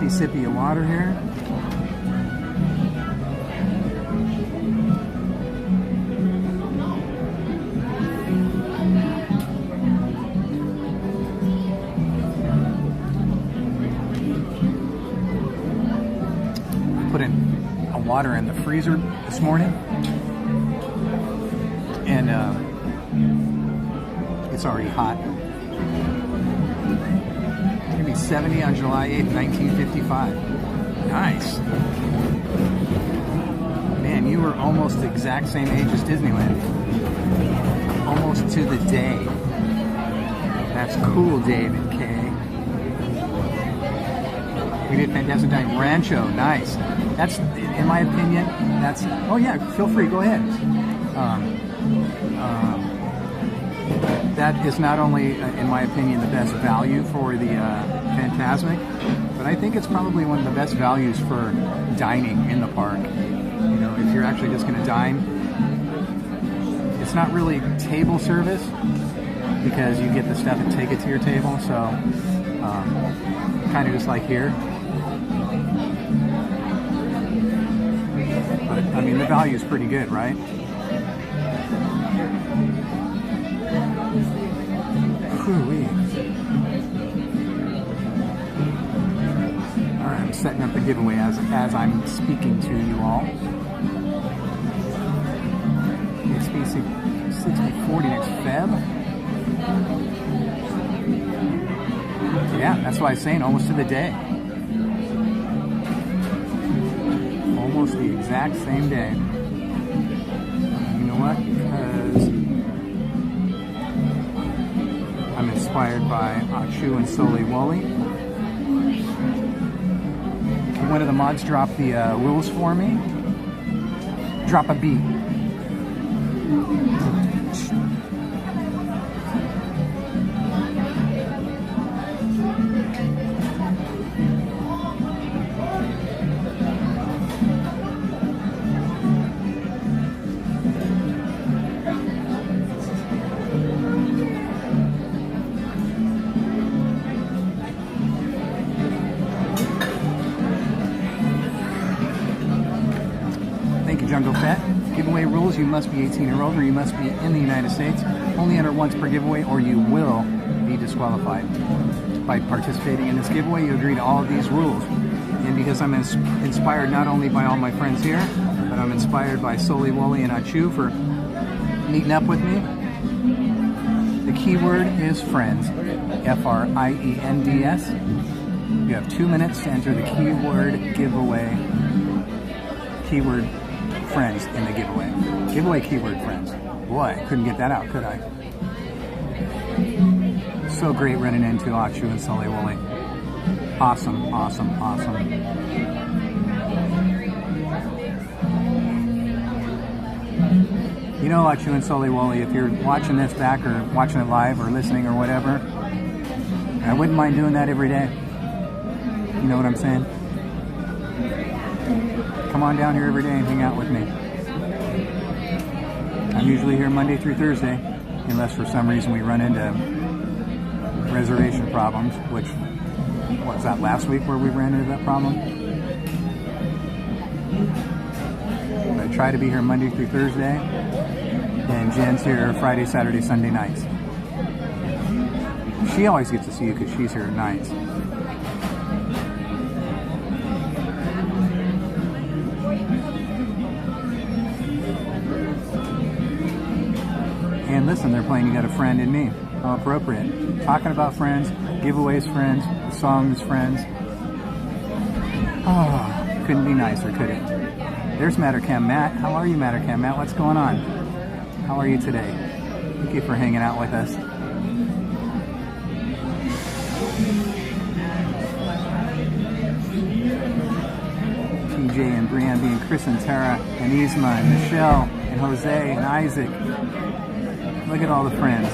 Sippy of water here. I put in a water in the freezer this morning, and it's already hot. 70 on July 8th, 1955. Nice. Man, you were almost the exact same age as Disneyland. Almost to the day. That's cool, David K. We did Fantastic Dining. Rancho, nice. That's, in my opinion, that's... Oh yeah, feel free, go ahead. That is not only, in my opinion, the best value for the Fantasmic, but I think it's probably one of the best values for dining in the park. You know, if you're actually just going to dine, it's not really table service because you get the stuff and take it to your table. So, kind of just like here. But I mean, the value is pretty good, right? Alright, I'm setting up the giveaway as I'm speaking to you all. HBC 6040 next Feb. Yeah, that's why I was saying almost to the day. Almost the exact same day. You know what? Because I'm inspired by Achu and Soli Wally. Can one of the mods drop the rules for me? Drop a beat. must be 18 or older. You must be in the United States. Only enter once per giveaway or you will be disqualified. By participating in this giveaway, you agree to all of these rules. And because I'm inspired not only by all my friends here, but I'm inspired by Soli Woli and Achu for meeting up with me. The keyword is friends, F-R-I-E-N-D-S. You have 2 minutes to enter the keyword giveaway, keyword friends in the giveaway. Giveaway keyword friends. Boy, couldn't get that out, could I? So great running into Achu and Soli Woli. Awesome, awesome, awesome. You know, Achu and Soli Woli, if you're watching this back or watching it live or listening or whatever, I wouldn't mind doing that every day. You know what I'm saying? Come on down here every day and hang out with me. I'm usually here Monday through Thursday, unless for some reason we run into reservation problems, which, what was that, last week where we ran into that problem? I try to be here Monday through Thursday, and Jen's here Friday, Saturday, Sunday nights. She always gets to see you because she's here at nights. And listen, they're playing You Got a Friend in Me. How appropriate. Talking about friends, giveaways friends, the songs friends. Oh, couldn't be nicer, could it? There's Mattercam Matt. How are you, Mattercam Matt? What's going on? How are you today? Thank you for hanging out with us. TJ and Brandy and Chris and Tara and Isma and Michelle and Jose and Isaac. Look at all the friends.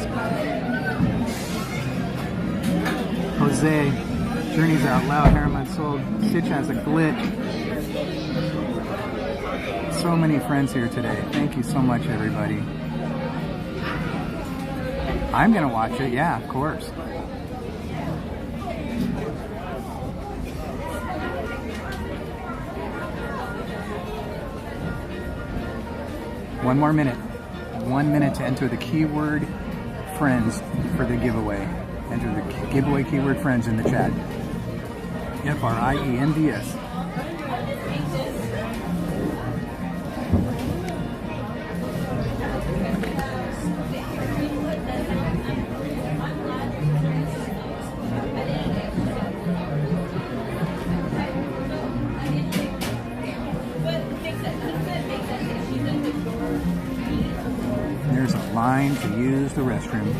Jose, Journeys Out Loud, Harriman Soul, Stitch Has a Glitch. So many friends here today. Thank you so much, everybody. I'm gonna watch it, yeah, of course. One more minute. 1 minute to enter the keyword friends for the giveaway. Enter the giveaway keyword friends in the chat. F-R-I-E-N-D-S. There's a line to use the restroom.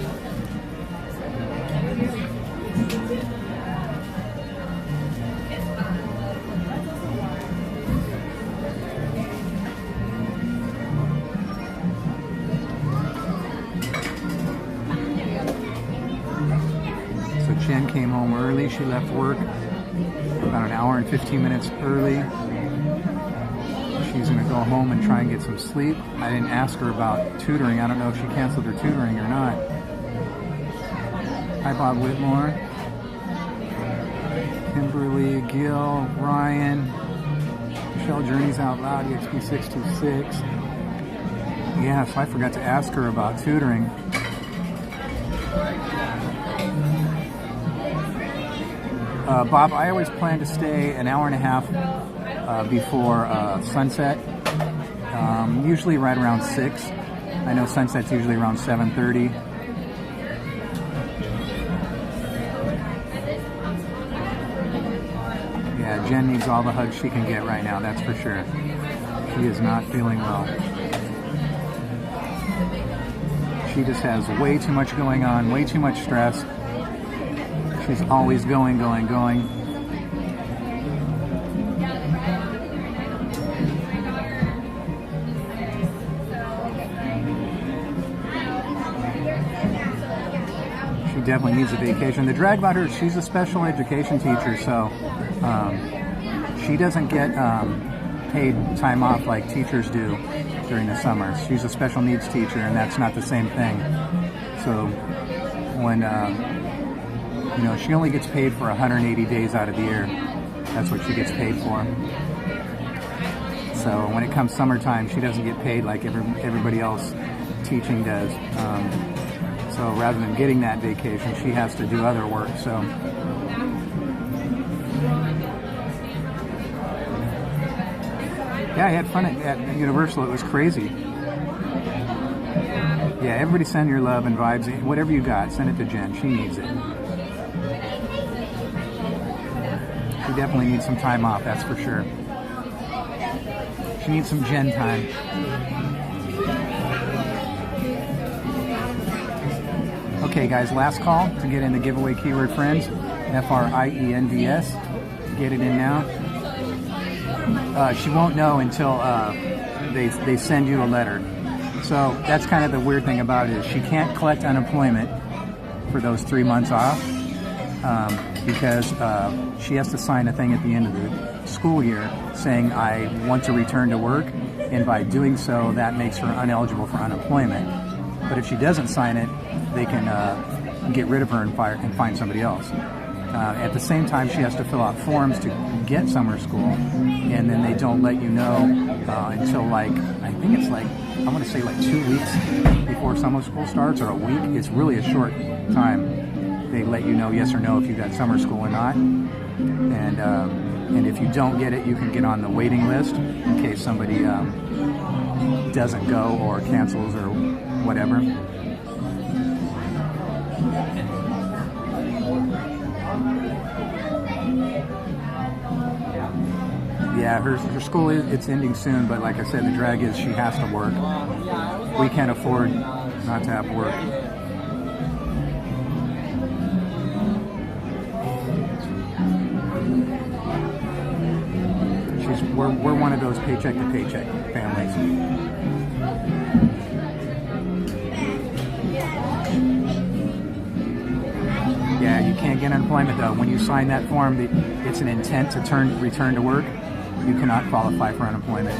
So Jen came home early. She left work about an hour and 15 minutes early. She's going to go home and try and get some sleep. I didn't ask her about tutoring. I don't know if she canceled her tutoring or not. Hi, Bob Whitmore. Kimberly, Gil, Ryan, Michelle, Journeys Out Loud, EXP626. Yeah, so I forgot to ask her about tutoring. Bob, I always plan to stay an hour and a half before sunset, usually right around 6. I know sunset's usually around 7:30. Yeah, Jen needs all the hugs she can get right now, that's for sure. She is not feeling well. She just has way too much going on, way too much stress. She's always going. She definitely needs a vacation. The drag about her, she's a special education teacher, so she doesn't get paid time off like teachers do during the summer. She's a special needs teacher, and that's not the same thing. So when you know, she only gets paid for 180 days out of the year. That's what she gets paid for. So when it comes summertime, she doesn't get paid like everybody else teaching does. So rather than getting that vacation, she has to do other work. So yeah, I had fun at Universal. It was crazy. Yeah, everybody send your love and vibes. Whatever you got, send it to Jen. She needs it. She definitely needs some time off, that's for sure. She needs some Jen time. Okay, guys, last call to get in the giveaway keyword friends. F-R-I-E-N-D-S. Get it in now. She won't know until they send you a letter. So that's kind of the weird thing about it is she can't collect unemployment for those 3 months off because she has to sign a thing at the end of the school year saying I want to return to work, and by doing so that makes her ineligible for unemployment. But if she doesn't sign it, they can get rid of her and find somebody else. At the same time, she has to fill out forms to get summer school, and then they don't let you know until like, I think it's like, I want to say like 2 weeks before summer school starts, or a week. It's really a short time. They let you know yes or no if you got summer school or not. And if you don't get it, you can get on the waiting list in case somebody doesn't go or cancels or whatever. Yeah, her school it's ending soon, but like I said, the drag is she has to work. We can't afford not to have work. We're one of those paycheck to paycheck families. Yeah, you can't get unemployment though. When you sign that form, it's an intent to return to work. You cannot qualify for unemployment.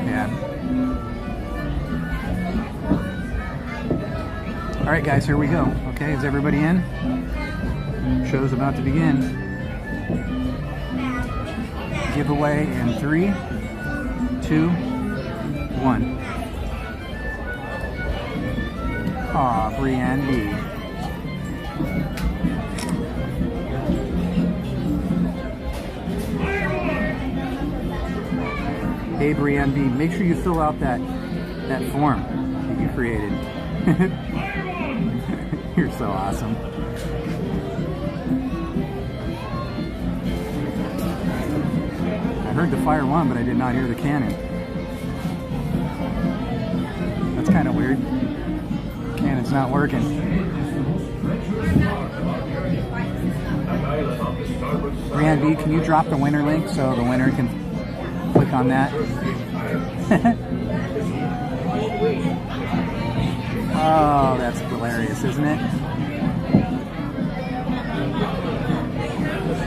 Yeah. All right, guys, here we go. Okay, is everybody in? Show's about to begin. Giveaway in 3, 2, 1. Aw, Brienne B. Hey, Brienne B, make sure you fill out that form that you created. You're so awesome. I heard the fire one, but I did not hear the cannon. That's kind of weird. Cannon's not working. Brienne B, can you drop the winner link so the winner can click on that? Oh, that's hilarious, isn't it?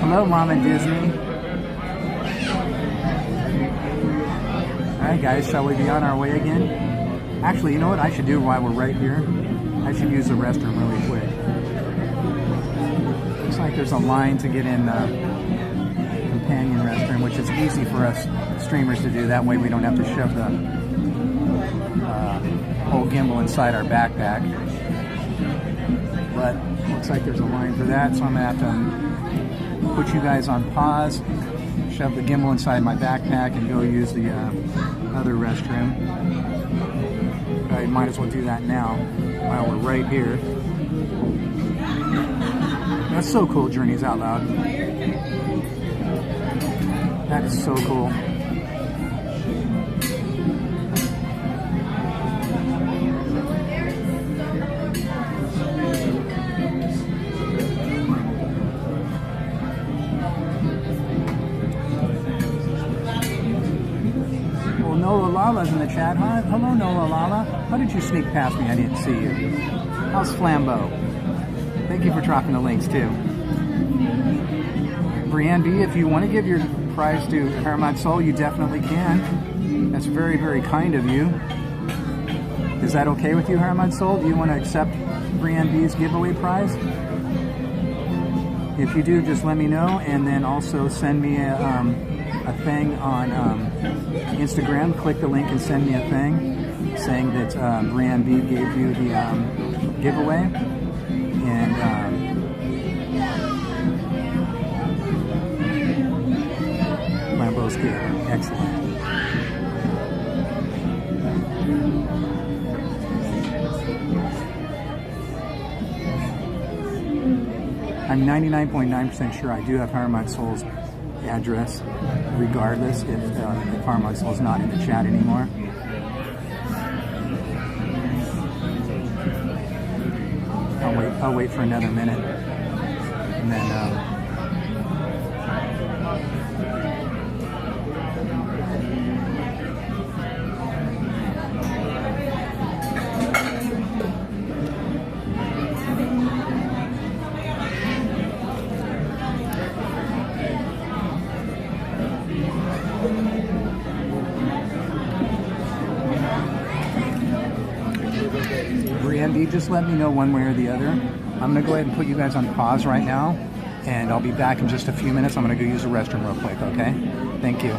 Hello, Mom and Disney. Alright guys, shall we be on our way again? Actually, you know what I should do while we're right here? I should use the restroom really quick. Looks like there's a line to get in the companion restroom, which is easy for us streamers to do. That way we don't have to shove the whole gimbal inside our backpack. But looks like there's a line for that, so I'm going to have to put you guys on pause, shove the gimbal inside my backpack, and go use the other restroom. I might as well do that now while we're right here. That's so cool, Journeys Out Loud. That is so cool. Nola Lala's in the chat. Hi. Hello, Nola Lala. How did you sneak past me? I didn't see you. How's Flambeau? Thank you for dropping the links, too. Brienne B, if you want to give your prize to Paramount Soul, you definitely can. That's very, very kind of you. Is that okay with you, Paramount Soul? Do you want to accept Brienne B's giveaway prize? If you do, just let me know, and then also send me a a thing on Instagram. Click the link and send me a thing saying that Brian B gave you the giveaway. And Lambo's good. Excellent. I'm 99.9% sure I do have Harmon Soul's address, regardless if Harmon Soul's not in the chat anymore. I'll wait for another minute, and then Brandy, just let me know one way or the other. I'm going to go ahead and put you guys on pause right now, and I'll be back in just a few minutes. I'm going to go use the restroom real quick, okay? Thank you.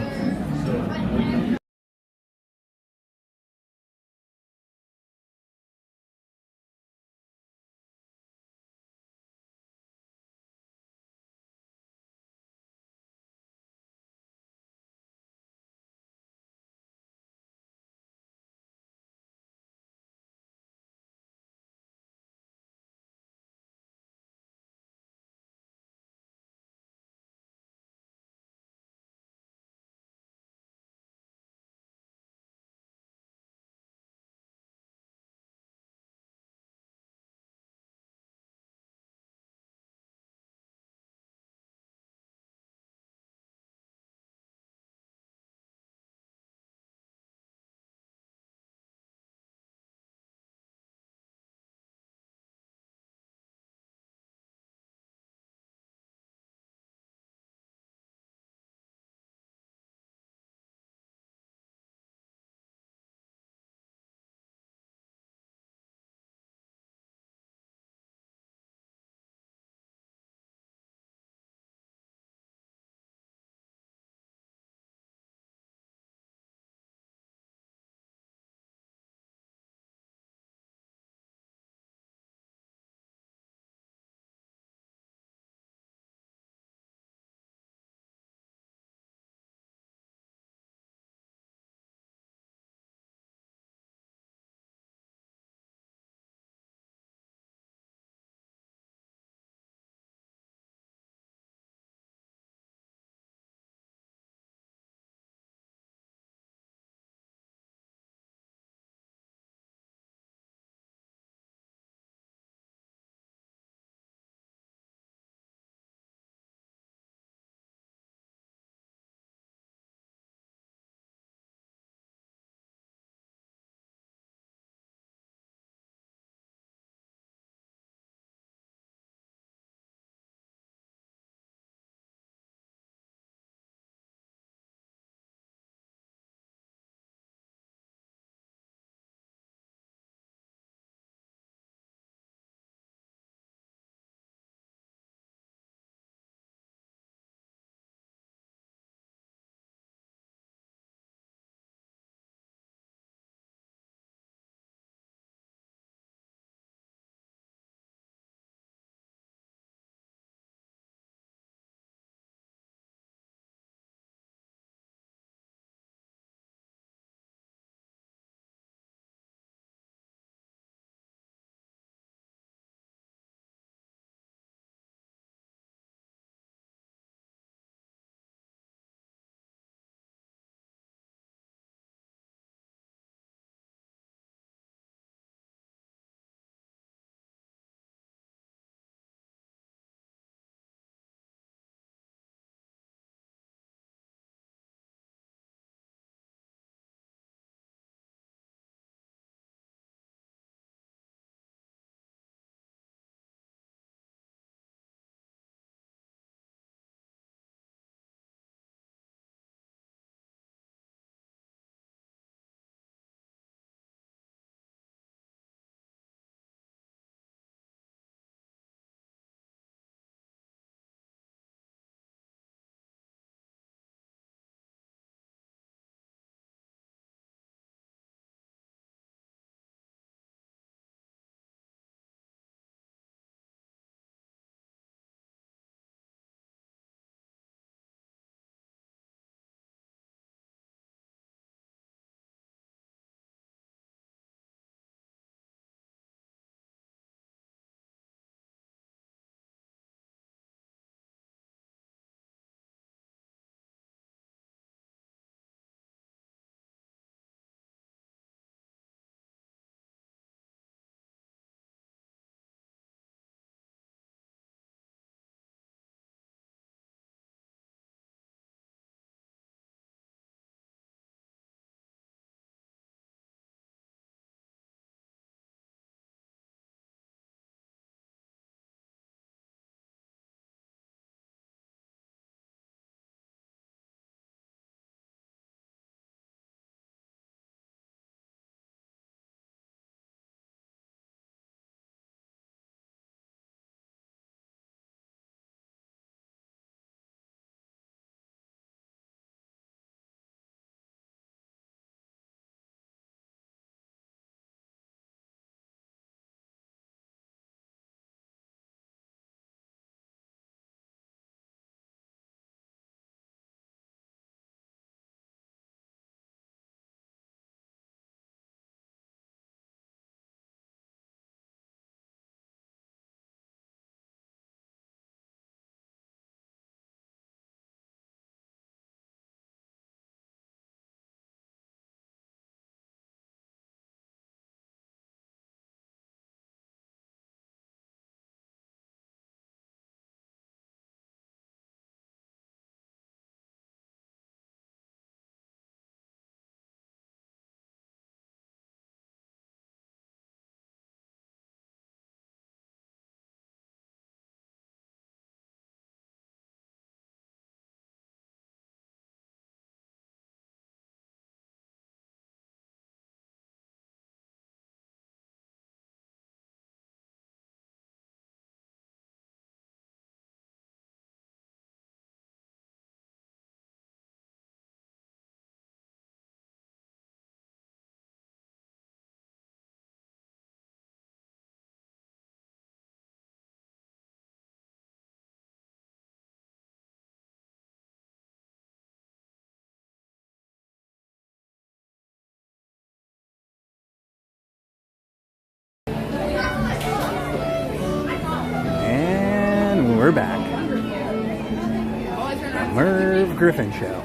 Griffin show.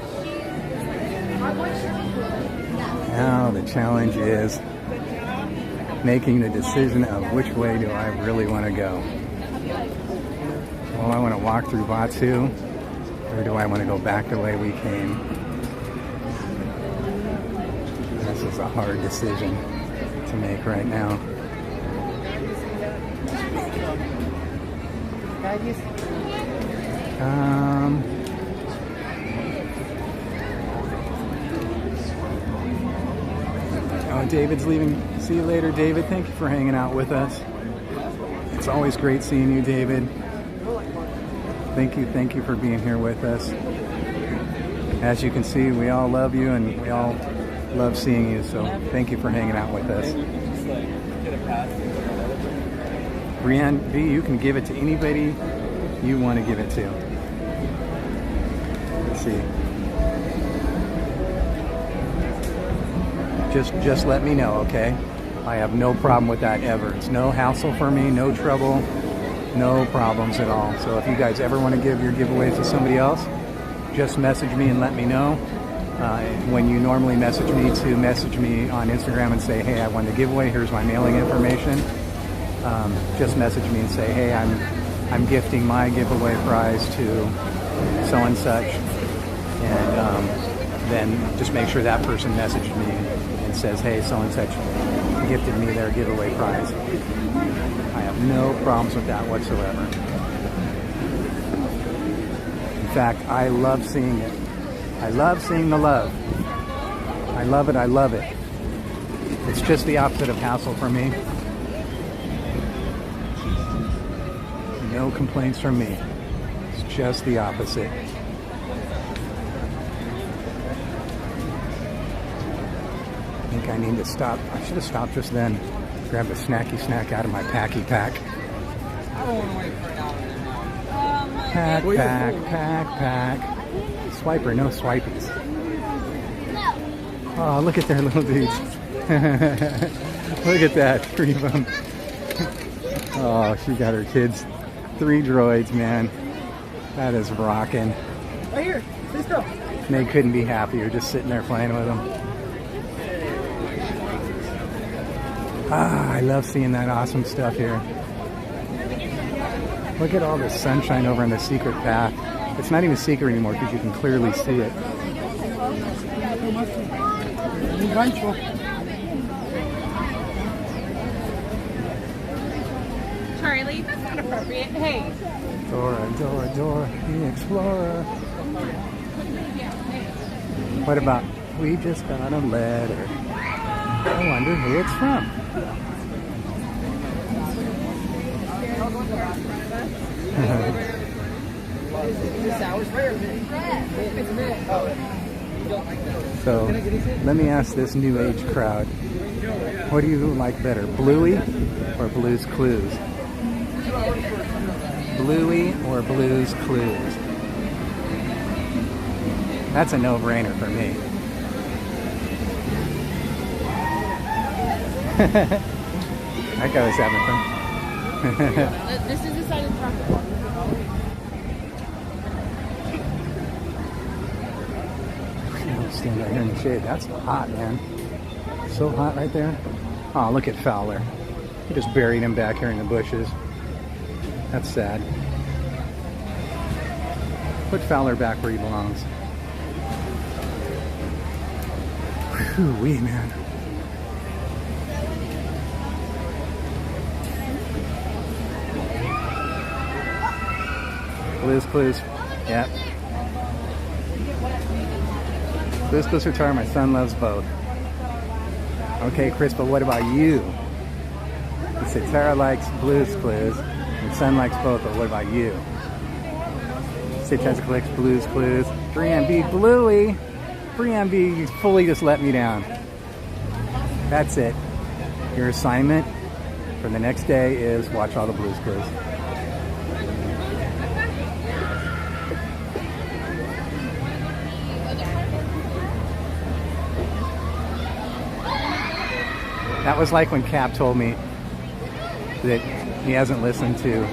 Now the challenge is making the decision of which way do I really want to go. Well, I want to walk through Batuu, or do I want to go back the way we came? This is a hard decision to make right now. Oh, David's leaving. See you later, David. Thank you for hanging out with us. It's always great seeing you, David. Thank you for being here with us. As you can see, we all love you and we all love seeing you, so thank you for hanging out with us. Brienne B, you can give it to anybody you want to give it to. Let's see. Just let me know, okay? I have no problem with that ever. It's no hassle for me, no trouble, no problems at all. So if you guys ever want to give your giveaways to somebody else, just message me and let me know. When you normally message me on Instagram and say, hey, I won the giveaway, here's my mailing information. Just message me and say, hey, I'm gifting my giveaway prize to so and such, and then just make sure that person messaged me and says, hey, so and such gifted me their giveaway prize. I have no problems with that whatsoever. In fact, I love seeing it. I love seeing the love. I love it, I love it. It's just the opposite of hassle for me. No complaints from me. It's just the opposite. I think I need to stop. I should have stopped just then. Grabbed a snacky snack out of my packy pack. I don't want to wait for an hour. Pack. Swiper, no swipies. Oh, look at their little dudes. Look at that, 3 of them. Oh, she got her kids. 3 droids, man. That is rocking. Right here, let's go. They couldn't be happier just sitting there playing with them. Ah, I love seeing that awesome stuff here. Look at all the sunshine over in the secret path. It's not even secret anymore because you can clearly see it. Charlie, that's not appropriate. Hey. Dora, the Explorer. What about, we just got a letter. I wonder who it's from. So, let me ask this new age crowd. What do you like better, Bluey or Blue's Clues? Bluey or Blue's Clues? That's a no-brainer for me. That guy was having fun. This is the side of the chocolate bar. Stand right here in the shade. That's hot, man. So hot right there. Oh, look at Fowler. He just buried him back here in the bushes. That's sad. Put Fowler back where he belongs. Whew-wee, man. Blue's Clues. Yep. Blue's Clues retired. My son loves both. Okay, Chris, but what about you? He said Tara likes Blue's Clues. My son likes both, but what about you? Say Tessa collects Blue's Clues. Brienne B. Bluey. Brienne B. You fully just let me down. That's it. Your assignment for the next day is watch all the Blue's Clues. That was like when Cap told me that he hasn't listened to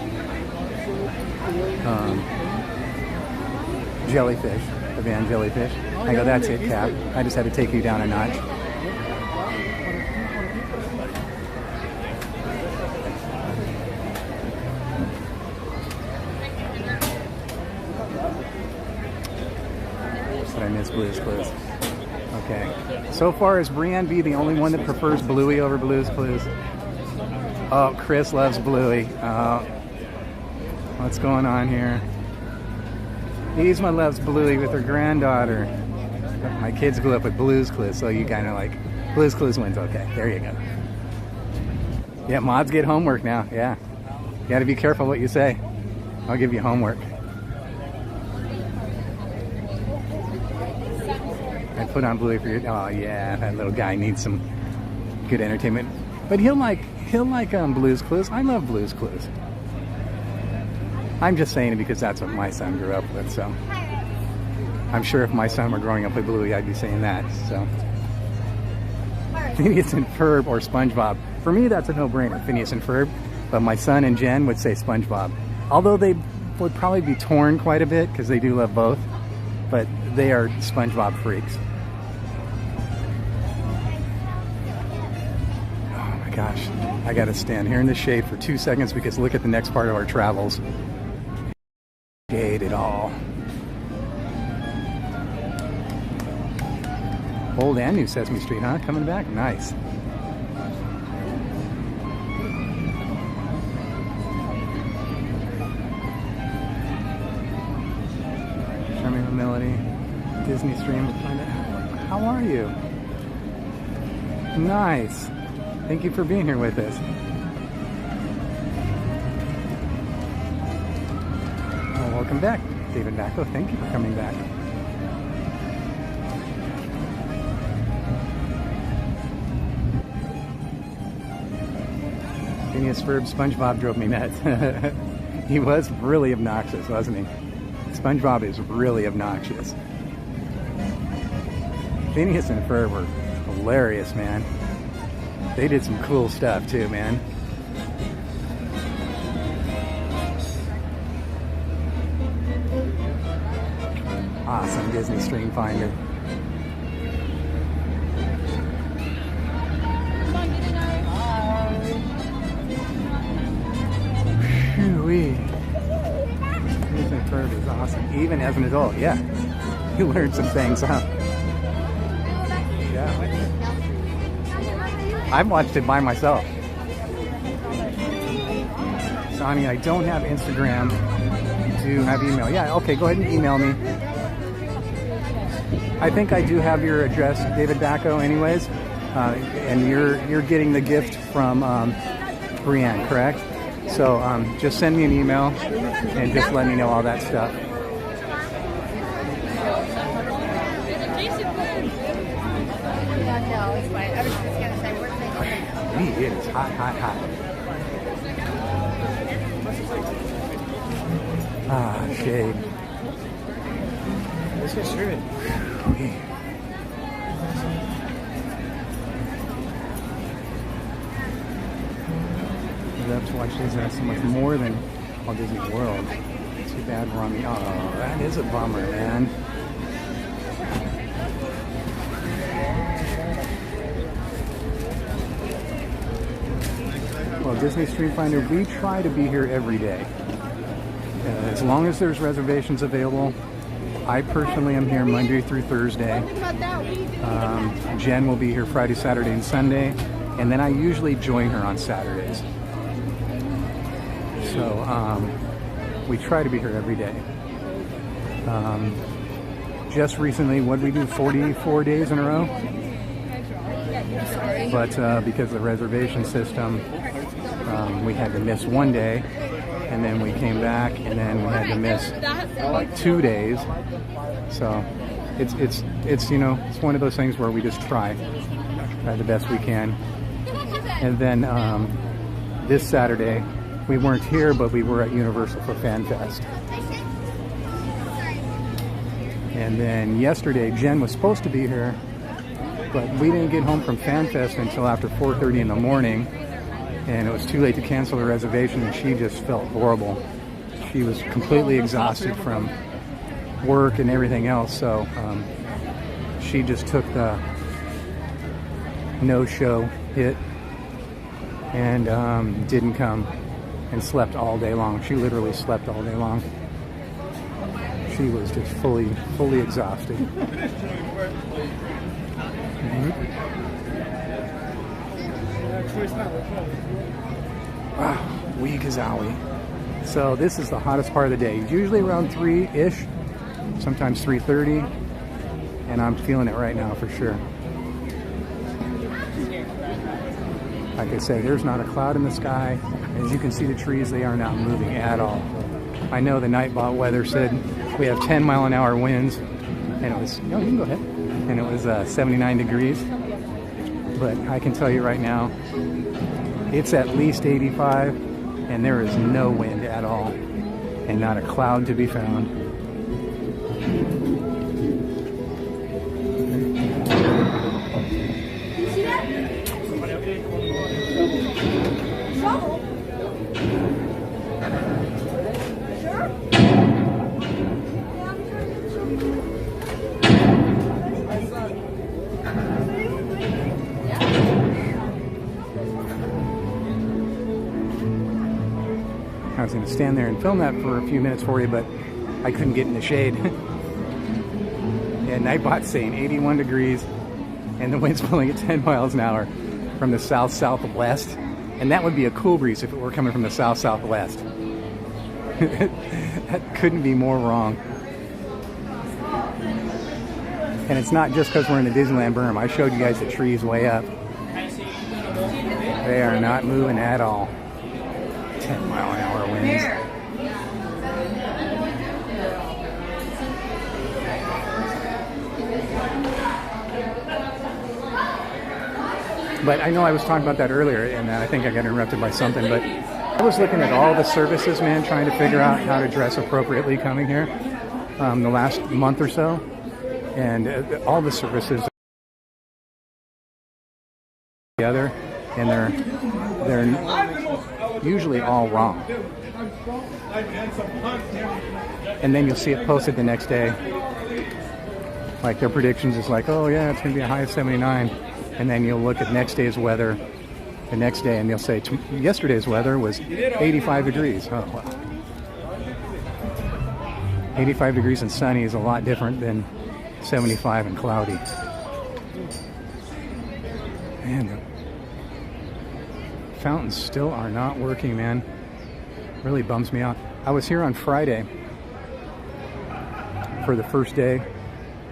Jellyfish. The Van Jellyfish. I go, that's it, Cap. I just had to take you down a notch. Did I miss Blue's Clues? Okay. So far, is Brienne B the only one that prefers Bluey over Blue's Clues? Oh, Chris loves Bluey. What's going on here? Yzma loves Bluey with her granddaughter. My kids grew up with Blue's Clues, so you kind of like Blue's Clues wins. Okay, there you go. Yeah, mods get homework now. Yeah, you got to be careful what you say. I'll give you homework. I put on Bluey for you. Oh yeah, that little guy needs some good entertainment. But he'll like Blue's Clues. I love Blue's Clues. I'm just saying it because that's what my son grew up with. So I'm sure if my son were growing up with Bluey, I'd be saying that. So Phineas and Ferb or SpongeBob. For me, that's a no-brainer. Phineas and Ferb. But my son and Jen would say SpongeBob. Although they would probably be torn quite a bit because they do love both. But they are SpongeBob freaks. Oh my gosh. I gotta stand here in the shade for 2 seconds because look at the next part of our travels. Shade it all. Old and new Sesame Street, huh? Coming back? Nice. Charming Melody, Disney Stream. How are you? Nice. Thank you for being here with us. Well, welcome back, David Backo. Thank you for coming back. Phineas Ferb, SpongeBob drove me nuts. He was really obnoxious, wasn't he? SpongeBob is really obnoxious. Phineas and Ferb were hilarious, man. They did some cool stuff too, man. Awesome Disney Stream Finder. Shoo-wee. Phineas and Ferb is awesome. Even as an adult, yeah. You learned some things, huh? Yeah. I've watched it by myself. Sonny, I don't have Instagram. Do you have email? Yeah, okay, go ahead and email me. I think I do have your address, David Backo, anyways. And you're getting the gift from Brienne, correct? So just send me an email and just let me know all that stuff. It is hot, hot, hot. Ah, shade. Let's go streaming. You have to watch these. That's so much more than Walt Disney World. Too bad we're on the. Oh, that is a bummer, man. Well, Disney Stream Finder, we try to be here every day. As long as there's reservations available. I personally am here Monday through Thursday. Jen will be here Friday, Saturday, and Sunday. And then I usually join her on Saturdays. So we try to be here every day. Just recently, what did we do, 44 days in a row? But because of the reservation system, we had to miss one day, and then we came back, and then we had to miss like 2 days. So it's you know, it's one of those things where we just try the best we can. And then this Saturday we weren't here, but we were at Universal for Fan Fest. And then yesterday Jen was supposed to be here, but we didn't get home from Fan Fest until after 4:30 in the morning. And it was too late to cancel the reservation, and she just felt horrible. She was completely exhausted from work and everything else, so she just took the no-show hit and didn't come and slept all day long. She literally slept all day long. She was just fully exhausted. Wow, Weegazowie. So this is the hottest part of the day. It's usually around 3-ish, sometimes 3:30, and I'm feeling it right now for sure. Like I said, there's not a cloud in the sky. As you can see, the trees, they are not moving at all. I know the Nightbot weather said we have 10-mile-an-hour winds, and it was, no, you can go ahead, and it was 79 degrees. But I can tell you right now, it's at least 85, and there is no wind at all, and not a cloud to be found. You see that? Shovel? Sure? I was going to stand there and film that for a few minutes for you, but I couldn't get in the shade. Yeah, Nightbot's saying 81 degrees, and the wind's blowing at 10 miles an hour from the south-southwest. And that would be a cool breeze if it were coming from the south-southwest. That couldn't be more wrong. And it's not just because we're in the Disneyland berm. I showed you guys the trees way up. They are not moving at all. 10-mile-an-hour winds. But I know I was talking about that earlier, and I think I got interrupted by something, but I was looking at all the services, man, trying to figure out how to dress appropriately coming here the last month or so. And all the services together, and they're usually all wrong. And then you'll see it posted the next day. Like their predictions is like, oh yeah, it's going to be a high of 79. And then you'll look at next day's weather the next day, and they'll say yesterday's weather was 85 degrees. Oh, wow. 85 degrees and sunny is a lot different than 75 and cloudy. Man, the fountains still are not working, man. Really bums me out. I was here on Friday for the first day.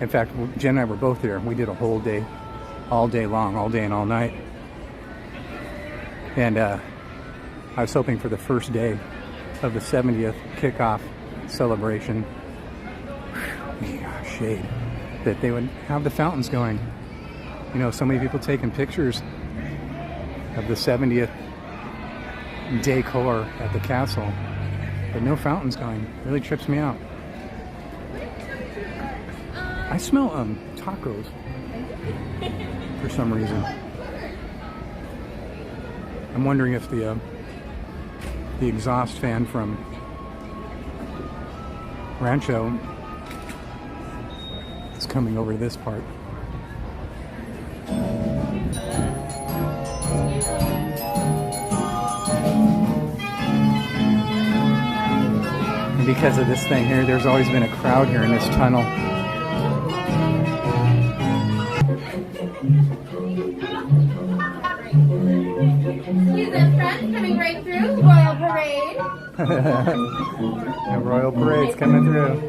In fact, Jen and I were both there. We did a whole day, all day long, all day and all night. And I was hoping for the first day of the 70th kickoff celebration, shade, that they would have the fountains going. You know, so many people taking pictures of the 70th decor at the castle, but no fountains going. It really trips me out. I smell tacos for some reason. I'm wondering if the exhaust fan from Rancho is coming over to this part. And because of this thing here, there's always been a crowd here in this tunnel. See the front coming right through, Royal Parade. The Royal Parade's coming through.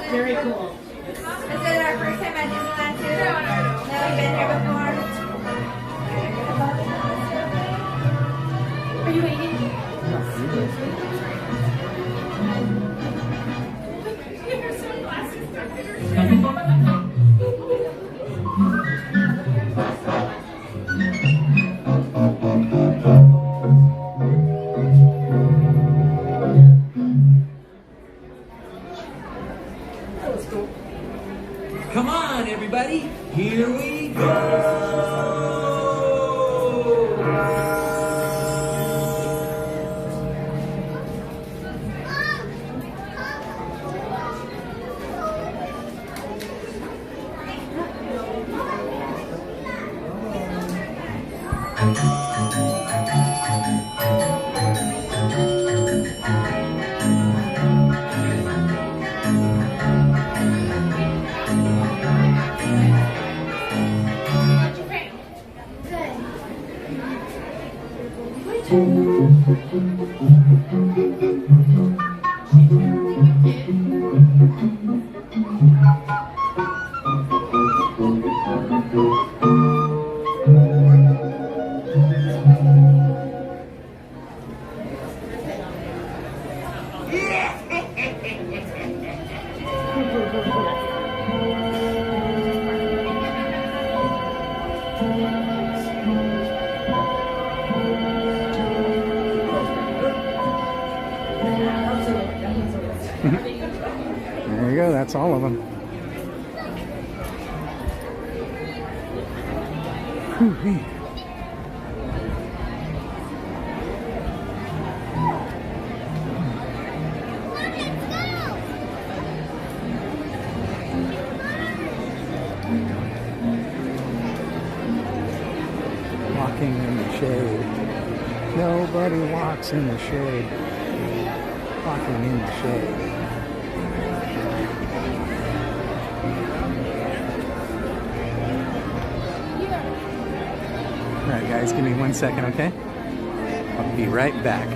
Very cool. Is it our first time at Disneyland too? No, you've been here before. Are you waiting? Your sunglasses stuck in her Come on, everybody. Here we go. There you go, that's all of them. Whew-wee. Walking in the shade. Nobody walks in the shade. Walking in the shade. Alright guys, give me 1 second, okay? I'll be right back.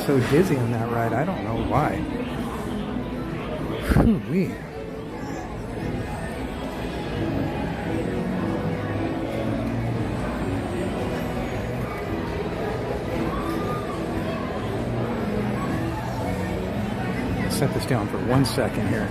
So dizzy on that ride, I don't know why. Whew-wee. Set this down for 1 second here.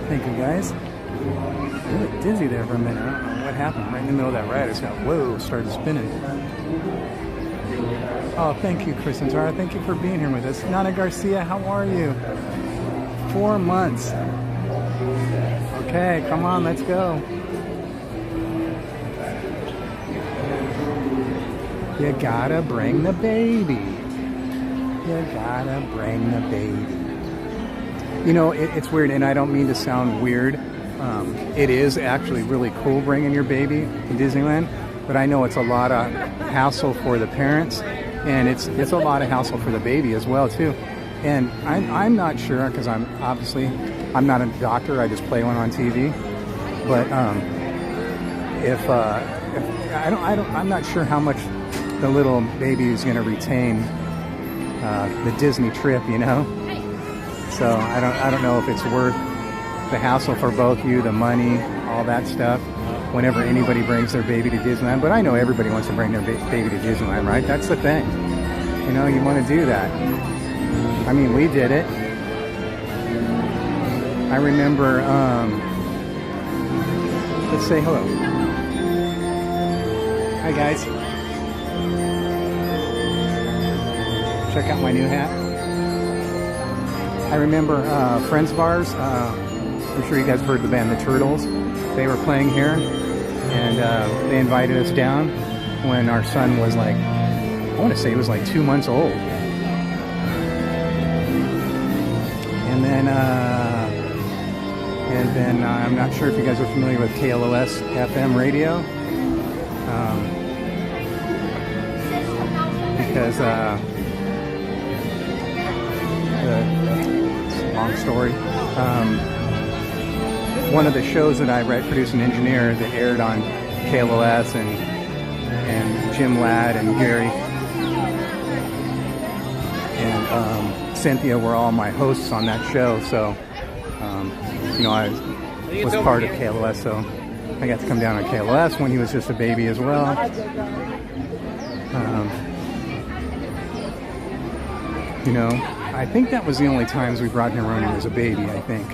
Thank you guys. I looked dizzy there for a minute. I don't know what happened. Right in the middle of that ride, I just got, whoa, started spinning. Oh, thank you, Chris and Tara. Thank you for being here with us. Nana Garcia, how are you? 4 months. Okay, come on, let's go. You gotta bring the baby. You gotta bring the baby. You know, it's weird, and I don't mean to sound weird. It is actually really cool bringing your baby to Disneyland, but I know it's a lot of hassle for the parents, and it's a lot of hassle for the baby as well too. And I'm not sure, because I'm not a doctor. I just play one on TV. But I'm not sure how much the little baby is going to retain the Disney trip, you know. So I don't know if it's worth the hassle for both you, the money, all that stuff, whenever anybody brings their baby to Disneyland. But I know everybody wants to bring their baby to Disneyland, right? That's the thing. You know, you want to do that. I mean, we did it. I remember, let's say hello. Hi, guys. Check out my new hat. I remember friends of ours, I'm sure you guys have heard the band The Turtles. They were playing here, and they invited us down when our son was like, I want to say he was like 2 months old. And then I'm not sure if you guys are familiar with KLOS FM radio, because it's a long story. One of the shows that I write, produce, and engineer that aired on KLOS, and Jim Ladd and Gary and Cynthia were all my hosts on that show, so you know, I was part of KLOS, so I got to come down on KLOS when he was just a baby as well. You know, I think that was the only times we brought him around when he was a baby, I think.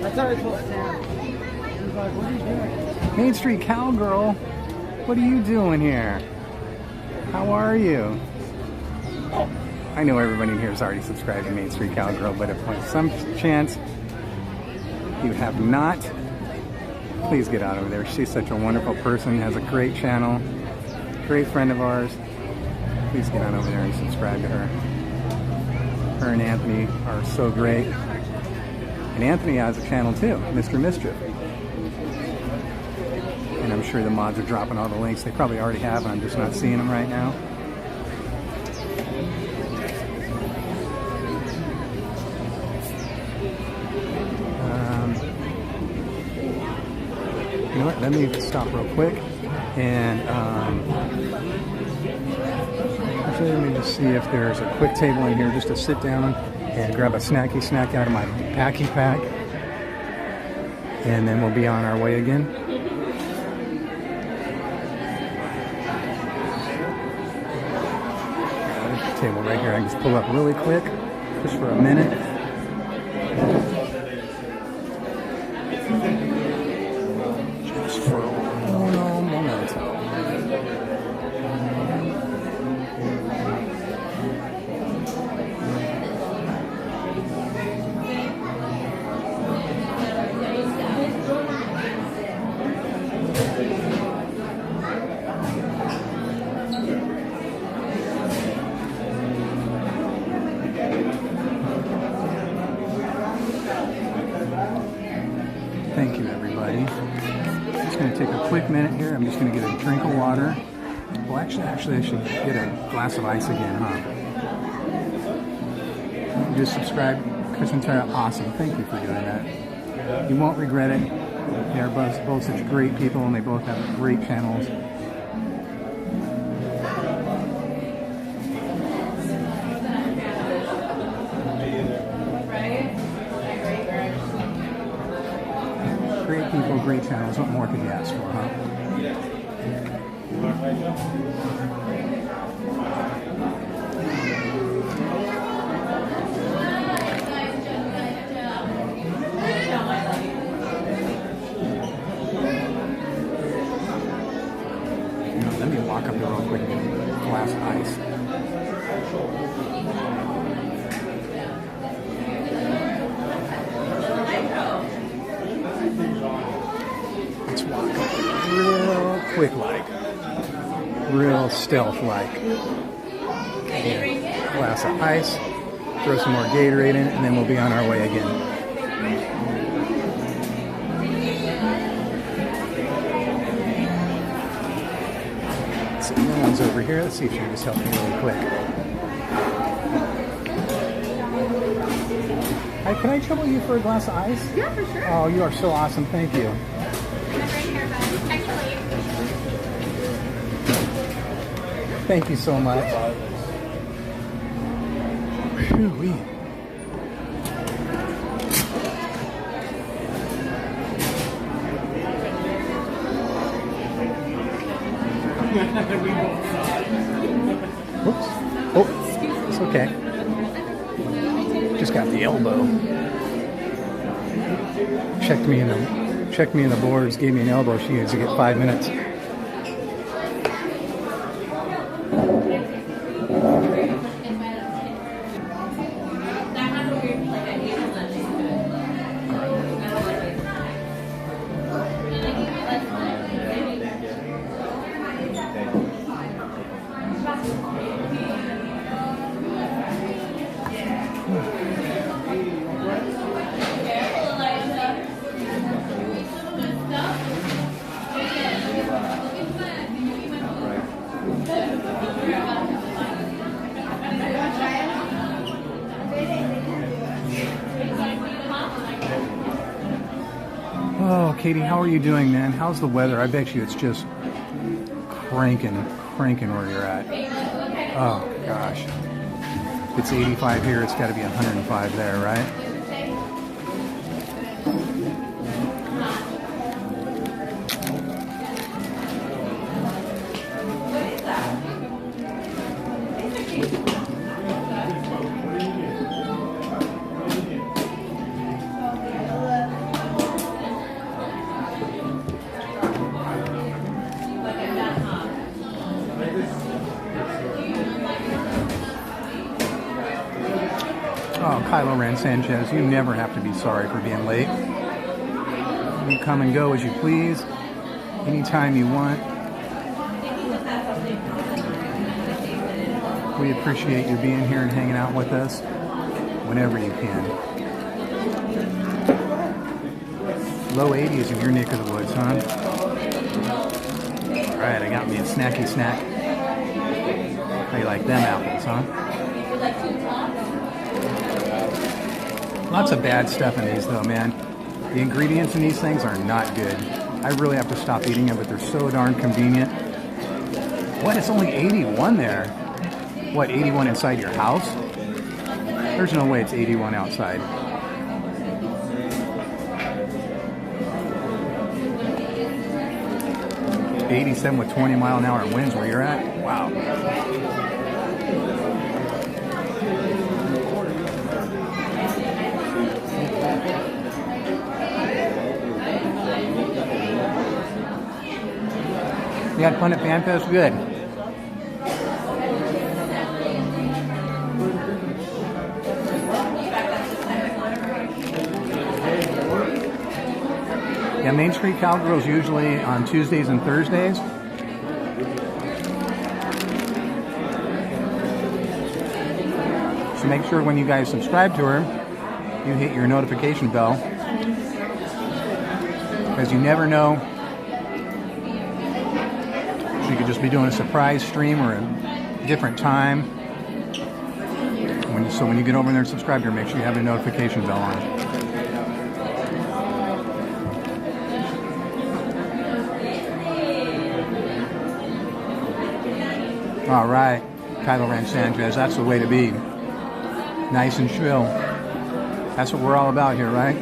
That's how I told Sam. He was like, what are you doing? Main Street Cowgirl, what are you doing here? How are you? I know everybody in here has already subscribed to Main Street Cowgirl, but if by some chance you have not, please get out over there. She's such a wonderful person, has a great channel, great friend of ours. Please get on over there and subscribe to her. Her and Anthony are so great. And Anthony has a channel too, Mr. Mischief. And I'm sure the mods are dropping all the links. They probably already have, I'm just not seeing them right now. You know what, let me stop real quick and actually let me just see if there's a quick table in here just to sit down and grab a snack out of my packy pack, and then we'll be on our way again. There's a table right here. I can just pull up really quick just for a minute. Thank you, everybody. Just going to take a quick minute here. I'm just going to get a drink of water. Well, actually, I should get a glass of ice again, huh? You just subscribe, Chris and Tara. Awesome. Thank you for doing that. You won't regret it. They're both such great people, and they both have great channels. Great people, great channels. What more could you ask for, huh? Let me walk up here real quick and get a glass of ice. Let's walk up real quick like. Real stealth-like. Glass of ice. Throw some more Gatorade in it, and then we'll be on our way again. So no one's over here. Let's see if you can just help me really quick. Hi, can I trouble you for a glass of ice? Yeah, for sure. Oh, you are so awesome. Thank you. Thank you so much. Whew-wee. Oops. Oh, it's okay. Just got the elbow. Checked me in the boards, gave me an elbow. She needs to get 5 minutes. Katie, how are you doing, man? How's the weather? I bet you it's just cranking where you're at. Oh, gosh. It's 85 here. It's got to be 105 there, right? Sanchez, you never have to be sorry for being late. You come and go as you please, anytime you want. We appreciate you being here and hanging out with us whenever you can. Low 80s in your neck of the woods, huh? Alright, I got me a snacky snack. How you like them apples, huh? Lots of bad stuff in these though, man. The ingredients in these things are not good. I really have to stop eating them, but they're so darn convenient. What, it's only 81 there? What, 81 inside your house? There's no way it's 81 outside. $87 with 20-mile-an-hour winds where you're at? Wow. You had fun at FanFest? Good. Yeah, Main Street Cowgirl's usually on Tuesdays and Thursdays. So make sure when you guys subscribe to her, you hit your notification bell. Because you never know. You could just be doing a surprise stream or a different time. So when you get over there and subscribe to her, make sure you have the notification bell on. All right, Kylo Ren Sanchez, that's the way to be. Nice and chill. That's what we're all about here, right?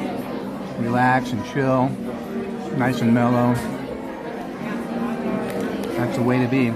Relax and chill, nice and mellow. That's the way to be.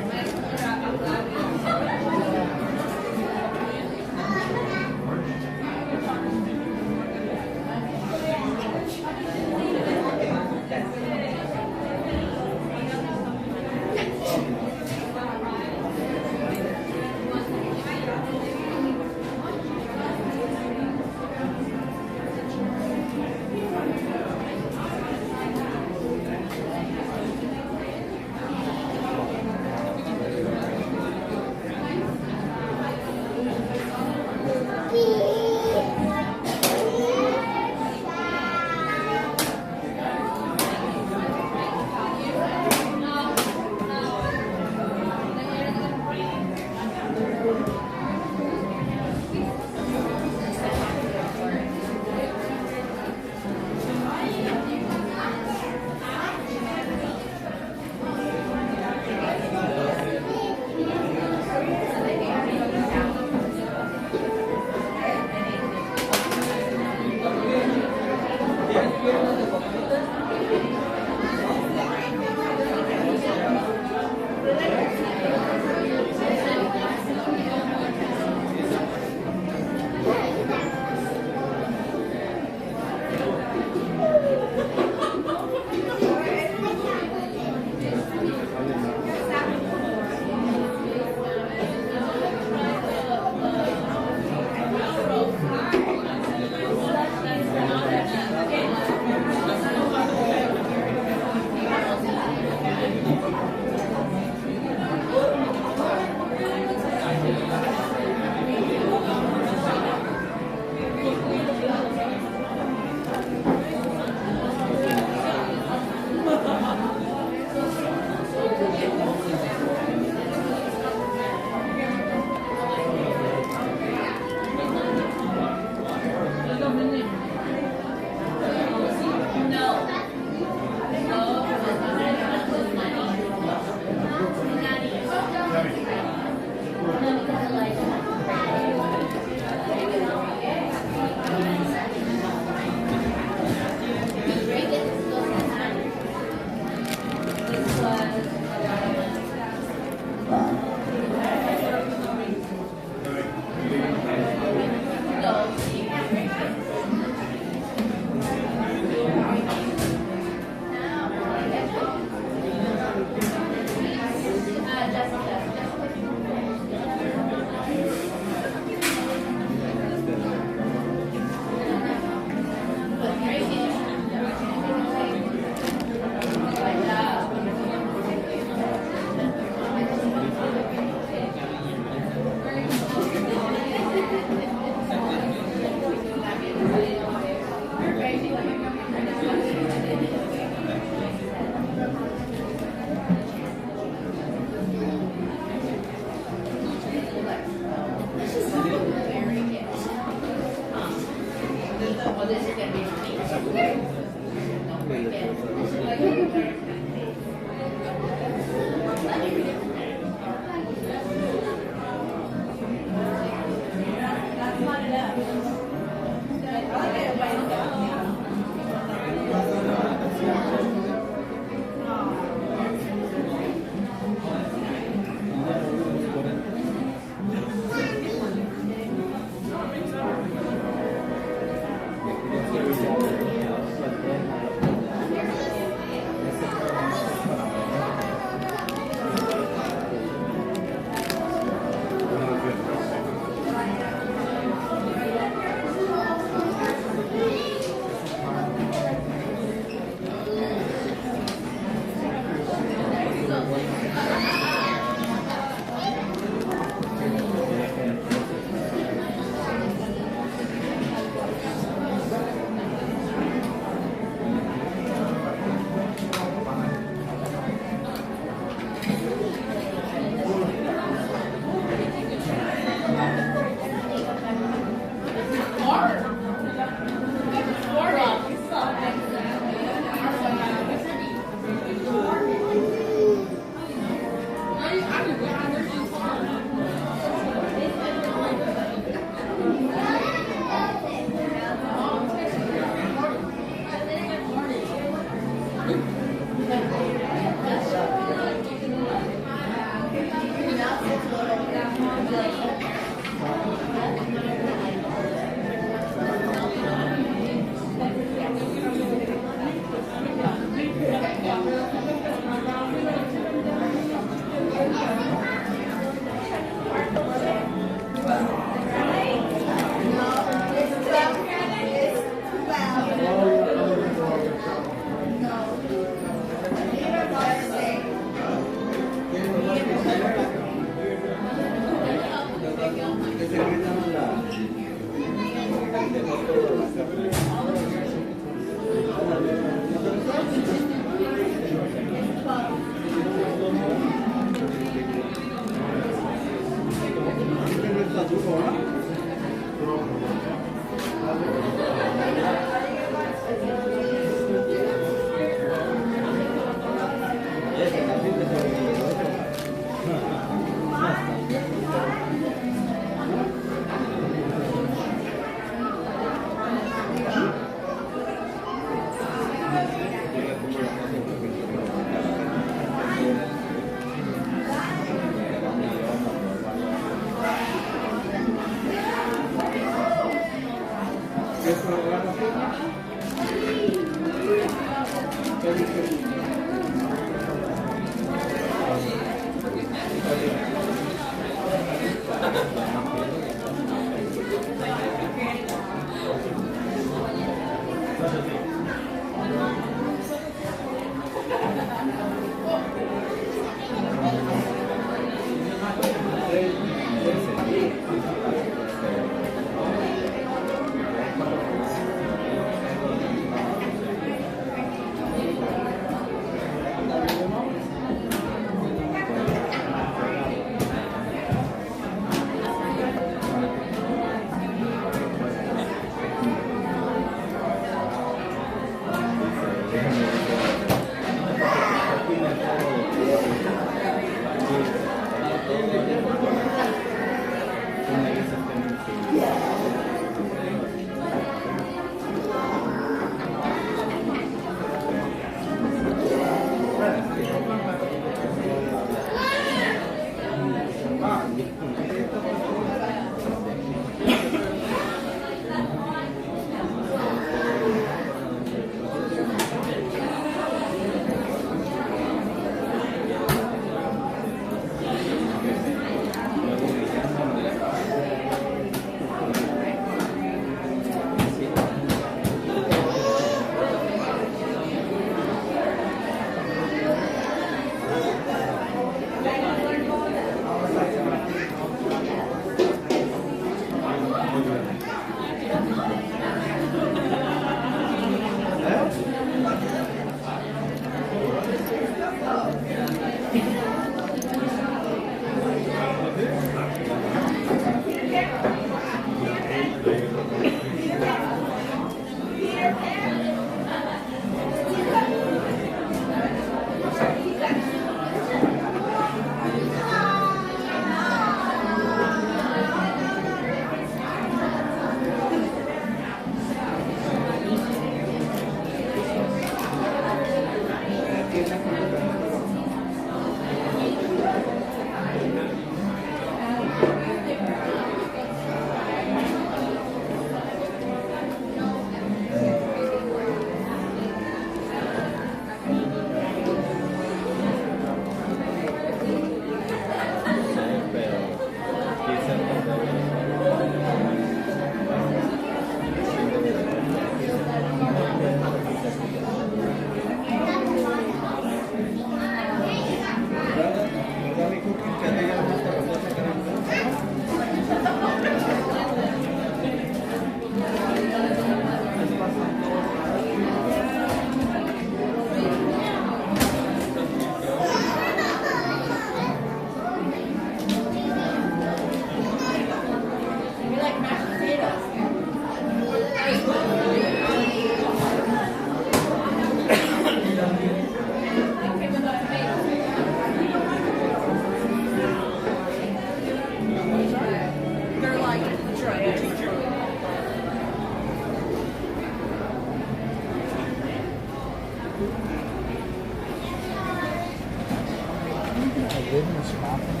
saving a spot for me?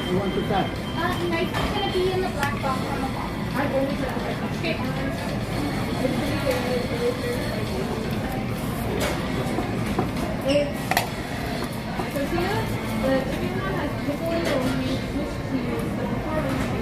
You want to that? Nice is going to be in the black box on the bottom. Okay. So here, the chicken one has pickle and only Swiss cheese, the TORRANCE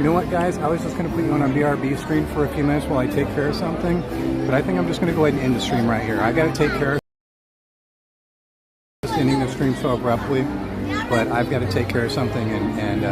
You know what, guys? I was just going to put you on a BRB screen for a few minutes while I take care of something, but I think I'm just going to go ahead and end the stream right here. I got to take care of just ending the stream so abruptly, but I've got to take care of something and